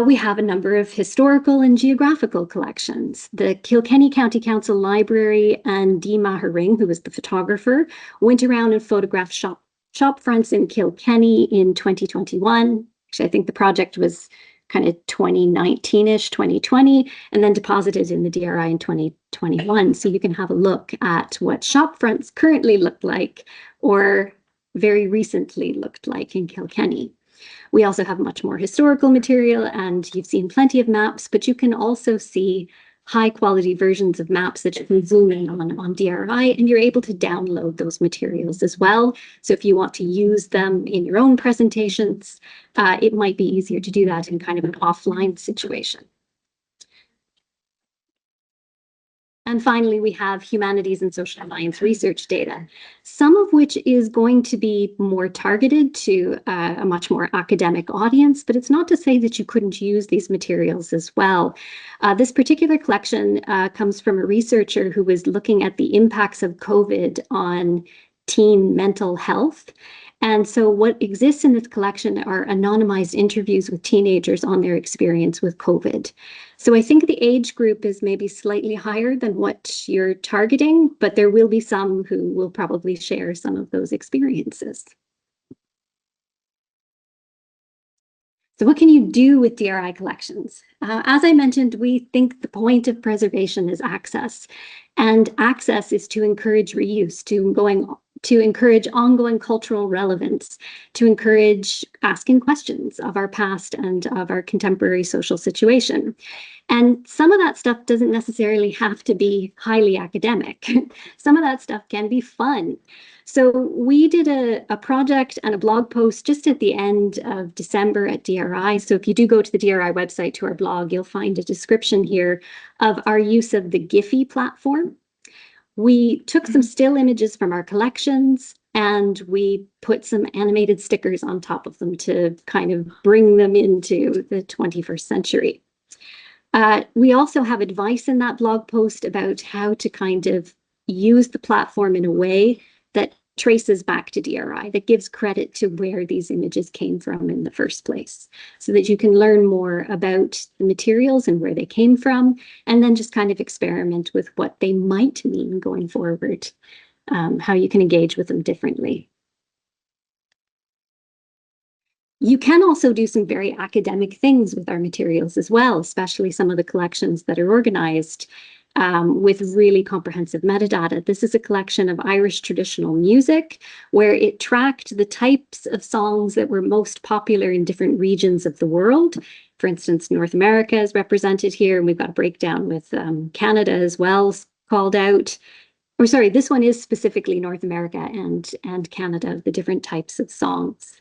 We have a number of historical and geographical collections. The Kilkenny County Council Library and Dee Maharing, who was the photographer, went around and photographed shop fronts in Kilkenny in 2021. Actually, I think the project was kind of 2019-ish, 2020, and then deposited in the DRI in 2021. So you can have a look at what shop fronts currently look like or very recently looked like in Kilkenny. We also have much more historical material, and you've seen plenty of maps, but you can also see high quality versions of maps that you can zoom in on DRI, and you're able to download those materials as well. So if you want to use them in your own presentations, it might be easier to do that in kind of an offline situation. And finally, we have humanities and social science research data, some of which is going to be more targeted to a much more academic audience, but it's not to say that you couldn't use these materials as well. This particular collection comes from a researcher who was looking at the impacts of COVID on teen mental health. And so what exists in this collection are anonymized interviews with teenagers on their experience with COVID. So I think the age group is maybe slightly higher than what you're targeting, but there will be some who will probably share some of those experiences. So what can you do with DRI collections? As I mentioned, we think the point of preservation is access, and access is to encourage reuse, to encourage ongoing cultural relevance, to encourage asking questions of our past and of our contemporary social situation. And some of that stuff doesn't necessarily have to be highly academic. Some of that stuff can be fun. So we did a project and a blog post just at the end of December at DRI. So if you do go to the DRI website, to our blog, you'll find a description here of our use of the Giphy platform. We took some still images from our collections and we put some animated stickers on top of them to kind of bring them into the 21st century. We also have advice in that blog post about how to kind of use the platform in a way that traces back to DRI, that gives credit to where these images came from in the first place, so that you can learn more about the materials and where they came from, and then just kind of experiment with what they might mean going forward, how you can engage with them differently. You can also do some very academic things with our materials as well, especially some of the collections that are organized with really comprehensive metadata. This is a collection of Irish traditional music where it tracked the types of songs that were most popular in different regions of the world. For instance, North America is represented here, and we've got a breakdown with Canada as well called out. Or sorry, this one is specifically North America and Canada, the different types of songs.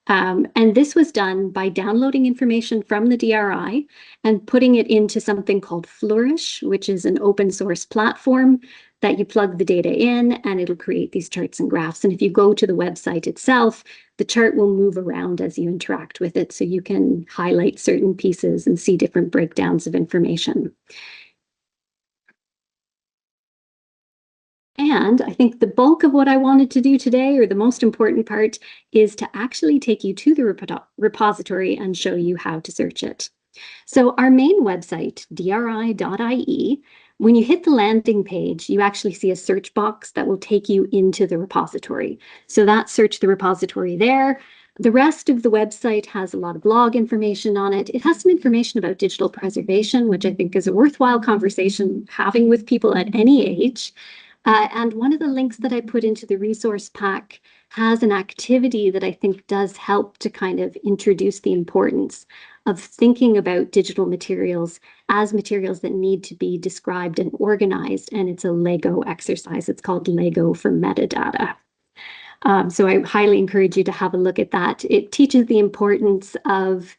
And this was done by downloading information from the DRI and putting it into something called Flourish, which is an open source platform that you plug the data in and it'll create these charts and graphs. And if you go to the website itself, the chart will move around as you interact with it. So you can highlight certain pieces and see different breakdowns of information. And I think the bulk of what I wanted to do today, or the most important part, is to actually take you to the repository and show you how to search it. So our main website, dri.ie, when you hit the landing page, you actually see a search box that will take you into the repository. So that's search the repository there. The rest of the website has a lot of blog information on it. It has some information about digital preservation, which I think is a worthwhile conversation having with people at any age. And one of the links that I put into the resource pack has an activity that I think does help to kind of introduce the importance of thinking about digital materials as materials that need to be described and organized. And it's a Lego exercise. It's called Lego for Metadata. So I highly encourage you to have a look at that. It teaches the importance of,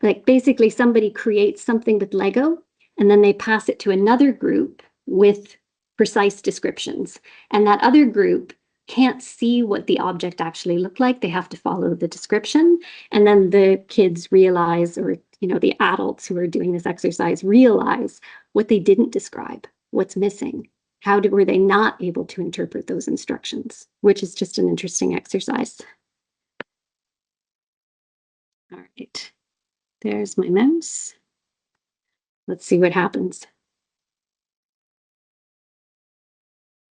like, basically somebody creates something with Lego and then they pass it to another group with precise descriptions. And that other group can't see what the object actually looked like. They have to follow the description. And then the kids realize, or the adults who are doing this exercise realize what they didn't describe, what's missing. Were they not able to interpret those instructions, which is just an interesting exercise. All right, there's my mouse. Let's see what happens.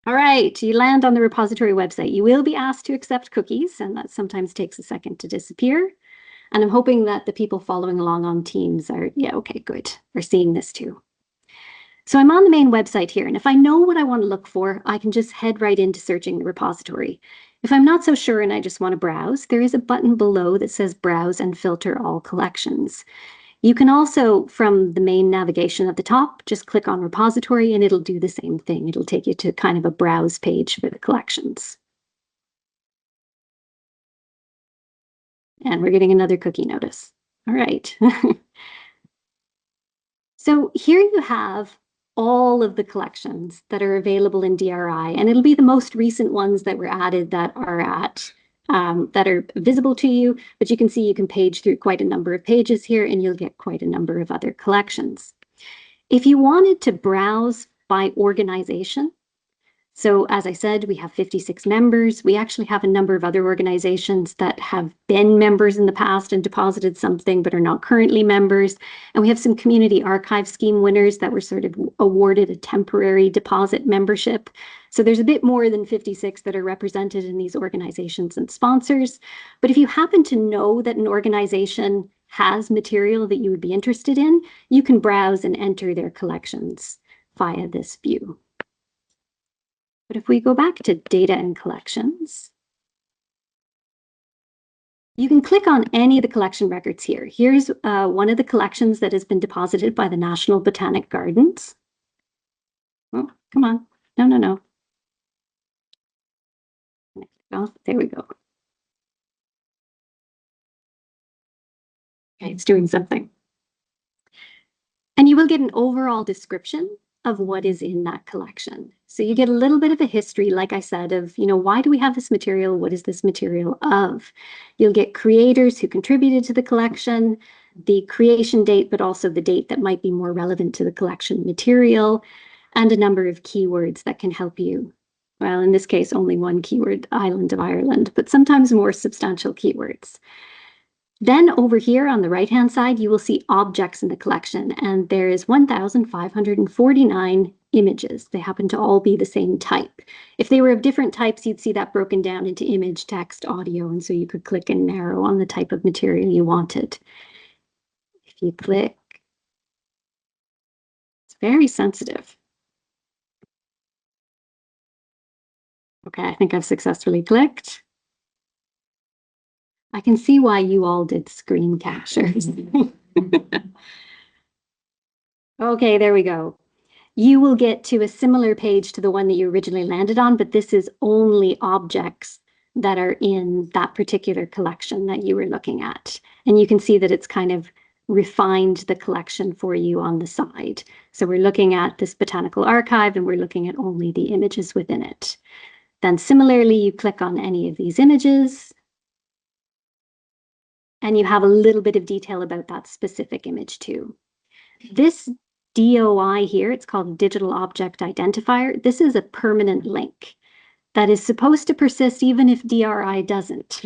All right, you land on the repository website. You will be asked to accept cookies, and that sometimes takes a second to disappear. And I'm hoping that the people following along on Teams are, yeah, okay, good, are seeing this too. So I'm on the main website here, and if I know what I want to look for, I can just head right into searching the repository. If I'm not so sure and I just want to browse, there is a button below that says Browse and Filter All Collections. You can also, from the main navigation at the top, just click on Repository and it'll do the same thing. It'll take you to kind of a browse page for the collections. And we're getting another cookie notice. All right. So here you have all of the collections that are available in DRI, and it'll be the most recent ones that were added that are visible to you, but you can see you can page through quite a number of pages here and you'll get quite a number of other collections. If you wanted to browse by organization, so as I said, we have 56 members. We actually have a number of other organizations that have been members in the past and deposited something but are not currently members. And we have some community archive scheme winners that were sort of awarded a temporary deposit membership. So there's a bit more than 56 that are represented in these organizations and sponsors. But if you happen to know that an organization has material that you would be interested in, you can browse and enter their collections via this view. But if we go back to data and collections, you can click on any of the collection records here. Here's one of the collections that has been deposited by the National Botanic Gardens. Oh, come on. No. Oh, there we go. Okay, it's doing something. And you will get an overall description of what is in that collection. So you get a little bit of a history, like I said, of, why do we have this material? What is this material of? You'll get creators who contributed to the collection, the creation date, but also the date that might be more relevant to the collection material, and a number of keywords that can help you. Well, in this case, only one keyword, island of Ireland, but sometimes more substantial keywords. Then over here on the right-hand side, you will see objects in the collection, and there is 1,549 images. They happen to all be the same type. If they were of different types, you'd see that broken down into image, text, audio, and so you could click and narrow on the type of material you wanted. If you click, it's very sensitive. Okay, I think I've successfully clicked. I can see why you all did screen captures. Okay, there we go. You will get to a similar page to the one that you originally landed on, but this is only objects that are in that particular collection that you were looking at. And you can see that it's kind of refined the collection for you on the side. So we're looking at this botanical archive and we're looking at only the images within it. Then similarly, you click on any of these images and you have a little bit of detail about that specific image too. This DOI here, it's called Digital Object Identifier. This is a permanent link that is supposed to persist even if DRI doesn't.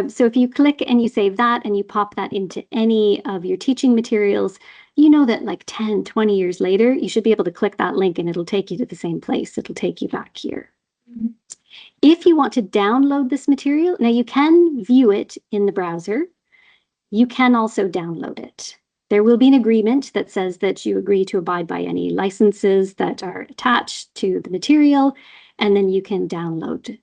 So if you click and you save that and you pop that into any of your teaching materials, you know that like 10, 20 years later, you should be able to click that link and it'll take you to the same place. It'll take you back here. Mm-hmm. If you want to download this material, now you can view it in the browser. You can also download it. There will be an agreement that says that you agree to abide by any licenses that are attached to the material, and then you can download it.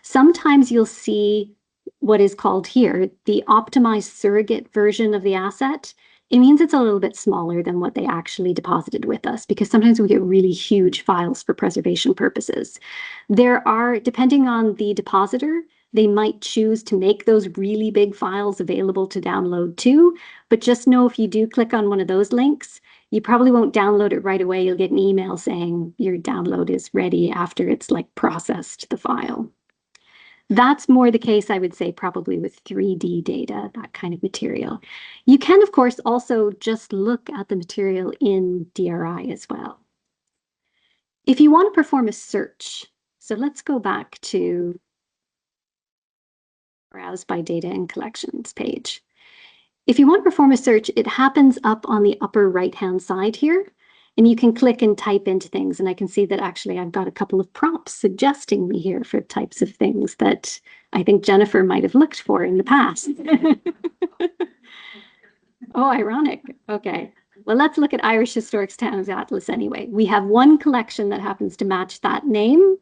Sometimes you'll see what is called here the optimized surrogate version of the asset. It means it's a little bit smaller than what they actually deposited with us, because sometimes we get really huge files for preservation purposes. There are, depending on the depositor, they might choose to make those really big files available to download too, but just know if you do click on one of those links, You probably won't download it right away. You'll get an email saying your download is ready after it's like processed the file. That's more the case, I would say, probably with 3D data, that kind of material. You can, of course, also just look at the material in DRI as well. If you want to perform a search, so let's go back to Browse by Data and Collections page. If you want to perform a search, it happens up on the upper right-hand side here, and you can click and type into things. And I can see that actually I've got a couple of prompts suggesting me here for types of things that I think Jennifer might have looked for in the past. Oh, ironic. Okay. Well, let's look at Irish Historic Towns Atlas anyway. We have one collection that happens to match that name.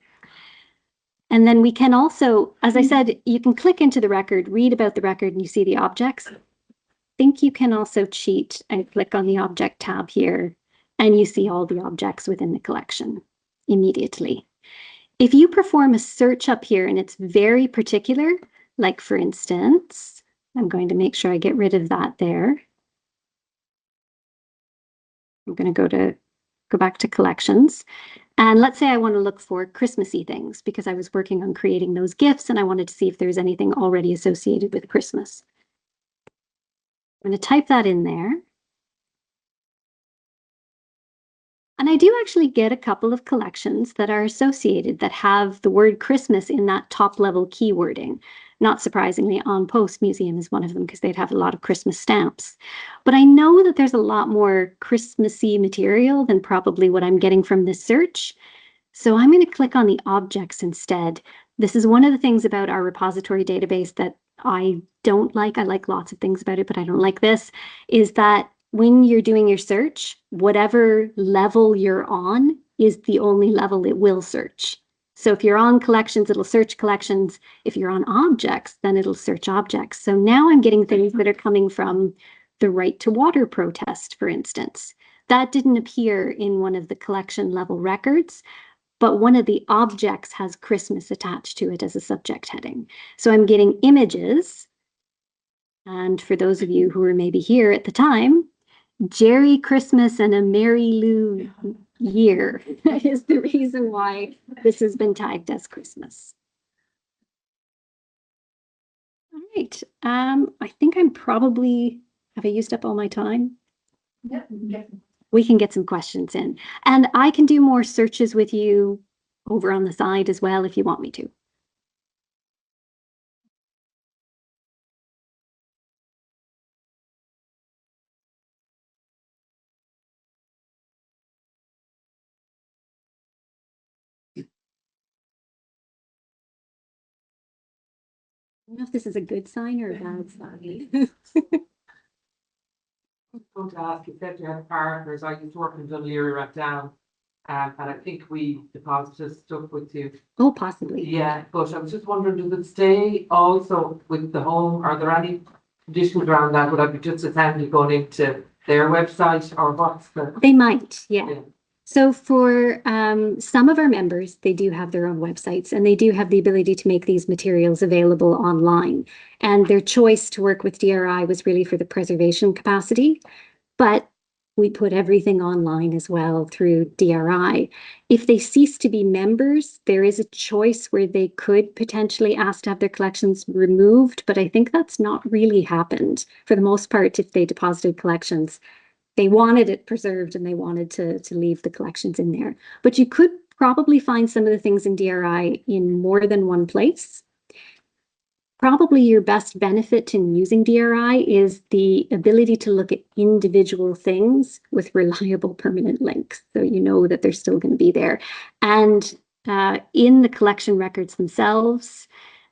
And then we can also, as I said, you can click into the record, read about the record, and you see the objects. I think you can also cheat and click on the object tab here, and you see all the objects within the collection immediately. If you perform a search up here and it's very particular, like for instance, I'm going to make sure I get rid of that there. I'm going to go back to collections. And let's say I want to look for Christmassy things because I was working on creating those gifts and I wanted to see if there's anything already associated with Christmas. I'm going to type that in there. And I do actually get a couple of collections that are associated that have the word Christmas in that top level keywording. Not surprisingly, On Post Museum is one of them because they'd have a lot of Christmas stamps. But I know that there's a lot more Christmassy material than probably what I'm getting from this search. So I'm going to click on the objects instead. This is one of the things about our repository database that I don't like. I like lots of things about it, but I don't like this, is that when you're doing your search, whatever level you're on is the only level it will search. So if you're on collections, it'll search collections. If you're on objects, then it'll search objects. So now I'm getting things that are coming from the Right to Water protest, for instance. That didn't appear in one of the collection level records, but one of the objects has Christmas attached to it as a subject heading. So I'm getting images. And for those of you who were maybe here at the time, Jerry Christmas and a Mary Lou year is the reason why this has been tagged as Christmas. All right. I think I'm probably, have I used up all my time? Yeah. We can get some questions in. And I can do more searches with you over on the side as well if you want me to. I don't know if this is a good sign or a bad sign. I was going to ask, you said you had partners. I used to work in Dunleary right down, and I think we deposited stuff with you. Oh, possibly. Yeah, but I was just wondering, does it stay also with the home? Are there any conditions around that? Would I be just attending going into their website or what's the? They might, yeah. So for some of our members, they do have their own websites and they do have the ability to make these materials available online. And their choice to work with DRI was really for the preservation capacity, but we put everything online as well through DRI. If they cease to be members, there is a choice where they could potentially ask to have their collections removed, but I think that's not really happened. For the most part, if they deposited collections, they wanted it preserved and they wanted to leave the collections in there. But you could probably find some of the things in DRI in more than one place. Probably your best benefit in using DRI is the ability to look at individual things with reliable permanent links. So you know that they're still going to be there. And in the collection records themselves,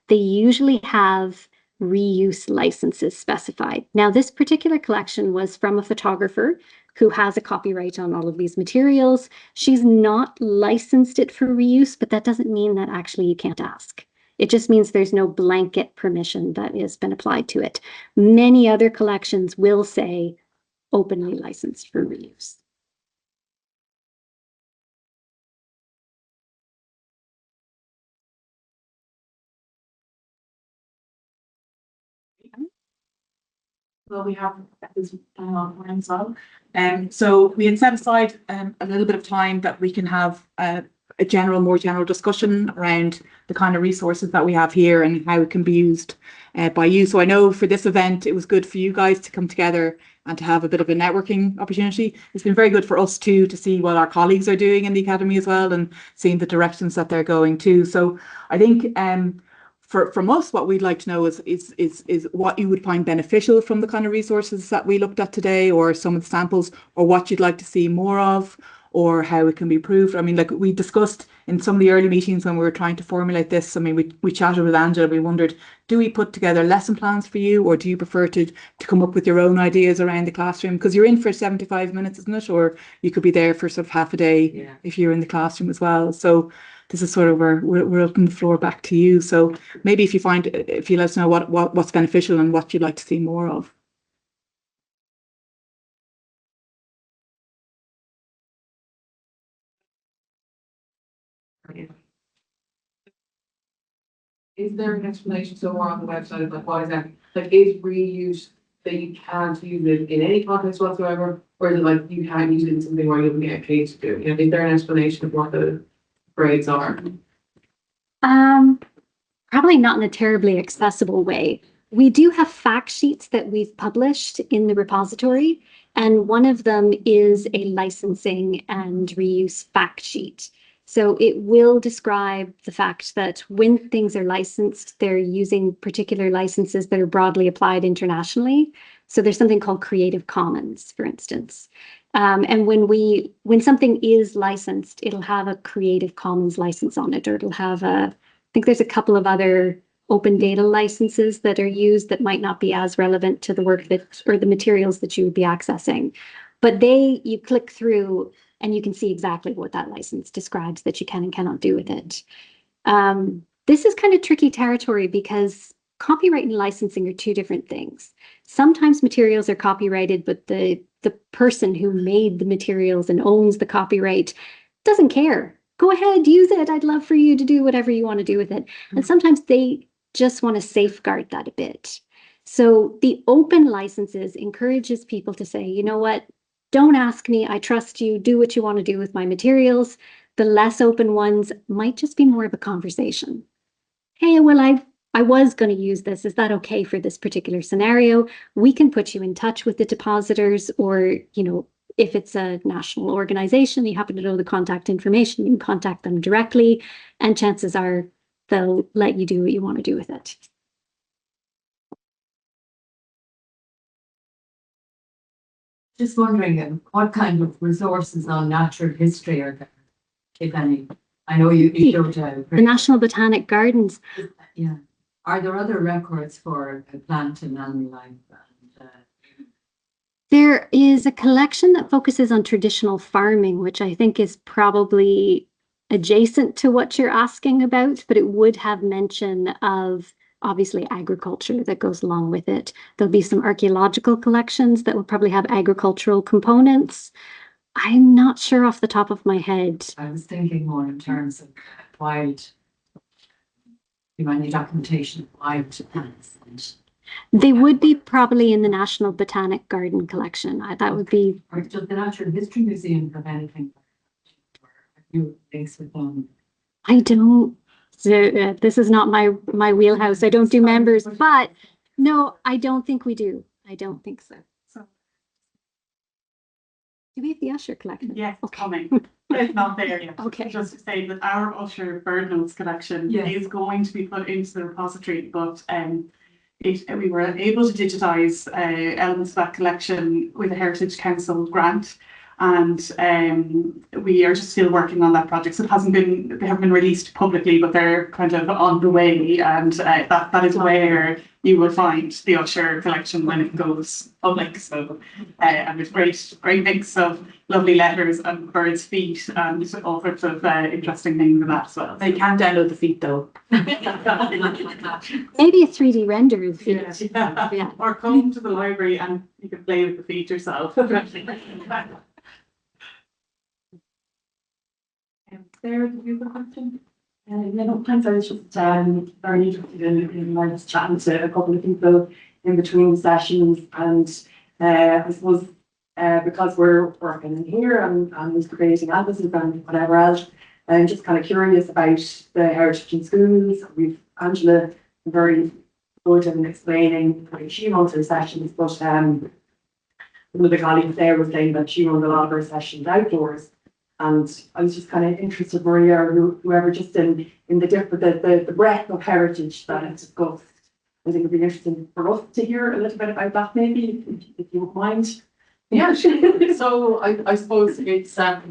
they usually have reuse licenses specified. Now, this particular collection was from a photographer who has a copyright on all of these materials. She's not licensed it for reuse, but that doesn't mean that actually you can't ask. It just means there's no blanket permission that has been applied to it. Many other collections will say openly licensed for reuse. Well, we have this time on time as well. So we had set aside a little bit of time that we can have a more general discussion around the kind of resources that we have here and how it can be used by you. So I know for this event, it was good for you guys to come together and to have a bit of a networking opportunity. It's been very good for us too to see what our colleagues are doing in the Academy as well and seeing the directions that they're going too. So I think from us, what we'd like to know is what you would find beneficial from the kind of resources that we looked at today, or some of the samples, or what you'd like to see more of, or how it can be improved. I mean, like we discussed in some of the early meetings when we were trying to formulate this, I mean, we chatted with Angela, we wondered, do we put together lesson plans for you, or do you prefer to come up with your own ideas around the classroom? Because you're in for 75 minutes, isn't it? Or you could be there for sort of half a day if you're in the classroom as well. So this is sort of where we're opening the floor back to you. So maybe if you let us know what's beneficial and what you'd like to see more of. Is there an explanation somewhere on the website of like what is that? Like, is reuse that you can't use it in any context whatsoever, or is it like you can't use it in something where you'll get paid to do it? You know, is there an explanation of what the grades are? Probably not in a terribly accessible way. We do have fact sheets that we've published in the repository, and one of them is a licensing and reuse fact sheet. So it will describe the fact that when things are licensed, they're using particular licenses that are broadly applied internationally. So there's something called Creative Commons, for instance. And when something is licensed, it'll have a Creative Commons license on it, or it'll have I think there's a couple of other open data licenses that are used that might not be as relevant to the work or the materials that you would be accessing. But you click through and you can see exactly what that license describes that you can and cannot do with it. This is kind of tricky territory because copyright and licensing are two different things. Sometimes materials are copyrighted, but the person who made the materials and owns the copyright doesn't care. Go ahead, use it. I'd love for you to do whatever you want to do with it. And sometimes they just want to safeguard that a bit. So the open licenses encourages people to say, you know what, don't ask me, I trust you, do what you want to do with my materials. The less open ones might just be more of a conversation. Hey, well, I was going to use this. Is that okay for this particular scenario? We can put you in touch with the depositors, or, you know, if it's a national organization, you happen to know the contact information, you can contact them directly, and chances are they'll let you do what you want to do with it. Just wondering what kind of resources on natural history are there, if any? I know you showed the National Botanic Gardens. Yeah. Are there other records for plant and animal life? There is a collection that focuses on traditional farming, which I think is probably adjacent to what you're asking about, but it would have mention of obviously agriculture that goes along with it. There'll be some archaeological collections that will probably have agricultural components. I'm not sure off the top of my head. I was thinking more in terms of wild, any documentation of wild plants. They would be probably in the National Botanic Garden collection. That would be. Or does the Natural History Museum have anything? You links with them? I don't. So, this is not my wheelhouse. I don't do members, but no, I don't think we do. I don't think so. Do we have the Usher collection? Yes, it's coming. It's not there yet. Okay. Just to say that our Usher bird notes collection is going to be put into the repository, but we were able to digitise elements of that collection with a Heritage Council grant, and we are just still working on that project. So they haven't been released publicly, but they're kind of on the way, and that is where you will find the Usher collection when it goes public. So and there's great mix of lovely letters and birds' feet and all sorts of interesting things in that as well. They can download the feet though. Maybe a 3D render of feet. Yeah. Or come to the library and you can play with the feet yourself. Sarah, did you have a question? Yeah, no, thanks. I was just very interested in chatting to a couple of people in between the sessions. And I suppose because we're working in here and creating atlases and whatever else, I'm just kind of curious about the heritage in schools. We've Angela very good in explaining how she runs her sessions, but one of the colleagues there was saying that she runs a lot of her sessions outdoors. And I was just kind of interested, Maria, or whoever, just in the the breadth of heritage that it's discussed. I think it'd be interesting for us to hear a little bit about that, maybe, if you wouldn't mind. Yeah, sure. So I suppose it's a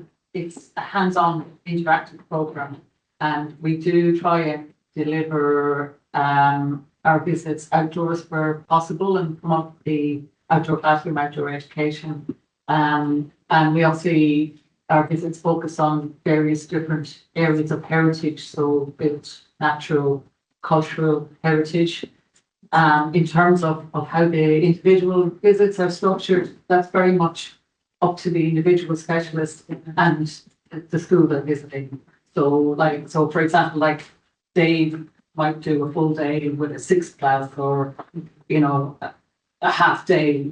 hands-on interactive program, and we do try and deliver our visits outdoors where possible and promote the outdoor classroom, outdoor education. And we also, our visits focus on various different areas of heritage, so built natural, cultural heritage. In terms of how the individual visits are structured, that's very much up to the individual specialist and the school they're visiting. So for example, like Dave might do a full day with a sixth class, or, you know, a half day.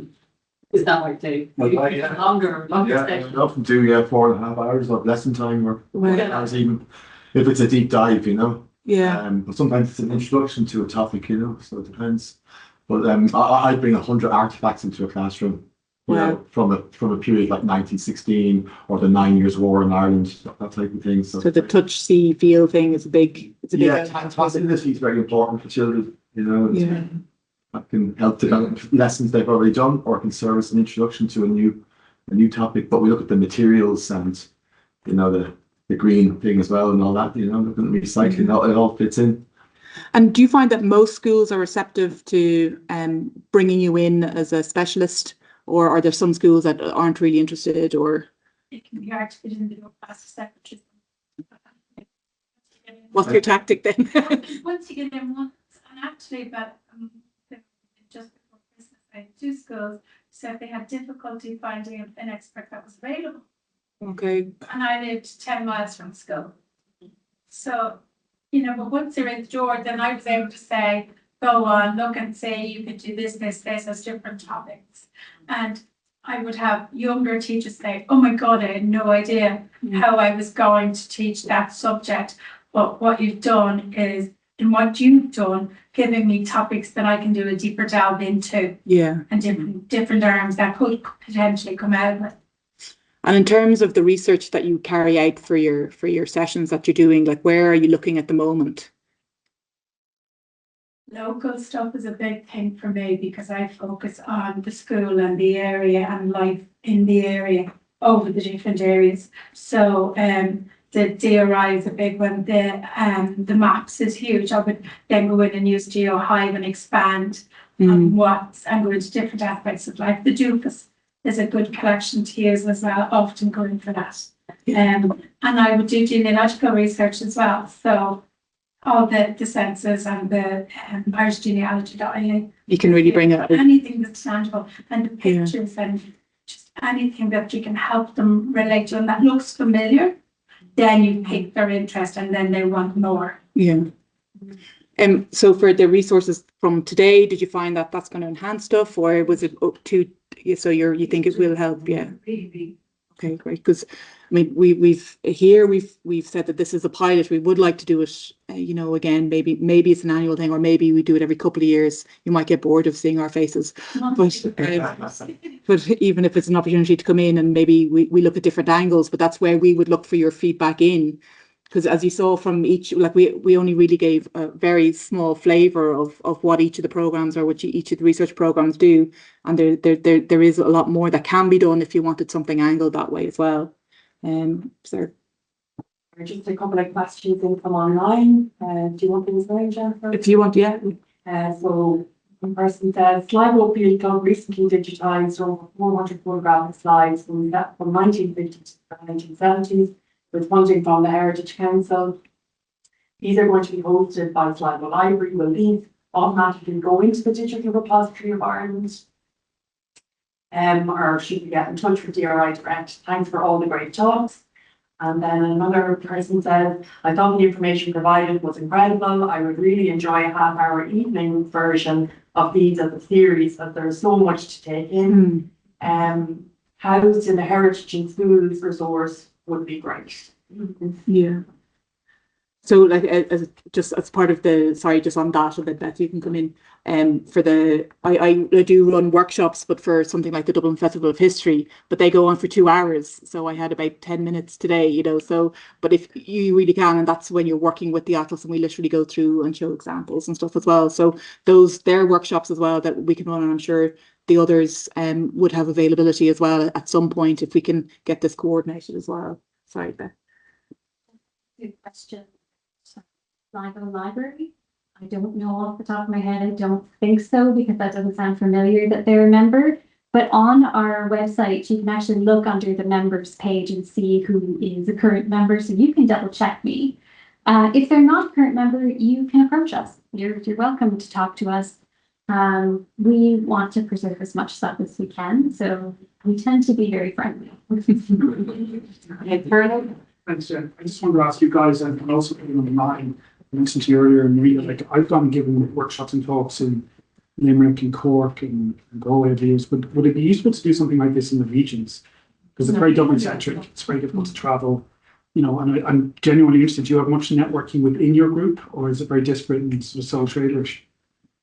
Is that right, Dave? Yeah. Longer Yeah, session. I often do 4.5 hours of lesson time, or 4 hours even, if it's a deep dive, you know. Yeah. But sometimes it's an introduction to a topic, you know, so it depends. But I bring 100 artifacts into a classroom, you know, from a period like 1916 or the 9 Years' War in Ireland, that type of thing. So the touch, see, feel thing is a big. Facility is very important for children, you know. That can help develop lessons they've already done, or can serve as an introduction to a new topic. But we look at the materials and, you know, the green thing as well and all that, you know, looking at recycling, it all fits in. And do you find that most schools are receptive to bringing you in as a specialist, or are there some schools that aren't really interested, or? It can be hard to get into a class secretary. What's your tactic then? Once you get in once, and actually, but just before Christmas, I had 2 schools said they had difficulty finding an expert that was available. Okay. And I lived 10 miles from school. So, you know, but once you're in the door, then I was able to say, go on, look and say you could do this as different topics. And I would have younger teachers say, oh my God, I had no idea how I was going to teach that subject. But what you've done is, and what you've done, giving me topics that I can do a deeper delve into. Yeah. And different terms that could potentially come out of it. And in terms of the research that you carry out for your sessions that you're doing, like, where are you looking at the moment? Local stuff is a big thing for me because I focus on the school and the area and life in the area over the different areas. So the DRI is a big one. The maps is huge. I would then go in and use GeoHive and expand on and go into different aspects of life. The Dufus is a good collection to use as well, often going for that. And I would do genealogical research as well. So all the census and the Irish genealogy.ie. You can really bring it. Anything that's tangible, and the pictures and just anything that you can help them relate to and that looks familiar, then you pick their interest and then they want more. Yeah. So for the resources from today, did you find that that's going to enhance stuff, or was it up to, so you think it will help? Yeah. Okay, great. Because I mean, we've said that this is a pilot. We would like to do it, you know, again, maybe it's an annual thing, or maybe we do it every couple of years. You might get bored of seeing our faces, but even if it's an opportunity to come in and maybe we look at different angles, but that's where we would look for your feedback in. Because as you saw from each, like we only really gave a very small flavour of what each of the programmes or what each of the research programmes do, and there is a lot more that can be done if you wanted something angled that way as well. So just a couple of questions in from online. Do you want things going, Jennifer? If you want, yeah. So one person says, Sligo Field Club recently digitised over 400 photographic slides from 1950 to the 1970s. With funding from the Heritage Council. These are going to be hosted by Sligo Library. Will these automatically go into the Digital Repository of Ireland? Or should we get in touch with DRI Direct? Thanks for all the great talks. And then another person said, I thought the information provided was incredible. I would really enjoy a half-hour evening version of these as a series, as there's so much to take in. Housed in the Heritage and Schools resource would be great. Yeah. So like just as part of the, sorry, just on that, and then Beth, you can come in. For the, I do run workshops, but for something like the Dublin Festival of History, but they go on for 2 hours. So I had about 10 minutes today, you know, so, but if you really can, and that's when you're working with the atlas and we literally go through and show examples and stuff as well. So they're workshops as well that we can run, and I'm sure the others would have availability as well at some point if we can get this coordinated as well. Sorry, Beth. Good question. Library? I don't know off the top of my head. I don't think so, because that doesn't sound familiar that they're a member. But on our website, you can actually look under the members page and see who is a current member. So you can double check me. If they're not a current member, you can approach us. You're welcome to talk to us. We want to preserve as much stuff as we can, so we tend to be very friendly. Thanks, Jen. I just wanted to ask you guys, and also putting on the mind, I mentioned to you earlier, Maria, like I've gone given workshops and talks in Limerick and Cork and Galway views, but would it be useful to do something like this in the regions? Because it's very Dublin centric, it's very difficult to travel, you know, and I'm genuinely interested, do you have much networking within your group, or is it very disparate and sort of sole traderish?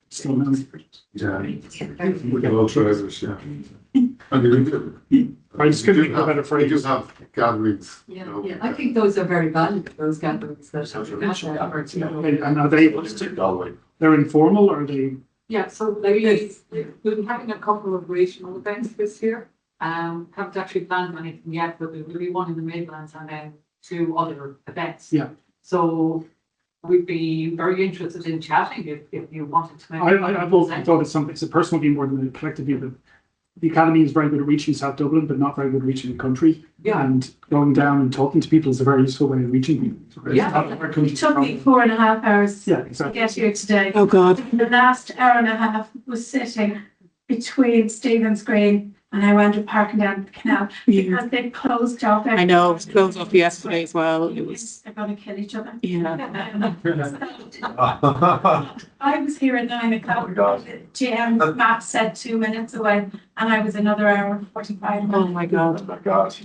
Still no. Yeah, we're all traders, yeah. And I just couldn't think of a better phrase. We just have gatherings. Yeah, you know, yeah. I think those are very valuable, those gatherings. And are they, they're informal, or are they? Yeah, so we've been having a couple of regional events this year. Haven't actually planned anything yet, but there will be one in the Midlands and then 2 other events. Yeah. So we'd be very interested in chatting if you wanted to. I've often thought it's a personal view more than a collective view, but the Academy is very good at reaching South Dublin, but not very good at reaching the country. Yeah. And going down and talking to people is a very useful way of reaching people. Yeah. It took me 4.5 hours to get here today. Oh God. The last hour and a half was sitting between Stephen's Green and I wound up parking down the canal because they closed off. I know, it was closed off yesterday as well. It was. They're going to kill each other. Yeah. I was here at 9 o'clock. Oh my God. GM map said 2 minutes away, and I was another hour and 45 minutes. Oh my God. Oh my God.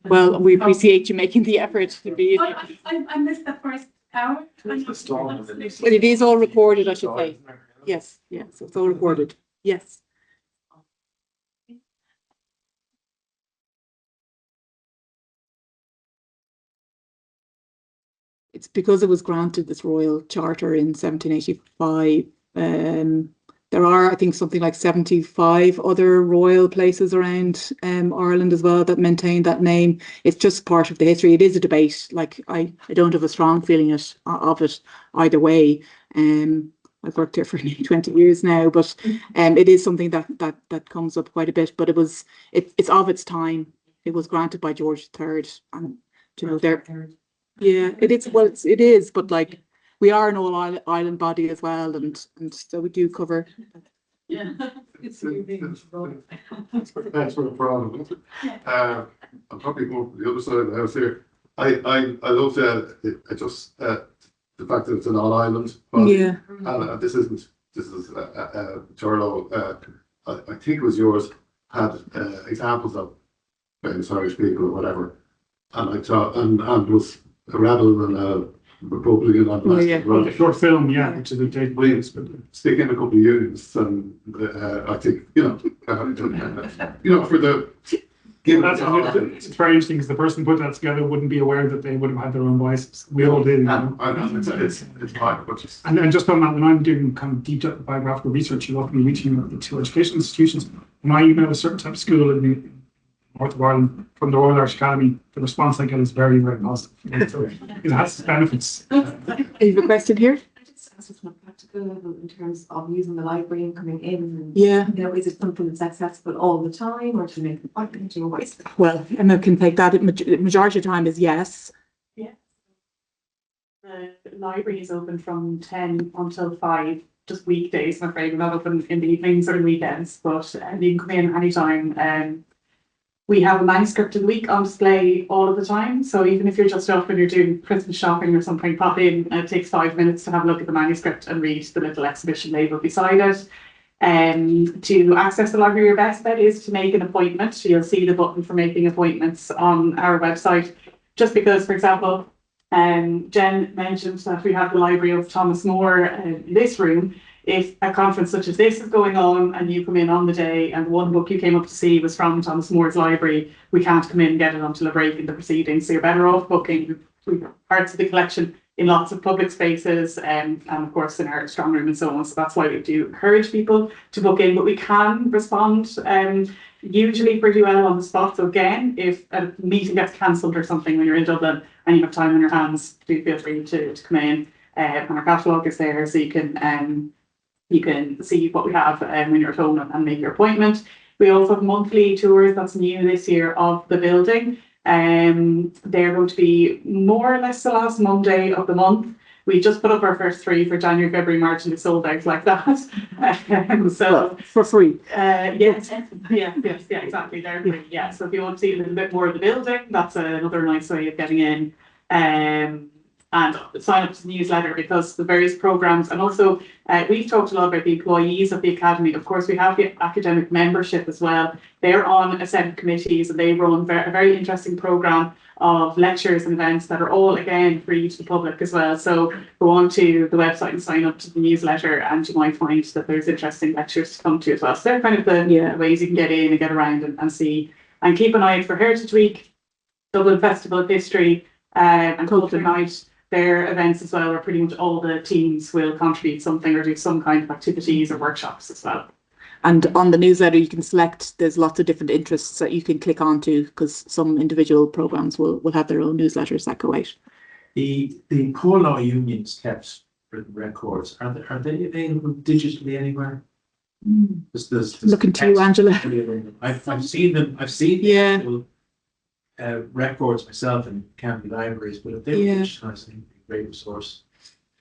Well, we appreciate you making the effort to be. I missed the first hour. But it is all recorded, I should say. Yes, yes, it's all recorded. Yes. It's because it was granted this royal charter in 1785. There are, I think, something like 75 other royal places around Ireland as well that maintain that name. It's just part of the history. It is a debate. Like I don't have a strong feeling of it either way. I've worked here for nearly 20 years now, but it is something that comes up quite a bit. But it's of its time. It was granted by George III, and you know there. Yeah, it is. Well, it is, but like we are an all-island body as well, and so we do cover. Yeah, it's That's what a problem. I'm probably more from the other side of the house here. I love just the fact that it's an all-island body. Yeah. And this is Charlo. I think it was yours had examples of famous Irish people or whatever, and I thought and was a rebel and a Republican on the short film, which is a Jake Williams, but stick in a couple of unions, and I think for the. It's very interesting because the person put that together wouldn't be aware that they would have had their own biases. We all did. I know it's fine, but just and just on that, when I'm doing kind of deep biographical research, you often reaching out to educational institutions. When I email a certain type of school in the north of Ireland from the Royal Irish Academy, the response I get is very, very positive. It has its benefits. You have a question here? I just ask this on a practical level in terms of using the library and coming in. And, is it something that's accessible all the time, or to make an appointment? Well, Emma can take that. Majority of the time is yes. Yeah. The library is open from 10 until 5. Just weekdays, I'm afraid. We're not open in the evenings or the weekends, but you can come in anytime. We have a manuscript of the week on display all of the time. So even if you're just up and you're doing Christmas shopping or something, pop in and it takes 5 minutes to have a look at the manuscript and read the little exhibition label beside it. To access the library, your best bet is to make an appointment. So you'll see the button for making appointments on our website. Just because, for example, Jen mentioned that we have the Library of Thomas More in this room. If a conference such as this is going on and you come in on the day and one book you came up to see was from Thomas More's library, we can't come in and get it until a break in the proceedings. So you're better off booking parts of the collection in lots of public spaces and of course in our strong room and so on. So that's why we do encourage people to book in, but we can respond usually pretty well on the spot. So again, if a meeting gets cancelled or something when you're in Dublin and you have time on your hands, do feel free to come in. And our catalogue is there so you can see what we have when you're at home and make your appointment. We also have monthly tours, that's new this year, of the building. They're going to be more or less the last Monday of the month. We just put up our first 3 for January, February, March, and it's sold out like that. So well, for free. Yes, exactly. They're free. Yeah. So if you want to see a little bit more of the building, that's another nice way of getting in. And sign up to the newsletter because the various programs, and also we've talked a lot about the employees of the Academy. Of course, we have the academic membership as well. They're on a set of committees and they run a very interesting program of lectures and events that are all, again, free to the public as well. So go on to the website and sign up to the newsletter and you might find that there's interesting lectures to come to as well. So they're kind of the ways you can get in and get around and see. And keep an eye out for Heritage Week, Dublin Festival of History, and Culture Night. Their events as well, where pretty much all the teams will contribute something or do some kind of activities or workshops as well. And on the newsletter, you can select, there's lots of different interests that you can click onto because some individual programs will have their own newsletters that go out. The poor law unions kept written records. Are they available digitally anywhere? There's looking to you, Angela. I've seen them. I've seen records myself in county libraries, but if they were digitized, it'd be a great resource.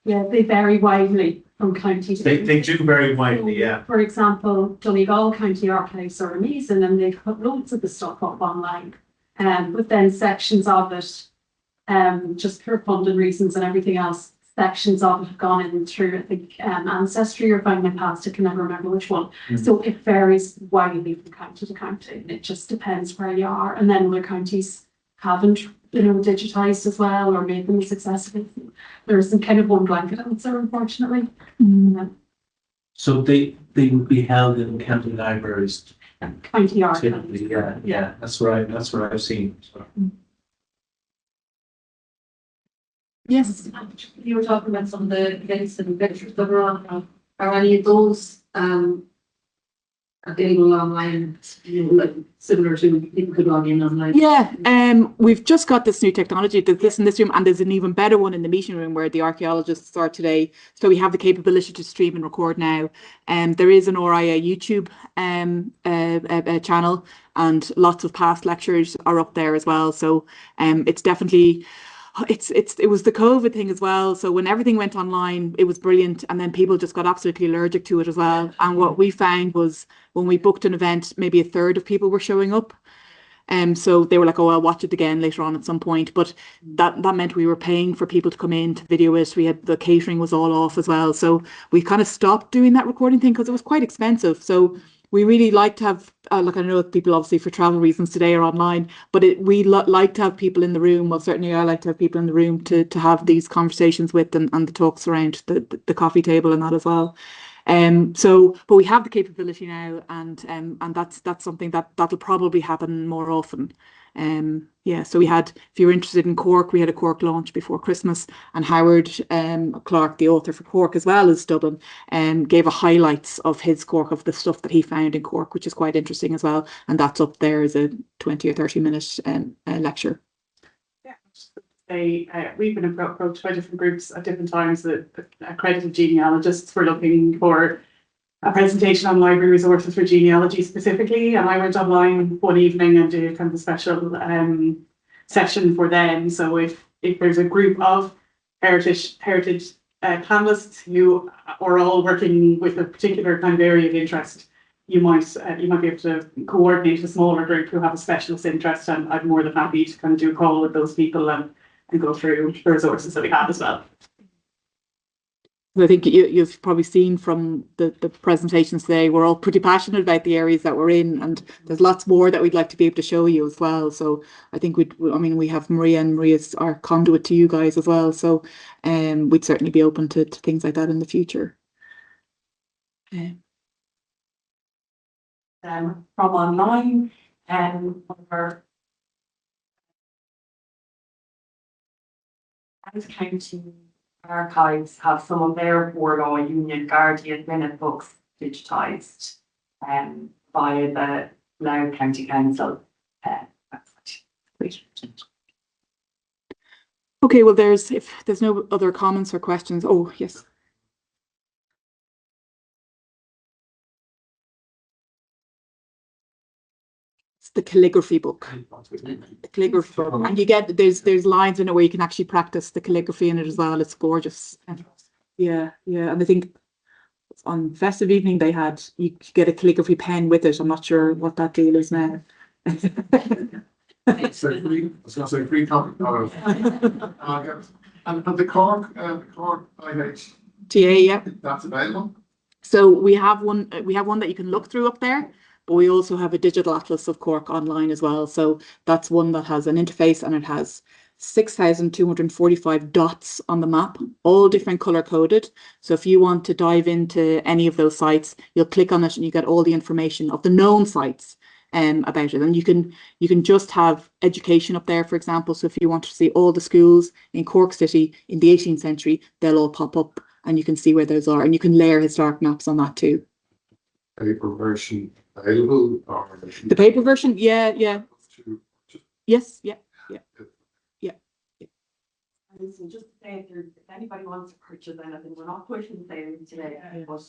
Yeah, they vary widely from county to county. They do very widely, yeah. For example, Donegal County Archives are amazing and they put loads of the stuff up online. But then sections of it, just for funding reasons and everything else, sections of it have gone in through, I think, Ancestry or Find My Past, I can never remember which one. So it varies widely from county to county. It just depends where you are. And then other counties haven't, digitized as well or made them as accessible. There's some kind of one blanket answer, unfortunately. So they would be held in county libraries. County archives. Yeah, that's right. That's what I've seen. So. Yes. You were talking about some of the events and lectures that are on. Are any of those available online, like similar to people could log in online? Yeah, we've just got this new technology. There's this in this room, and there's an even better one in the meeting room where the archaeologists are today. So we have the capability to stream and record now. There is an RIA YouTube channel, and lots of past lectures are up there as well. So it's definitely. It was the COVID thing as well. So when everything went online, it was brilliant. And then people just got absolutely allergic to it as well. And what we found was when we booked an event, maybe a third of people were showing up. So they were like, oh, I'll watch it again later on at some point. But that meant we were paying for people to come in to video it. We had the catering was all off as well. So we kind of stopped doing that recording thing because it was quite expensive. So we really like to have, like I know people obviously for travel reasons today are online, but we like to have people in the room. Well, certainly I like to have people in the room to have these conversations with and the talks around the coffee table and that as well. But we have the capability now, and that's something that'll probably happen more often. So we had, if you're interested in Cork, we had a Cork launch before Christmas, and Howard Clark, the author for Cork as well as Dublin, gave a highlights of his Cork, of the stuff that he found in Cork, which is quite interesting as well, and that's up there as a 20 or 30 minute lecture. We've been approached by different groups at different times. The accredited genealogists were looking for a presentation on library resources for genealogy specifically, and I went online one evening and did kind of a special session for them. So if there's a group of heritage panelists who are all working with a particular kind of area of interest, you might be able to coordinate a smaller group who have a specialist interest, and I'm more than happy to kind of do a call with those people and go through the resources that we have as well. I think you've probably seen from the presentations today, we're all pretty passionate about the areas that we're in, and there's lots more that we'd like to be able to show you as well. So I think we have Maria, and Maria's our conduit to you guys as well. So we'd certainly be open to things like that in the future. From online, and our County archives have some of their Borlaw Union Guardian minute books digitised via the Louth County Council website. Okay, well, if there's no other comments or questions. Oh, yes. It's the calligraphy book. The calligraphy book. And you get, there's lines in it where you can actually practice the calligraphy in it as well. It's gorgeous. Yeah, yeah. And I think on festive evening you could get a calligraphy pen with it. I'm not sure what that deal is now. It's a free copy. And the Cork IH. TA, yeah. That's available. So we have one that you can look through up there, but we also have a digital atlas of Cork online as well. So that's one that has an interface, and it has 6,245 dots on the map, all different color coded. So if you want to dive into any of those sites, you'll click on it and you get all the information of the known sites about it. And you can just have education up there, for example. So if you want to see all the schools in Cork City in the 18th century, they'll all pop up and you can see where those are, and you can layer historic maps on that too. Paper version available? Or the paper version, yeah. Yes, yeah. So just to say, if anybody wants to purchase anything, we're not pushing sales today, but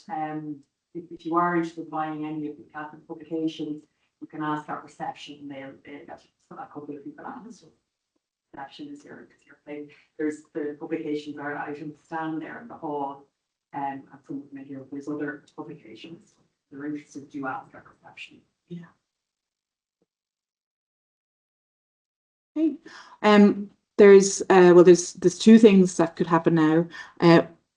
if you are interested in buying any of the Catholic publications, you can ask our reception, and they'll get a couple of people on. So reception is your thing. There's the publications are out in the stand there in the hall, and some of them here. There's other publications. If they're interested, do ask our reception. Yeah. Okay. There's two things that could happen now.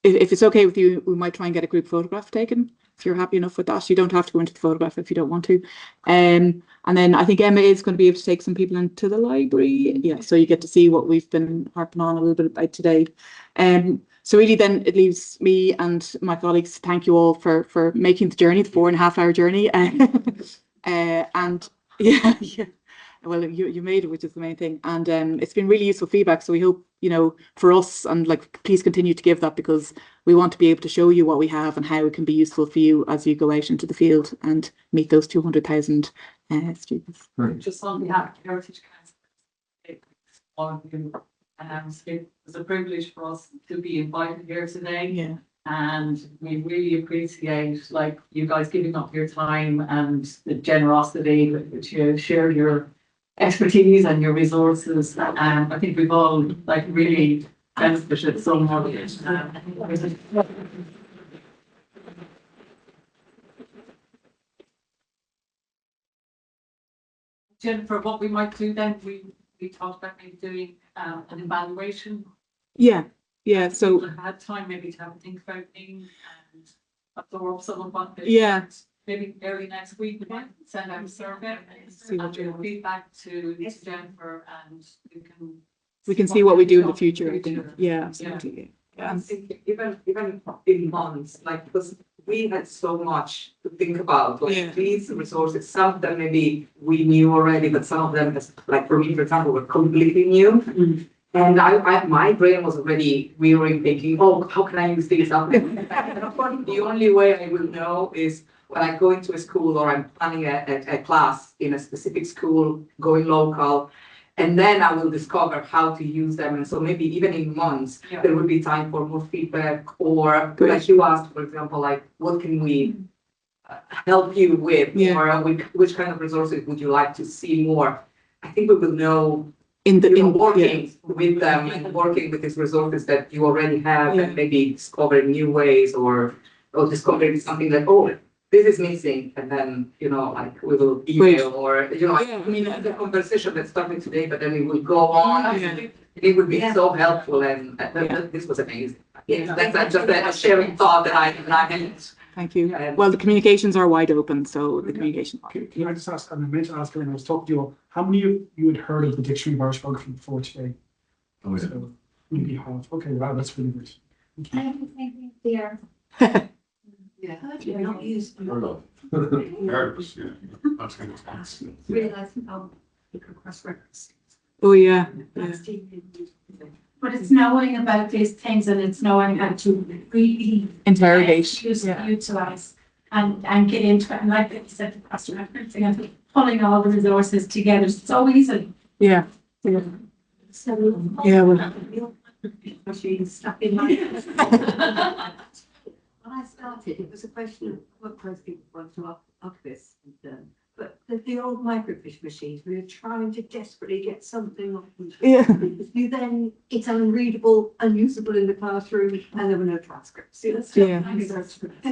If it's okay with you, we might try and get a group photograph taken. If you're happy enough with that, you don't have to go into the photograph if you don't want to. And then I think Emma is going to be able to take some people into the library. Yeah, so you get to see what we've been harping on a little bit about today. So really then it leaves me and my colleagues to thank you all for making the journey, the 4.5 hour journey. And yeah. Well, you made it, which is the main thing, and it's been really useful feedback. So we hope, for us, and please continue to give that, because we want to be able to show you what we have and how it can be useful for you as you go out into the field and meet those 200,000 students. Just on behalf of Heritage Council, it was a privilege for us to be invited here today. Yeah. And we really appreciate you guys giving up your time and the generosity with you share your expertise and your resources. I think we've all really benefited so much. Jennifer, what we might do then, we talked about maybe doing an evaluation. Yeah, so people had time maybe to have a think about things and absorb some of what maybe early next week we might send out a survey and see what you feedback to Jennifer, and we can see what we do in the future. I think. Yeah, absolutely. Yeah. I think even in months, because we had so much to think about, these resources. Some of them maybe we knew already, but some of them, for me, for example, were completely new. Mm-hmm. And my brain was already rearing, thinking, oh, how can I use these? The only way I will know is when I go into a school or I'm planning a class in a specific school, going local, and then I will discover how to use them. And so maybe even in months, there will be time for more feedback, or like you asked, for example, what can we help you with, or which kind of resources would you like to see more? I think we will know in working with them and working with these resources that you already have, and maybe discovering new ways or discovering something like, oh, this is missing, and then, you know, like we will email or, you know, I mean, the conversation that started today, but then it will go on. It would be so helpful, and this was amazing. Yeah, that's just a sharing thought that I had. Thank you. Well, the communications are wide open, so the communication. Can I just ask, and I meant to ask when I was talking to you, how many of you had heard of the Dictionary of Irish Biography before today? Oh, yeah. So, maybe half. Okay, wow, that's really good. There. Yeah. You're not used to Heard of. Nervous, yeah. That's good. realizing how you can cross-reference. Oh, yeah. But it's knowing about these things, and it's knowing how to really Interrogate. utilize and get into it. And like you said, the cross-referencing and pulling all the resources together so easily. Yeah. So, Yeah, well. machines stuck in my. When I started, it was a question of what most people want to up this, but the old microfiche machines, we were trying to desperately get something off them. Yeah. You then, it's unreadable, unusable in the classroom, and there were no transcripts. Yeah.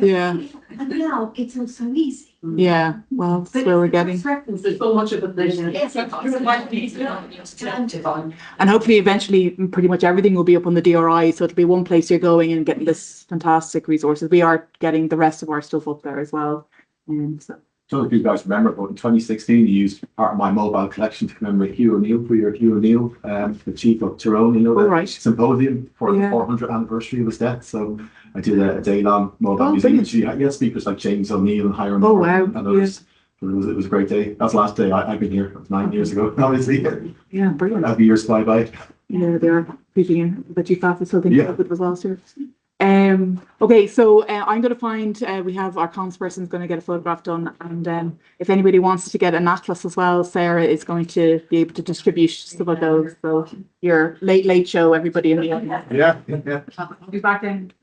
Yeah. And now it's all so easy. Yeah, well, that's where we're getting. There's so much of it. And hopefully eventually pretty much everything will be up on the DRI, so it'll be one place you're going and getting this fantastic resources. We are getting the rest of our stuff up there as well. So. Some of you guys remember, but in 2016, you used part of my mobile collection to commemorate Hugh O'Neill, Hugh O'Neill, the chief of Tyrone, you know, the symposium for the 400th anniversary of his death. So I did a day-long mobile museum. You had speakers like James O'Neill and Hiram and others. It was a great day. That's the last day I've been here. It was 9 years ago, obviously. Yeah, brilliant. As the years fly by. Yeah, they are creeping in. But you fast as something it was last year. Okay, so I'm going to find, we have our comms person's going to get a photograph done, and if anybody wants to get an atlas as well, Sarah is going to be able to distribute some of those. So your late show, everybody in the audience. Yeah. I'll be back in.